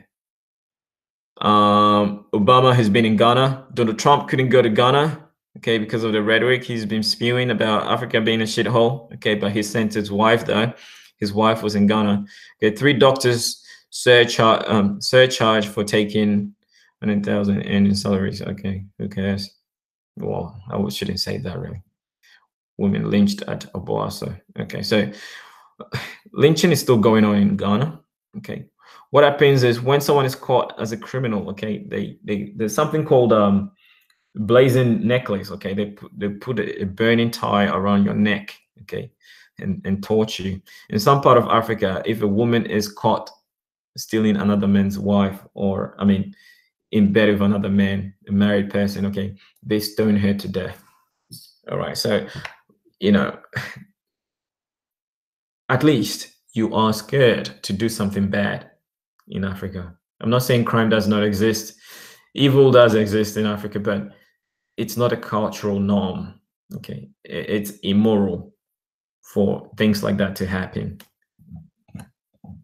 Speaker 1: Obama has been in Ghana. Donald Trump couldn't go to Ghana, okay, because of the rhetoric he's been spewing about Africa being a shithole, okay, but he sent his wife there. His wife was in Ghana. Okay, 3 doctors surcharge for taking 100,000 in salaries. Okay, who cares? Well, I shouldn't say that really. Women lynched at Obuasi. Okay, so lynching is still going on in Ghana. Okay, what happens is when someone is caught as a criminal, okay, there's something called blazing necklace. Okay, they put a burning tie around your neck. Okay, and torture you. In some part of Africa, if a woman is caught stealing another man's wife, or I mean, in bed with another man, a married person, okay, they stone her to death. All right, so you know, at least you are scared to do something bad in Africa. I'm not saying crime does not exist. Evil does exist in Africa, but it's not a cultural norm. Okay, it's immoral for things like that to happen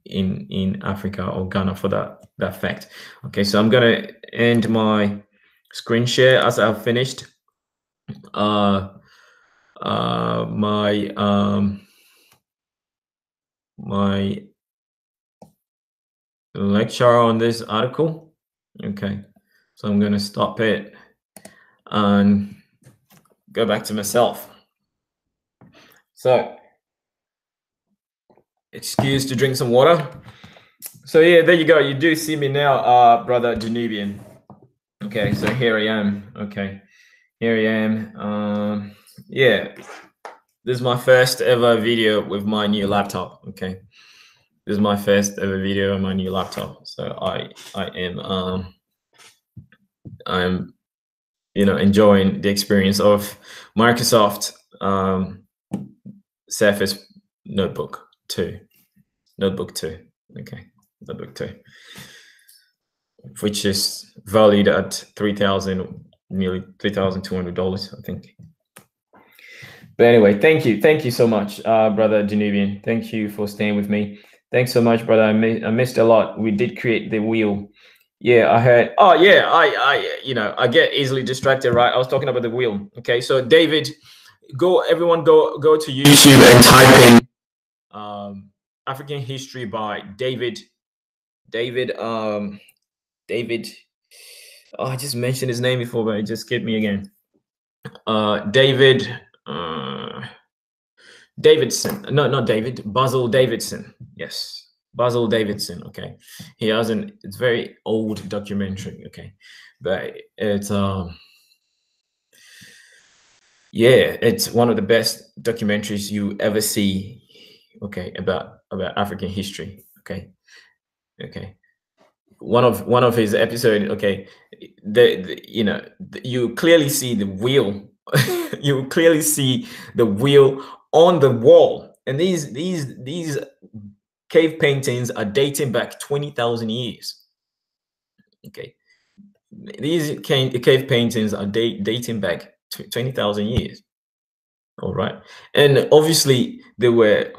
Speaker 1: in Africa or Ghana for that fact. Okay, so I'm gonna end my screen share as I've finished my lecture on this article. Okay, so I'm gonna stop it and go back to myself. So excuse to drink some water. So yeah, there you go. You do see me now, brother Danubian. Okay, so here I am. Okay, here I am. Yeah, this is my first ever video with my new laptop. Okay, this is my first ever video on my new laptop. So I'm enjoying the experience of Microsoft Surface Notebook 2. Okay, Notebook 2, which is valued at nearly $3,200, I think. But anyway, thank you so much, brother Danubian. Thank you for staying with me. Thanks so much, brother. I missed a lot. We did create the wheel. Yeah, I heard. Oh yeah, I get easily distracted, right? I was talking about the wheel. Okay, so David, everyone go to YouTube and type in African history by David. Oh, I just mentioned his name before, but it just skipped me again. Davidson. No, not David. Basil Davidson. Yes, Basil Davidson. Okay, he has it's very old documentary. Okay, but it's yeah, it's one of the best documentaries you ever see. Okay, about African history. Okay. One of his episodes. Okay, you clearly see the wheel. You clearly see the wheel on the wall, and these cave paintings are dating back 20,000 years. Okay, these cave paintings are dating back 20,000 years. All right, and obviously there were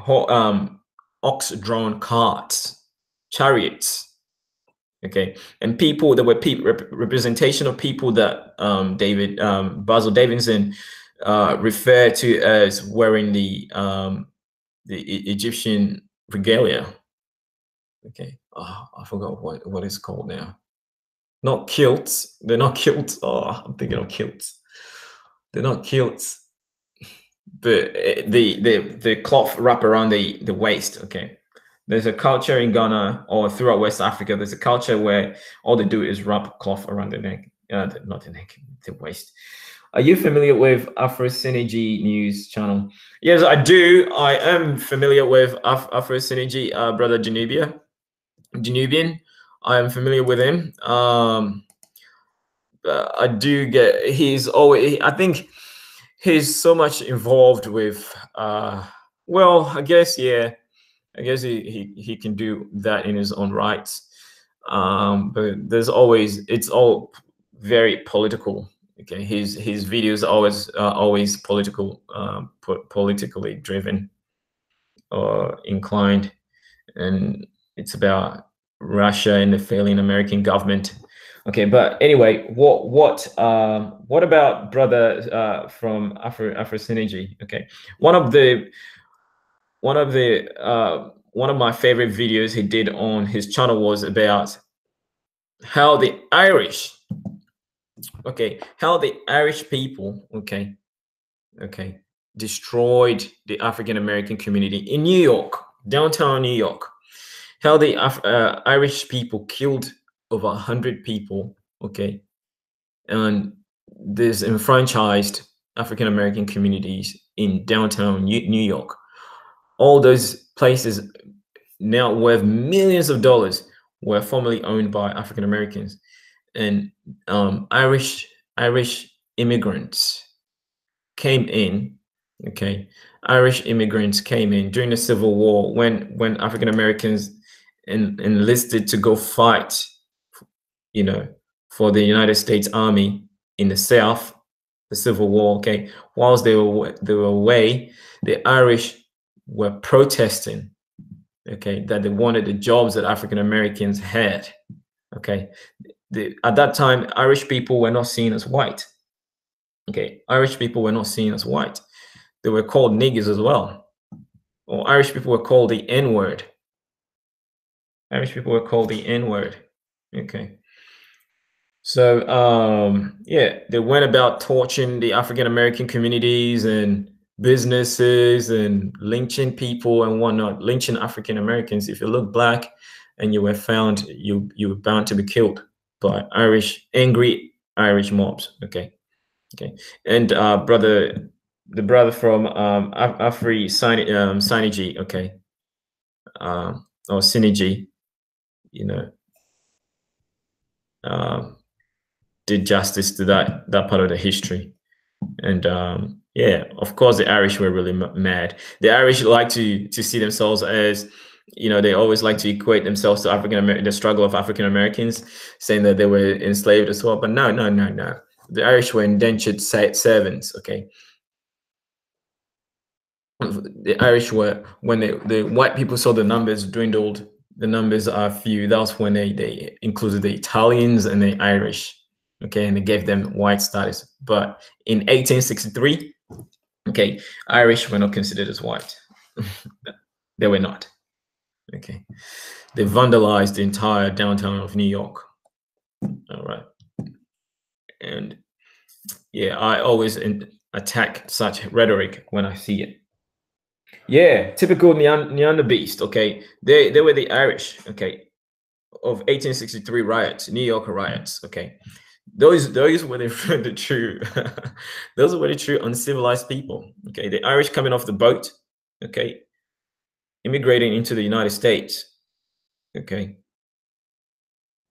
Speaker 1: ox-drawn carts, chariots. Okay, and people, there were representation of people that Basil Davidson referred to as wearing the Egyptian regalia. Okay, oh, I forgot what it's called now. Not kilts. They're not kilts. Oh, I'm thinking of kilts. They're not kilts, but the cloth wrap around the waist. Okay. There's a culture in Ghana or throughout West Africa. There's a culture where all they do is wrap cloth around the neck, not the neck, the waist. Are you familiar with Afro Synergy News channel? Yes, I do. I am familiar with Afro Synergy, brother Danubian. I am familiar with him. I do get he's always. I think he's so much involved with. Well, I guess yeah. I guess he can do that in his own rights. But there's always it's all very political. Okay, his videos are always political, politically driven or inclined, and it's about Russia and the failing American government. Okay, but anyway, what about brother from Afro Synergy? Okay, one of the one of my favorite videos he did on his channel was about how the Irish, how the Irish people, destroyed the African American community in New York, downtown New York. How the Irish people killed over 100 people, and disenfranchised African American communities in downtown New York. All those places now worth millions of dollars were formerly owned by African Americans, and Irish immigrants came in. Irish immigrants came in during the Civil War when African Americans enlisted to go fight, for the United States Army in the South, the Civil War. Whilst they were away, the Irish were protesting, that they wanted the jobs that African Americans had. At that time, Irish people were not seen as white. Irish people were not seen as white. They were called niggers as well. Or Irish people were called the N-word. Irish people were called the N-word. So yeah, they went about torching the African American communities and businesses and lynching people and whatnot, lynching African Americans. If you look black and you were found, you were bound to be killed by angry Irish mobs. And the brother from Afri Synergy, or Synergy, did justice to that part of the history. And yeah, of course, the Irish were really mad. The Irish like to see themselves as, they always like to equate themselves to the struggle of African Americans, saying that they were enslaved as well. But no. The Irish were indentured servants. The Irish were, when the white people saw the numbers dwindled, the numbers are few. That was when they included the Italians and the Irish. And they gave them white status. But in 1863, Irish were not considered as white. They were not. They vandalized the entire downtown of New York. All right. And yeah, I always attack such rhetoric when I see it. Yeah, typical Neander beast. They were the Irish. Of 1863 riots, New York riots. Those were the true those were the true uncivilized people. The Irish coming off the boat, immigrating into the United States,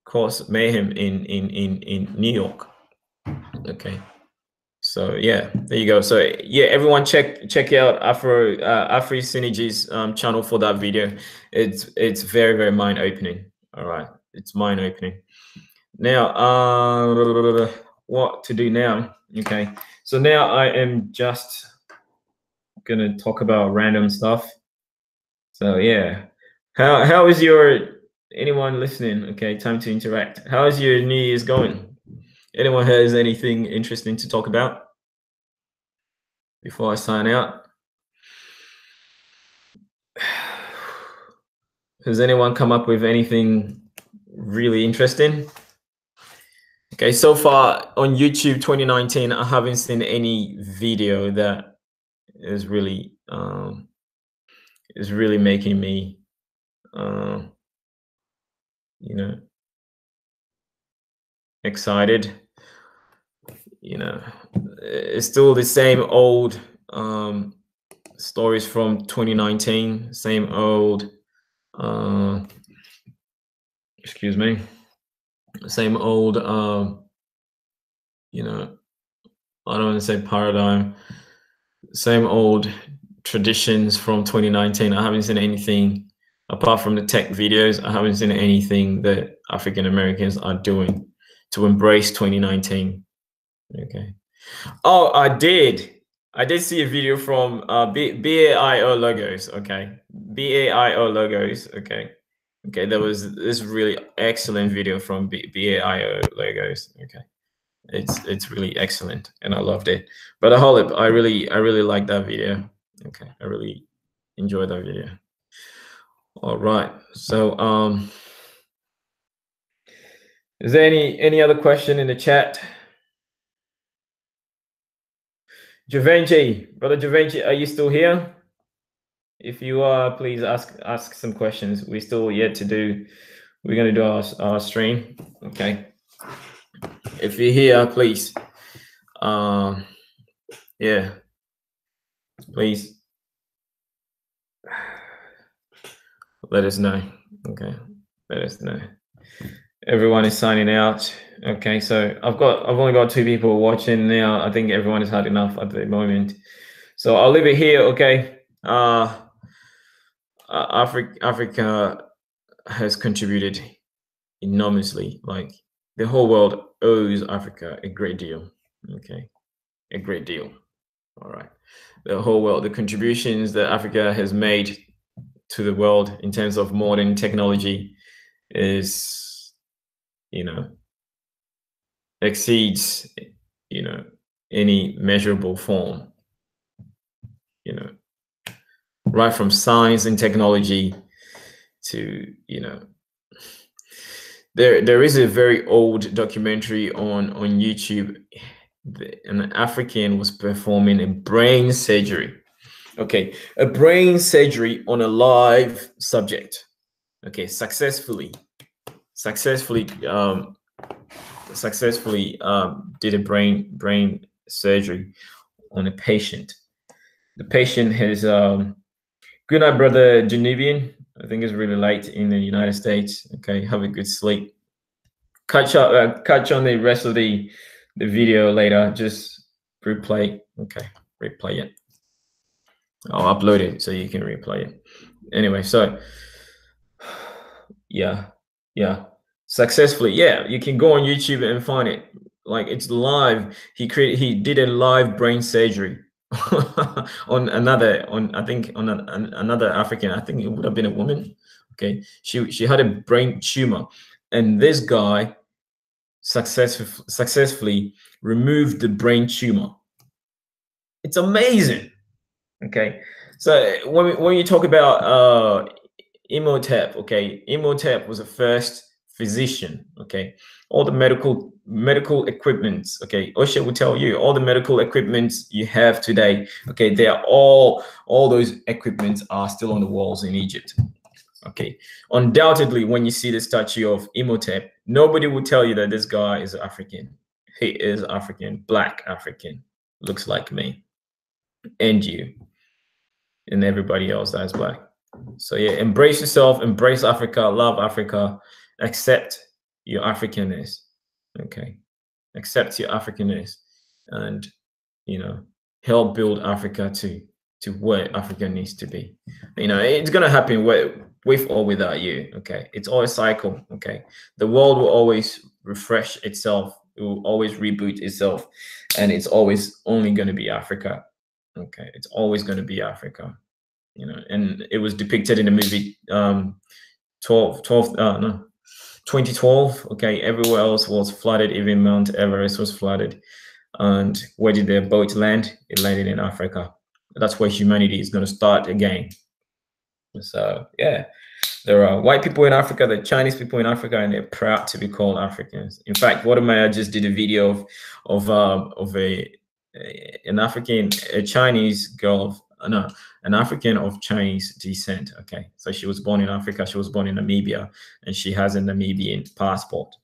Speaker 1: cause mayhem in New York. So yeah, there you go. So yeah, everyone check out Afri Synergy's channel for that video. It's very, very mind-opening. All right, it's mind-opening. Now, what to do now? So now I am just gonna talk about random stuff. So yeah, how is anyone listening? Time to interact. How is your New Year's going? Anyone has anything interesting to talk about before I sign out? Has anyone come up with anything really interesting? So far on YouTube 2019, I haven't seen any video that is really making me excited. It's still the same old stories from 2019, same old same old you know, I don't want to say paradigm, same old traditions from 2019. I haven't seen anything apart from the tech videos. I haven't seen anything that African Americans are doing to embrace 2019. Okay. Oh, I did. I did see a video from BAIO logos. Okay. BAIO logos. Okay. Okay. There was this really excellent video from BAIO logos. Okay. It's really excellent and I loved it. But I really like that video. Okay. I really enjoyed that video. All right. So is there any other question in the chat? Javanci, brother Javanci, are you still here? If you are, please ask some questions. We're still yet to do. We're gonna do our stream. Okay. If you're here, please. Yeah. Please let us know. Okay. Let us know. Everyone is signing out. Okay. So I've only got 2 people watching now. I think everyone has had enough at the moment. So I'll leave it here. Okay. Africa has contributed enormously. Like the whole world owes Africa a great deal. Okay, a great deal. All right, the whole world, the contributions that Africa has made to the world in terms of modern technology is, exceeds, any measurable form. Right from science and technology to, there is a very old documentary on YouTube. An African was performing a brain surgery. Okay, a brain surgery on a live subject. Okay, successfully did a brain surgery on a patient. The patient has good night, brother Genevian. I think it's really late in the United States. Okay, have a good sleep. Catch on the rest of the video later. Just replay. Okay, replay it. I'll upload it so you can replay it. Anyway, so yeah, successfully. Yeah, you can go on YouTube and find it. Like it's live. He did a live brain surgery on another African. I think it would have been a woman. Okay, she had a brain tumor, and this guy successfully removed the brain tumor. It's amazing. Okay, so when you talk about Imhotep, okay, Imhotep was the first physician. Okay, all the medical equipments. Okay, Osha will tell you all the medical equipments you have today. Okay, they are all those equipments are still on the walls in Egypt. Okay, undoubtedly, when you see the statue of Imhotep, nobody will tell you that this guy is African. He is African, black African, looks like me, and you, and everybody else that's black. So yeah, embrace yourself, embrace Africa, love Africa, accept your Africanness. Okay, accept your Africanness, and help build Africa to where Africa needs to be. It's gonna happen with or without you. Okay, it's always a cycle. Okay, the world will always refresh itself. It will always reboot itself, and it's always only going to be Africa. Okay, it's always going to be Africa. And it was depicted in the movie 2012. Okay, everywhere else was flooded. Even Mount Everest was flooded. And where did their boat land? It landed in Africa. That's where humanity is going to start again. So yeah, there are white people in Africa, there are Chinese people in Africa, and they're proud to be called Africans. In fact, Watermaya just did a video of an African, a Chinese girl, an African of Chinese descent. Okay, so she was born in Africa. She was born in Namibia, and she has a Namibian passport.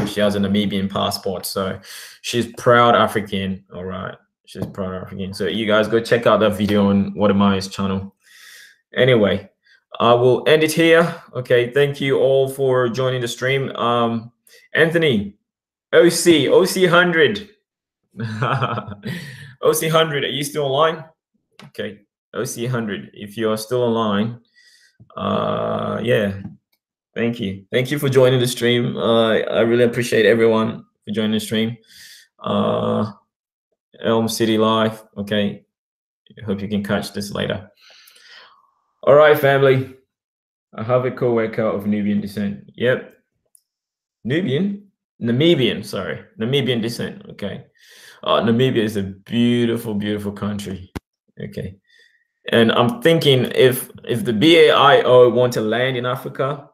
Speaker 1: She has a Namibian passport, so she's proud African. All right, she's proud African. So you guys go check out that video on Watermaya's channel. Anyway, I will end it here. Okay, thank you all for joining the stream. Anthony, OC 100. OC 100, are you still online? Okay, OC 100. If you are still online, yeah, thank you for joining the stream. I really appreciate everyone for joining the stream. Elm City Live. Okay, I hope you can catch this later. All right, family. I have a co-worker of Nubian descent. Yep, Namibian. Sorry, Namibian descent. Okay, Namibia is a beautiful, beautiful country. Okay, and I'm thinking if the BAIO want to land in Africa,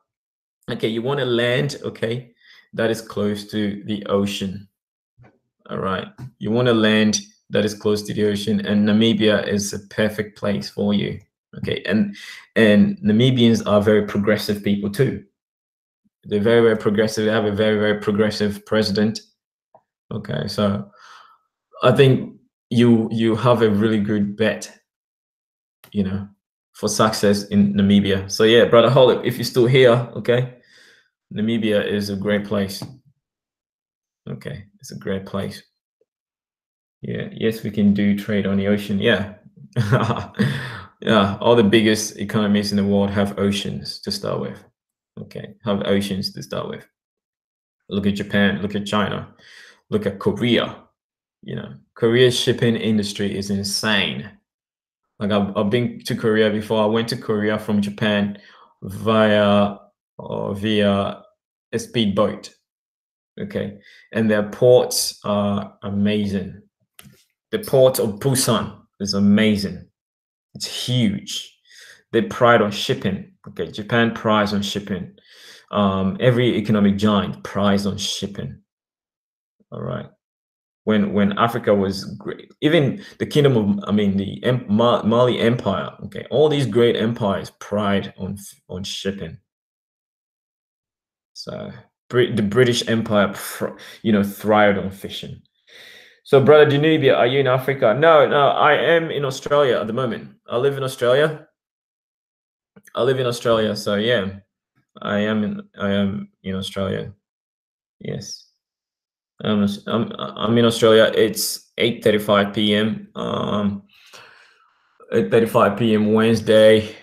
Speaker 1: okay, you want to land, okay, that is close to the ocean. All right, you want to land that is close to the ocean, and Namibia is a perfect place for you. Okay, and Namibians are very progressive people too. They're very, very progressive. They have a very, very progressive president. Okay, so I think you have a really good bet, you know, for success in Namibia. So yeah, brother Holip, if you're still here, okay, Namibia is a great place. Okay, it's a great place. Yeah, yes, we can do trade on the ocean. Yeah. Yeah, all the biggest economies in the world have oceans to start with. Okay, have oceans to start with. Look at Japan, look at China, look at Korea. You know, Korea's shipping industry is insane. Like I've been to Korea before. I went to Korea from Japan via a speedboat. Okay, and their ports are amazing. The port of Busan is amazing. It's huge. They pride on shipping. Okay, Japan prides on shipping. Every economic giant prides on shipping. All right. When Africa was great, even the kingdom of, I mean, the Mali Empire. Okay, all these great empires pride on shipping. So the British Empire, you know, thrived on fishing. So, brother Danubia, are you in Africa? No, I am in Australia at the moment. I live in Australia. So yeah, I am in Australia. Yes, I'm in Australia. It's 8:35 p.m. 8:35 p.m. Wednesday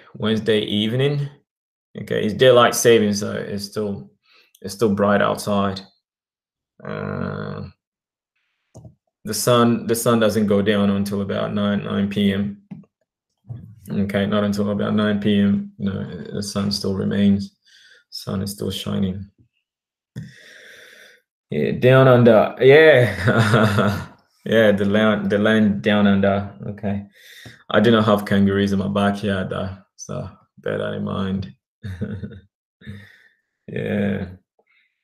Speaker 1: evening. Okay, it's daylight saving, so it's still bright outside. The sun doesn't go down until about 9 p.m. Okay, not until about 9 p.m. You know, the sun still remains. Sun is still shining. Yeah, down under. Yeah. Yeah, the land down under. Okay. I do not have kangaroos in my backyard though, so bear that in mind. Yeah.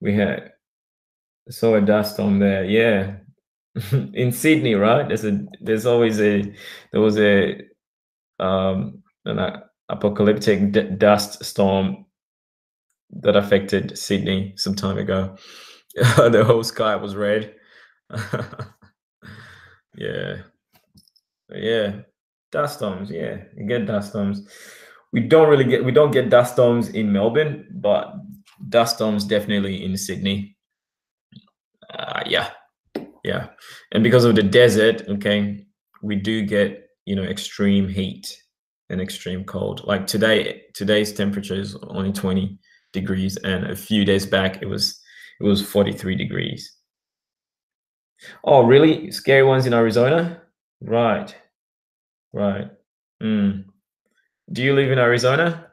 Speaker 1: We saw a dust storm there. Yeah. In Sydney, right? There was an apocalyptic dust storm that affected Sydney some time ago. The whole sky was red. Yeah, dust storms. Yeah, you get dust storms. We don't get dust storms in Melbourne, but dust storms definitely in Sydney. Yeah, and because of the desert, okay, we do get, you know, extreme heat and extreme cold. Like today's temperature is only 20 degrees, and a few days back it was 43 degrees. Oh, really? Scary ones in Arizona? Right. Do you live in Arizona?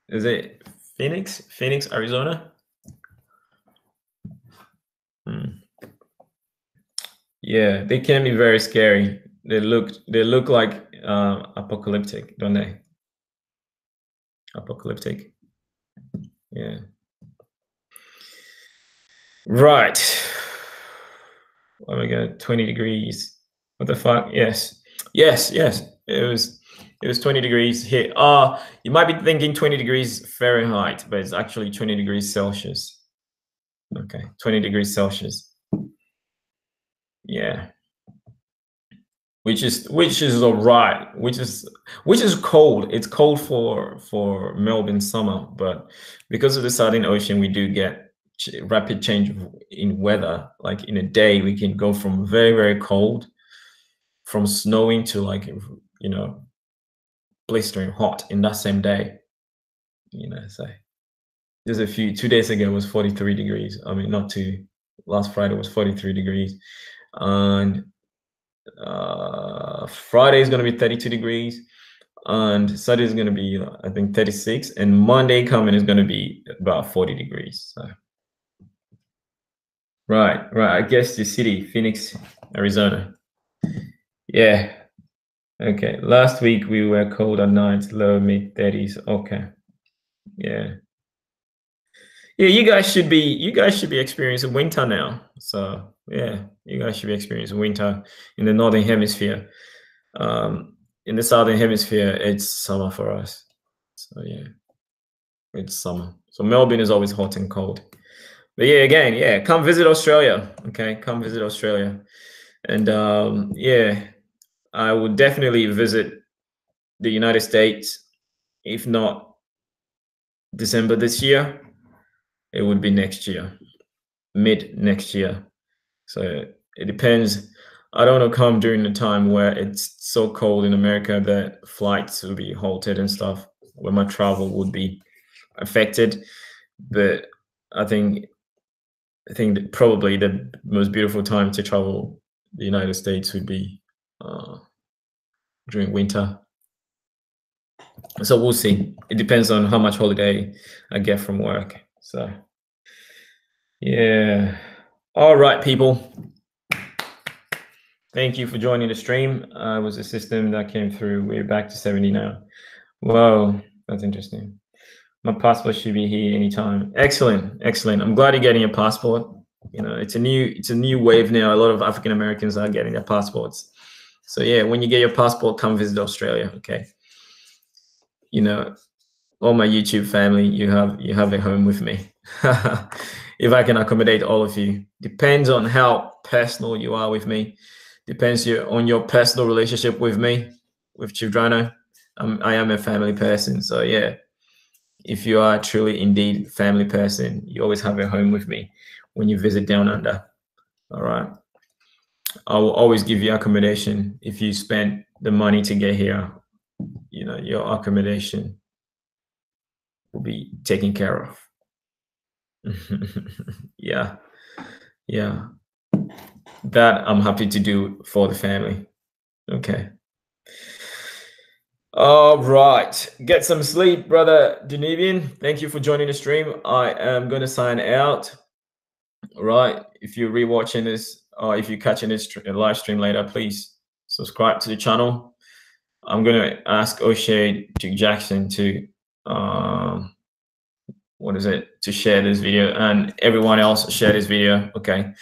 Speaker 1: Is it Phoenix, Arizona? Yeah, they can be very scary. They look like apocalyptic, don't they? Apocalyptic. Yeah. Right. Oh my god, 20 degrees. What the fuck? Yes. It was 20 degrees here. You might be thinking 20 degrees Fahrenheit, but it's actually 20 degrees Celsius. Okay, 20 degrees Celsius. Yeah. which is all right, which is cold. It's cold for Melbourne summer, but because of the Southern Ocean, we do get rapid change in weather. Like in a day, we can go from very, very cold, from snowing to like, blistering hot in that same day. So there's 2 days ago was 43 degrees. I mean, not two. Last Friday was 43 degrees, and Friday is going to be 32 degrees, and Saturday is going to be I think 36, and Monday coming is going to be about 40 degrees. So right, I guess the city, Phoenix, Arizona. Yeah. Okay. Last week we were cold at night, low mid 30s. Okay. Yeah. Yeah, you guys should be experiencing winter now. So yeah, you guys should be experiencing winter in the northern hemisphere. In the southern hemisphere, it's summer for us. So yeah, it's summer. So Melbourne is always hot and cold. But yeah, again, yeah, come visit Australia. Okay, come visit Australia, and yeah, I would definitely visit the United States. If not December this year, it would be next year, mid next year. So it depends. I don't want to come during the time where it's so cold in America that flights will be halted and stuff, where my travel would be affected. But I think that probably the most beautiful time to travel the United States would be during winter. So we'll see. It depends on how much holiday I get from work. So yeah. All right, people. Thank you for joining the stream. It was a system that came through. We're back to 70 now. Whoa, that's interesting. My passport should be here anytime. Excellent, excellent. I'm glad you're getting your passport. It's a new wave now. A lot of African Americans are getting their passports. So yeah, when you get your passport, come visit Australia. Okay. All my YouTube family, you have a home with me. If I can accommodate all of you, depends on how personal you are with me. Depends on your personal relationship with me, with Chiefdryno. I am a family person, so yeah. If you are truly indeed family person, you always have a home with me when you visit down under. All right. I will always give you accommodation if you spend the money to get here. Your accommodation will be taken care of. Yeah. That I'm happy to do for the family. Okay. All right. Get some sleep, brother Dunibian. Thank you for joining the stream. I am going to sign out. All right. If you're rewatching this, or if you're catching this live stream later, please subscribe to the channel. I'm going to ask O'Shea Jackson to to share this video, and everyone else share this video. Okay.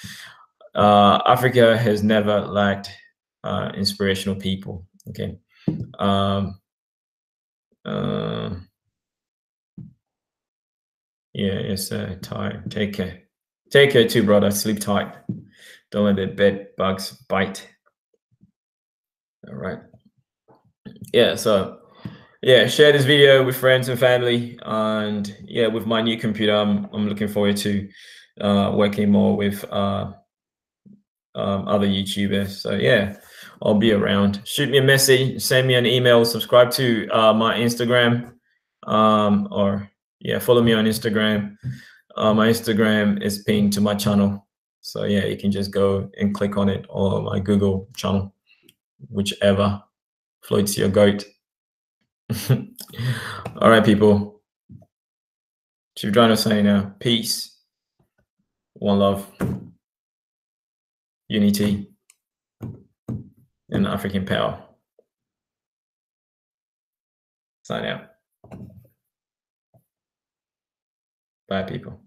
Speaker 1: Africa has never lacked inspirational people. Okay. Yeah, it's tired. Take care. Take care too, brother. Sleep tight. Don't let the bed bugs bite. All right. Yeah, so yeah, share this video with friends and family. And yeah, with my new computer, I'm looking forward to working more with other YouTubers. So yeah, I'll be around. Shoot me a message, send me an email, subscribe to my Instagram, or yeah, follow me on Instagram. My Instagram is pinned to my channel. So yeah, you can just go and click on it, or my Google channel, whichever floats your goat. All right, people. Chiefdryno saying now, peace, one love, unity, and African power. Sign out. Bye, people.